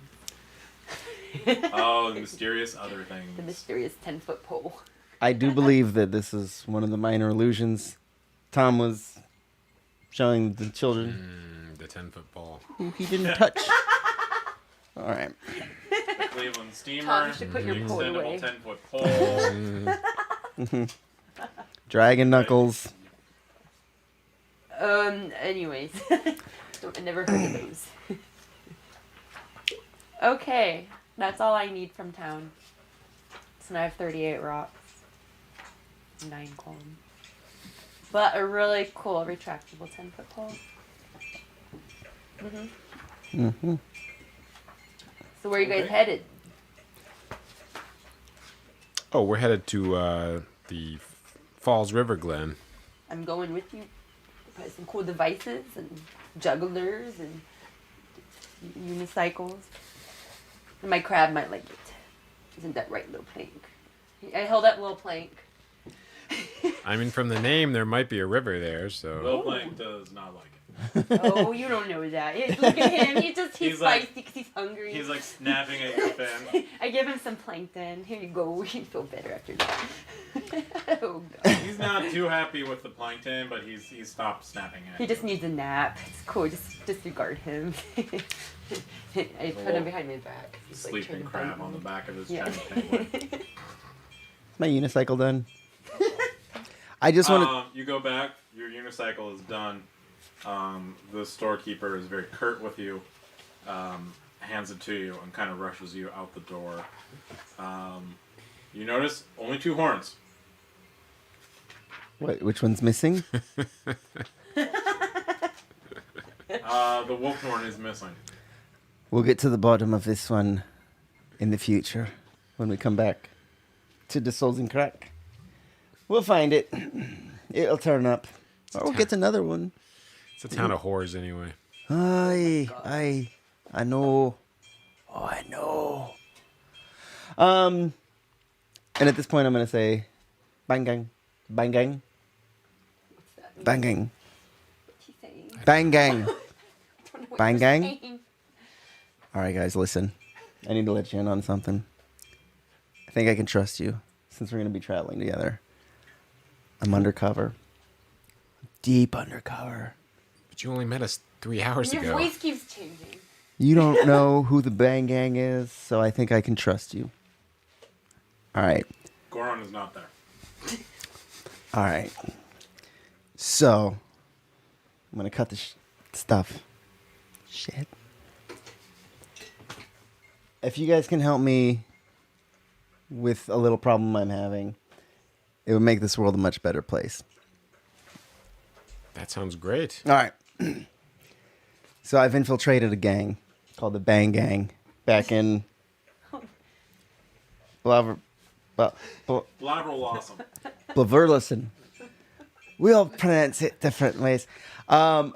Oh, the mysterious other things. The mysterious 10-foot pole. I do believe that this is one of the minor illusions Tom was showing the children The 10-foot ball. who he didn't touch. All right. The Cleveland Steamer. Tom, you should put your pole Extendable away. 10-foot pole. Dragon Knuckles. Anyways. I never heard of those. Okay. That's all I need from town. So now I have 38 rocks. 9 gold. But a really cool retractable 10-foot pole. Mm-hmm. So where are you guys Okay. headed? Oh, we're headed to the Falls River Glen. I'm going with you. Probably some cool devices and jugglers and unicycles. And my crab might like it. Isn't that right, little plank? I held up little plank. I mean, from the name, there might be a river there, so. Wilblank does not like it. Oh, you don't know that. Look at him. He's He's feisty like- because he's hungry. He's like snapping at your fin. I give him some plankton. Here you go. You feel better after that. Oh, God. He's not too happy with the plankton, but he's stopped snapping at He you. just needs a nap. It's cool. Just disregard him. I put him behind my back. He's, like, trying Sleeping to crab bite on the me. back of his Yeah. giant penguin. Is my unicycle done? I just want to. You go back. Your unicycle is done. The storekeeper is very curt with you. Hands it to you and kind of rushes you out the door. You notice only 2 horns. Wait, which one's missing? The wolf horn is missing. We'll get to the bottom of this one in the future when we come back to the Souls and Crack. We'll find it. It'll turn up. Or we'll get to another one. It's a town of whores, anyway. I know. Oh, I know. And at this point, I'm gonna say, bang gang, bang gang, What's that mean? bang gang, What's he saying? bang gang. I don't know what Bang you're gang? saying. All right, guys, listen. I need to let you in on something. I think I can trust you since we're gonna be traveling together. I'm undercover, deep undercover. But you only met us 3 hours Your ago. voice keeps changing. You don't know who the Bang Gang is, so I think I can trust you. All right. Goron is not there. All right. So, I'm going to cut the stuff. Shit. If you guys can help me with a little problem I'm having, it would make this world a much better place. That sounds great. All right. So, I've infiltrated a gang called the Bang Gang back in Blabberlossum. Blaverlison. We all pronounce it different ways. I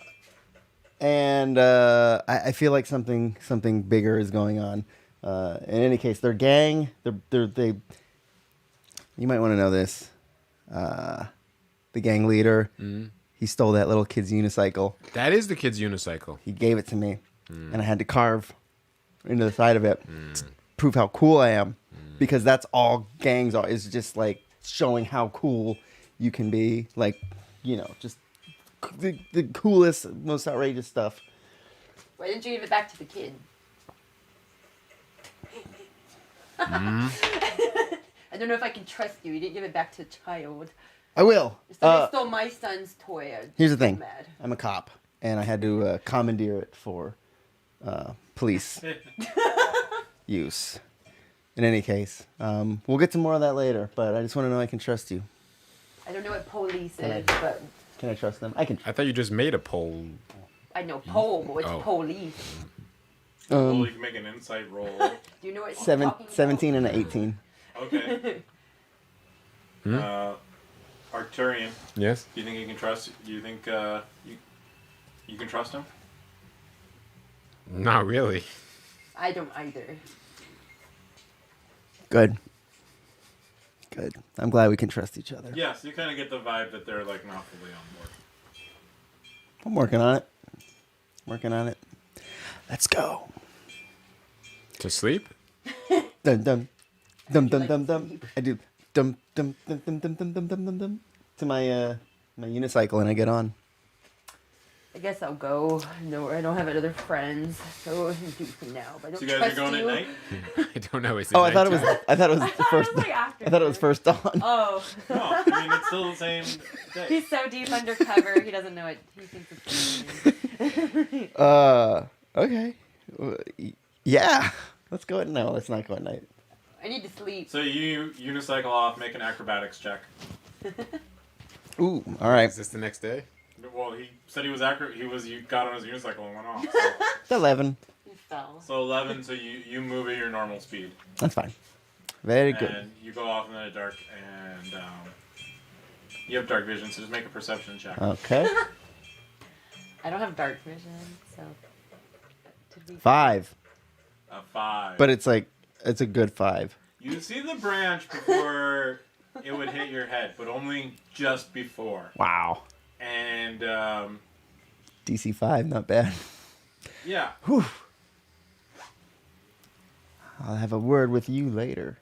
feel like something bigger is going on. In any case, their gang, they. You might want to know this. The gang leader, he stole that little kid's unicycle. That is the kid's unicycle. He gave it to me, and I had to carve into the side of it to prove how cool I am. Because that's all gangs are, is just like showing how cool you can be. Like, you know, just the coolest, most outrageous stuff. Why didn't you give it back to the kid? I don't know if I can trust you. You didn't give it back to a child. I will. If somebody stole my son's toy, I'd Here's the be thing. mad. I'm a cop, and I had to commandeer it for police use. In any case, we'll get to more of that later, but I just want to know I can trust you. I don't know what police Can I- is, but Can I trust them? I can. I thought you just made a poll. I know pole, but what's Oh. police? Well, you can make an insight roll. Do you know what he's talking about? 17 and an 18. Okay. Arcturian, Yes? do you think you can trust? Do you think you can trust him? Not really. I don't either. Good. Good. I'm glad we can trust each other. Yes, you kind of get the vibe that they're like not fully on board. I'm working on it. Working on it. Let's go. To sleep? Dum dum. Dum dum like dum dum. sleep. I do dum dum dum dum dum dum dum dum dum dum to my my unicycle and I get on. I guess I'll go. No, I don't have other friends, so I can do for now. But I don't So you guys are trust going you. at night? I don't know. Is Oh, I thought it was nighttime? the first Like after I thought it was first dawn. Oh, No, I mean it's still the same day. he's so deep undercover, he doesn't know it. He thinks it's evening. Okay. Yeah. Let's go at no, let's not go at night. I need to sleep. So you unicycle off, make an acrobatics check. Ooh, all right. Is this the next day? Well, he said he was accurate. You got on his unicycle and went off. So, It's 11. You fell. so 11. So you move at your normal speed. That's fine. Very good. And you go off in the dark, and you have dark vision. So just make a perception check. Okay. I don't have dark vision, so. Did we... 5. A 5. But it's like it's a good 5. You see the branch before it would hit your head, but only just before. Wow. And DC 5, not bad. yeah, Whew. I'll have a word with you later.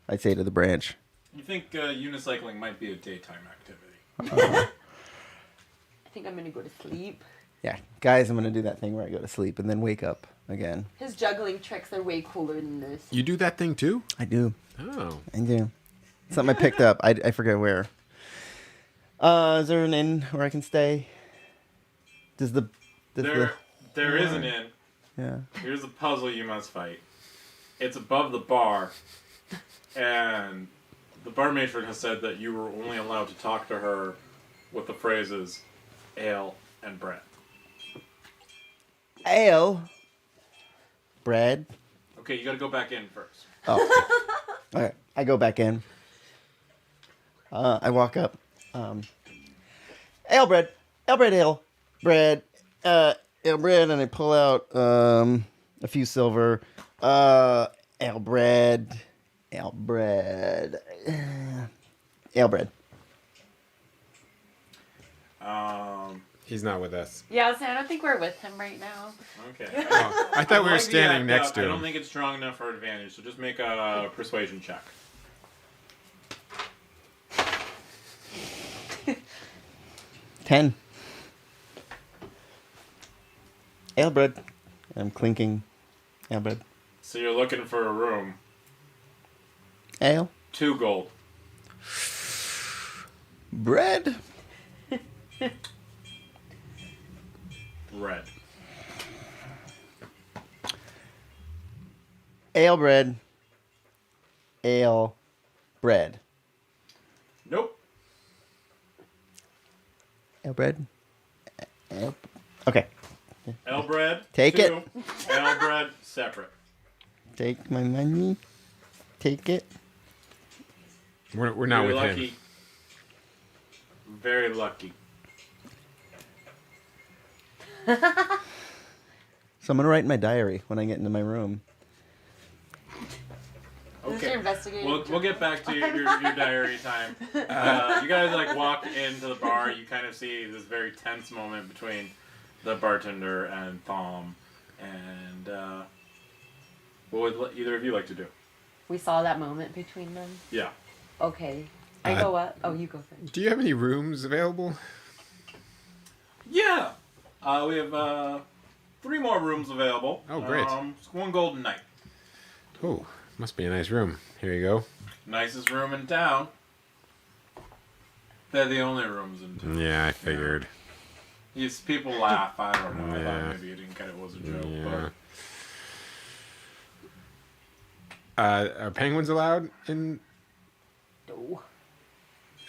I'd say to the branch. you think unicycling might be a daytime activity? I think I'm gonna go to sleep. Yeah, guys, I'm going to do that thing where I go to sleep and then wake up again. His juggling tricks are way cooler than this. You do that thing too? I do. Oh. I do. Something I picked up. I forget where. Is there an inn where I can stay? There is an inn. Yeah. Here's a puzzle you must fight. It's above the bar, and the bar matron has said that you were only allowed to talk to her with the phrases ale and bread. Ale. Bread. Okay, you gotta go back in first. Oh. Okay. I go back in. I walk up. Ale bread. Ale bread, ale. Bread. Ale bread, and I pull out a few silver. Ale bread. Ale bread. Ale bread. He's not with us. Yeah, I was saying, I don't think we're with him right now. Okay. Oh, I thought we were standing next to I him. don't think it's strong enough for advantage, so just make a persuasion check. 10. Ale bread. I'm clinking ale bread. So you're looking for a room. Ale. 2 gold. Bread. Bread. Ale bread. Ale bread. Nope. Ale bread. Ale. Okay. Ale bread. Take 2. it. Ale bread separate. Take my money. Take it. We're not You're with lucky. him. Very lucky. So I'm gonna write in my diary when I get into my room. This is Okay. your investigating. We'll get back to your diary time. You guys like walk into the bar. You kind of see this very tense moment between the bartender and Thom. And what would either of you like to do? We saw that moment between them. Yeah. Okay. I go up. Oh, you go first. Do you have any rooms available? Yeah. We have 3 more rooms available. Oh, great. It's 1 golden night. Oh, must be a nice room. Here you go. Nicest room in town. They're the only rooms in town. Yeah, I figured. Yes, people laugh. I don't know. I Yeah. thought maybe you didn't get it was a joke. Yeah. Are penguins allowed in No.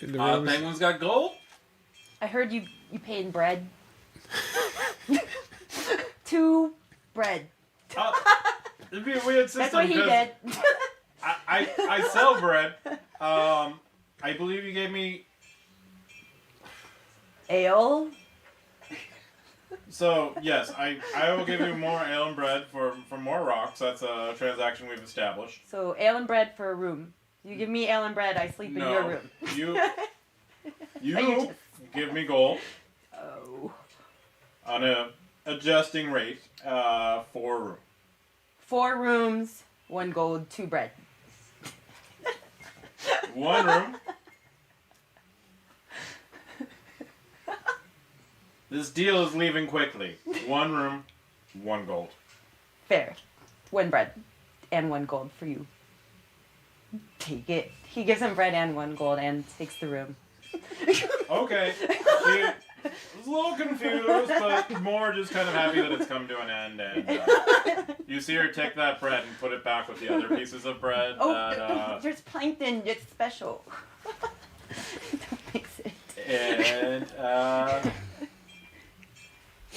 the But rooms? Penguin's got gold? I heard you pay in bread. 2 bread. It'd be a weird system. That's what he 'cause did. I sell bread. I believe you gave me. Ale. So yes, I will give you more ale and bread for more rocks. That's a transaction we've established. So ale and bread for a room. You give me ale and bread, I sleep in your room. you you give me gold Oh. on a adjusting rate for a room. 4 rooms, 1 gold, 2 bread. 1 room. This deal is leaving quickly. 1 room, 1 gold. Fair. 1 bread and 1 gold for you. Take it. He gives him bread and 1 gold and takes the room. Okay. She was a little confused, but more just kind of happy that it's come to an end. And you see her take that bread and put it back with the other pieces of bread. Oh, that, there's plankton. It's special. Don't mix it. and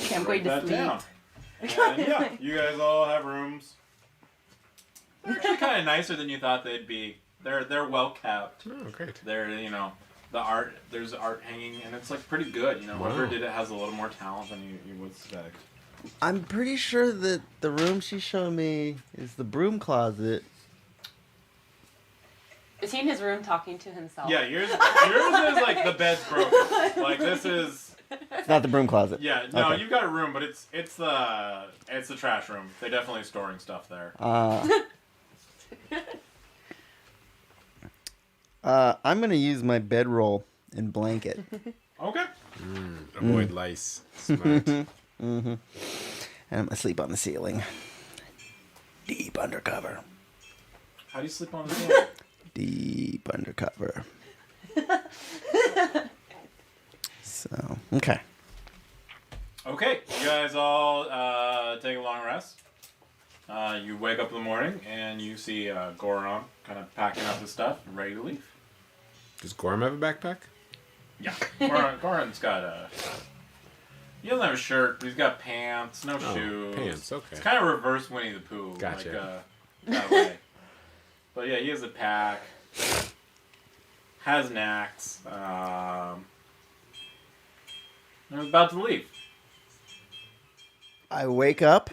Okay, I'm going to that sleep. down. And yeah, you guys all have rooms. They're actually kind of nicer than you thought they'd be. They're well kept. Oh, great. They're the art. There's art hanging, and it's like pretty good. Whoever Wow. did it has a little more talent than you would expect. I'm pretty sure that the room she showed me is the broom closet. Is he in his room talking to himself? Yeah, yours is like the bed's broken. Like this is. It's not the broom closet. Yeah, no, Okay. you've got a room, but it's the trash room. They're definitely storing stuff there. I'm gonna use my bedroll and blanket. Okay. Avoid lice. Smart. And I'm gonna sleep on the ceiling. Deep undercover. How do you sleep on the floor? Deep undercover. So, okay. Okay, you guys all take a long rest. You wake up in the morning and you see Goron kind of packing up his stuff, ready to leave. Does Gorm have a backpack? Yeah, Goron's got a. He doesn't have a shirt, but he's got pants, no shoes. Pants, okay. It's kind of reverse Winnie the Pooh. Gotcha. Like, that way. But yeah, he has a pack. Has an axe. And is about to leave. I wake up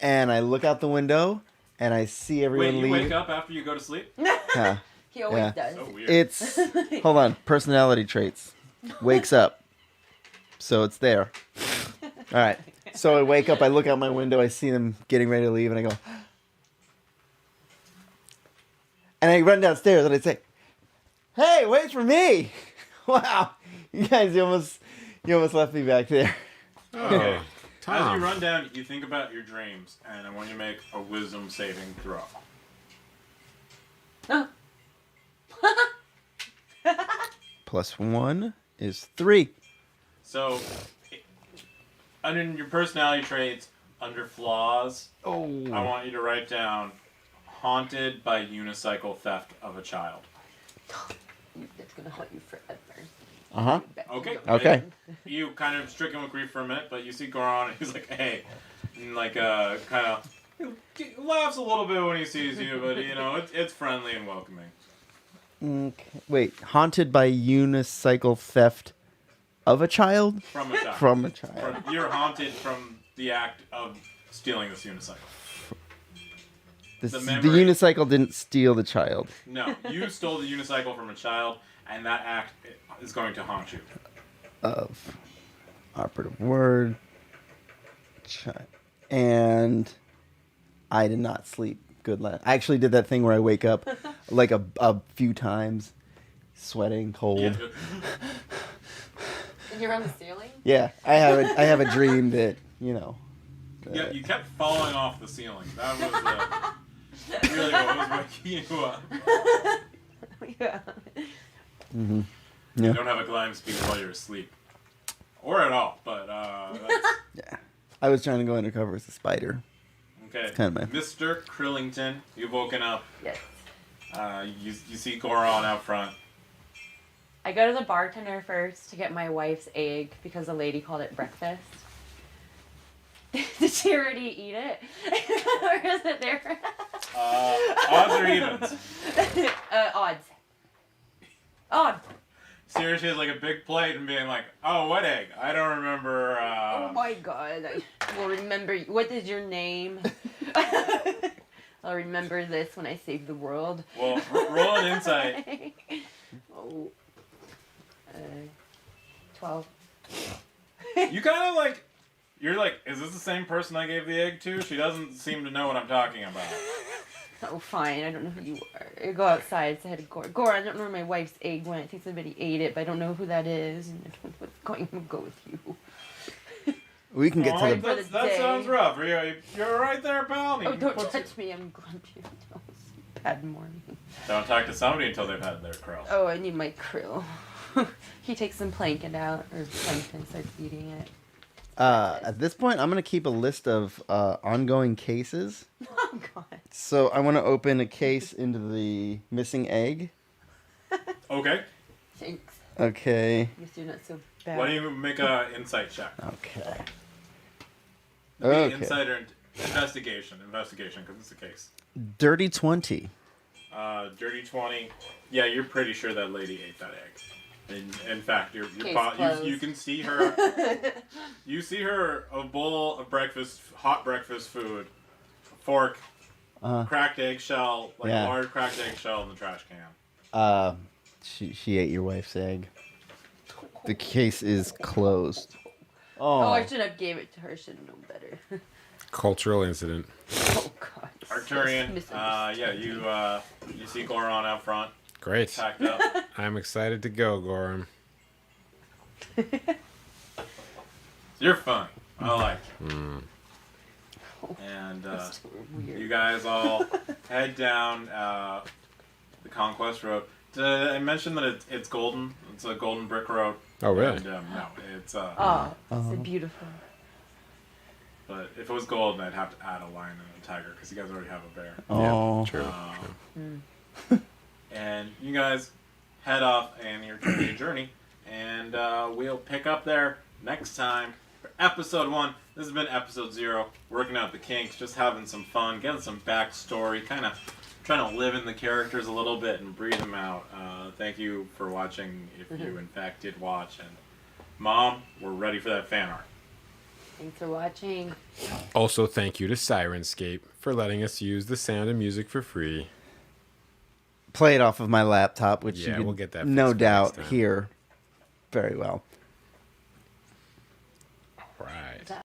and I look out the window and I see everyone Wait, you leave. wake up after you go to sleep? Huh. He always Yeah. does. So weird. It's hold on, personality traits. Wakes up. So it's there. All right. So I wake up, I look out my window, I see them getting ready to leave, and I go, and I run downstairs and I say, "Hey, wait for me!" Wow, you guys, you almost left me back there. Okay. Tom. As you run down, you think about your dreams, and I want you to make a wisdom saving throw. +1 is 3. So, under your personality traits, under flaws, I want you to write down haunted by unicycle theft of a child. That's gonna haunt you forever. Uh-huh. Okay. Okay. You kind of stricken with grief for a minute, but you see Goron, and he's like, "Hey," and like kind of laughs a little bit when he sees you, but you know it's friendly and welcoming. Okay. Wait, haunted by unicycle theft of a child? From a child. From a child. You're haunted from the act of stealing this unicycle. The memory. unicycle didn't steal the child. No, you stole the unicycle from a child, and that act is going to haunt you. Of operative word. And I did not sleep good last. I actually did that thing where I wake up like a few times, sweating, cold. Yeah. And you're on the ceiling? Yeah, I have a dream that, you know. Yeah, you kept falling off the ceiling. That was really what was waking you up. Yeah. Mm-hmm. You Yeah. don't have a climb speed while you're asleep. Or at all, but that's... Yeah. I was trying to go undercover as a spider. Okay. Kinda my- Mr. Krillington, you've woken up. Yes. You see Goron out front. I go to the bartender first to get my wife's egg because the lady called it breakfast. Did she already eat it? Or is it there? Odds or evens? Odds. Odd. Seriously, has like a big plate and being like, "Oh, what egg? I don't remember." Oh my god. I will remember. What is your name? I'll remember this when I save the world. Well, roll an insight. Oh. 12. You kind of like, you're like, is this the same person I gave the egg to? She doesn't seem to know what I'm talking about. Oh, fine. I don't know who you are. I go outside. Say hi to Goran. Goran, I don't know where my wife's egg went. I think somebody ate it, but I don't know who that is. And I don't know what's going to go with you. We can get to Alright, the... the that day. sounds rough. You're right there, pal. Oh, don't touch me. I'm grumpy. Bad morning. Don't talk to somebody until they've had their krill. Oh, I need my krill. He takes some plankton out, or plankton, starts eating it. At this point, I'm going to keep a list of ongoing cases. Oh, God. So I want to open a case into the missing egg. Okay. Thanks. Okay. Guess you're not so bad. Why don't you make an insight check? Okay. Be Okay. insight or investigation, because it's a case. Dirty 20. Dirty 20. Yeah, you're pretty sure that lady ate that egg. In fact, Case you can see her. You see her a bowl of breakfast, hot breakfast food, a fork, cracked eggshell, like Yeah. large cracked eggshell in the trash can. She ate your wife's egg. The case is closed. Oh, Oh, I should have gave it to her. Should have known better. Cultural incident. Oh God. Arcturian, Misunderstood. yeah, you see Goron out front, Great. packed up. I'm excited to go, Gorham. You're funny. I like you. And That's so weird. you guys all head down the Conquest Road. Did I mention that it's golden? It's a golden brick road. Oh, really? And, no, it's Oh, it's beautiful. but if it was golden, I'd have to add a lion and a tiger because you guys already have a bear. oh. True. And you guys head off and your journey, and we'll pick up there next time for episode 1. This has been episode 0, working out the kinks, just having some fun, getting some backstory, kind of trying to live in the characters a little bit and breathe them out. Thank you for watching, if you in fact did watch, and Mom, we're ready for that fan art. Thanks for watching. Also, thank you to Sirenscape for letting us use the sound and music for free. Play it off of my laptop, which Yeah, you can we'll get that no fixed for doubt next time. hear very well. Right.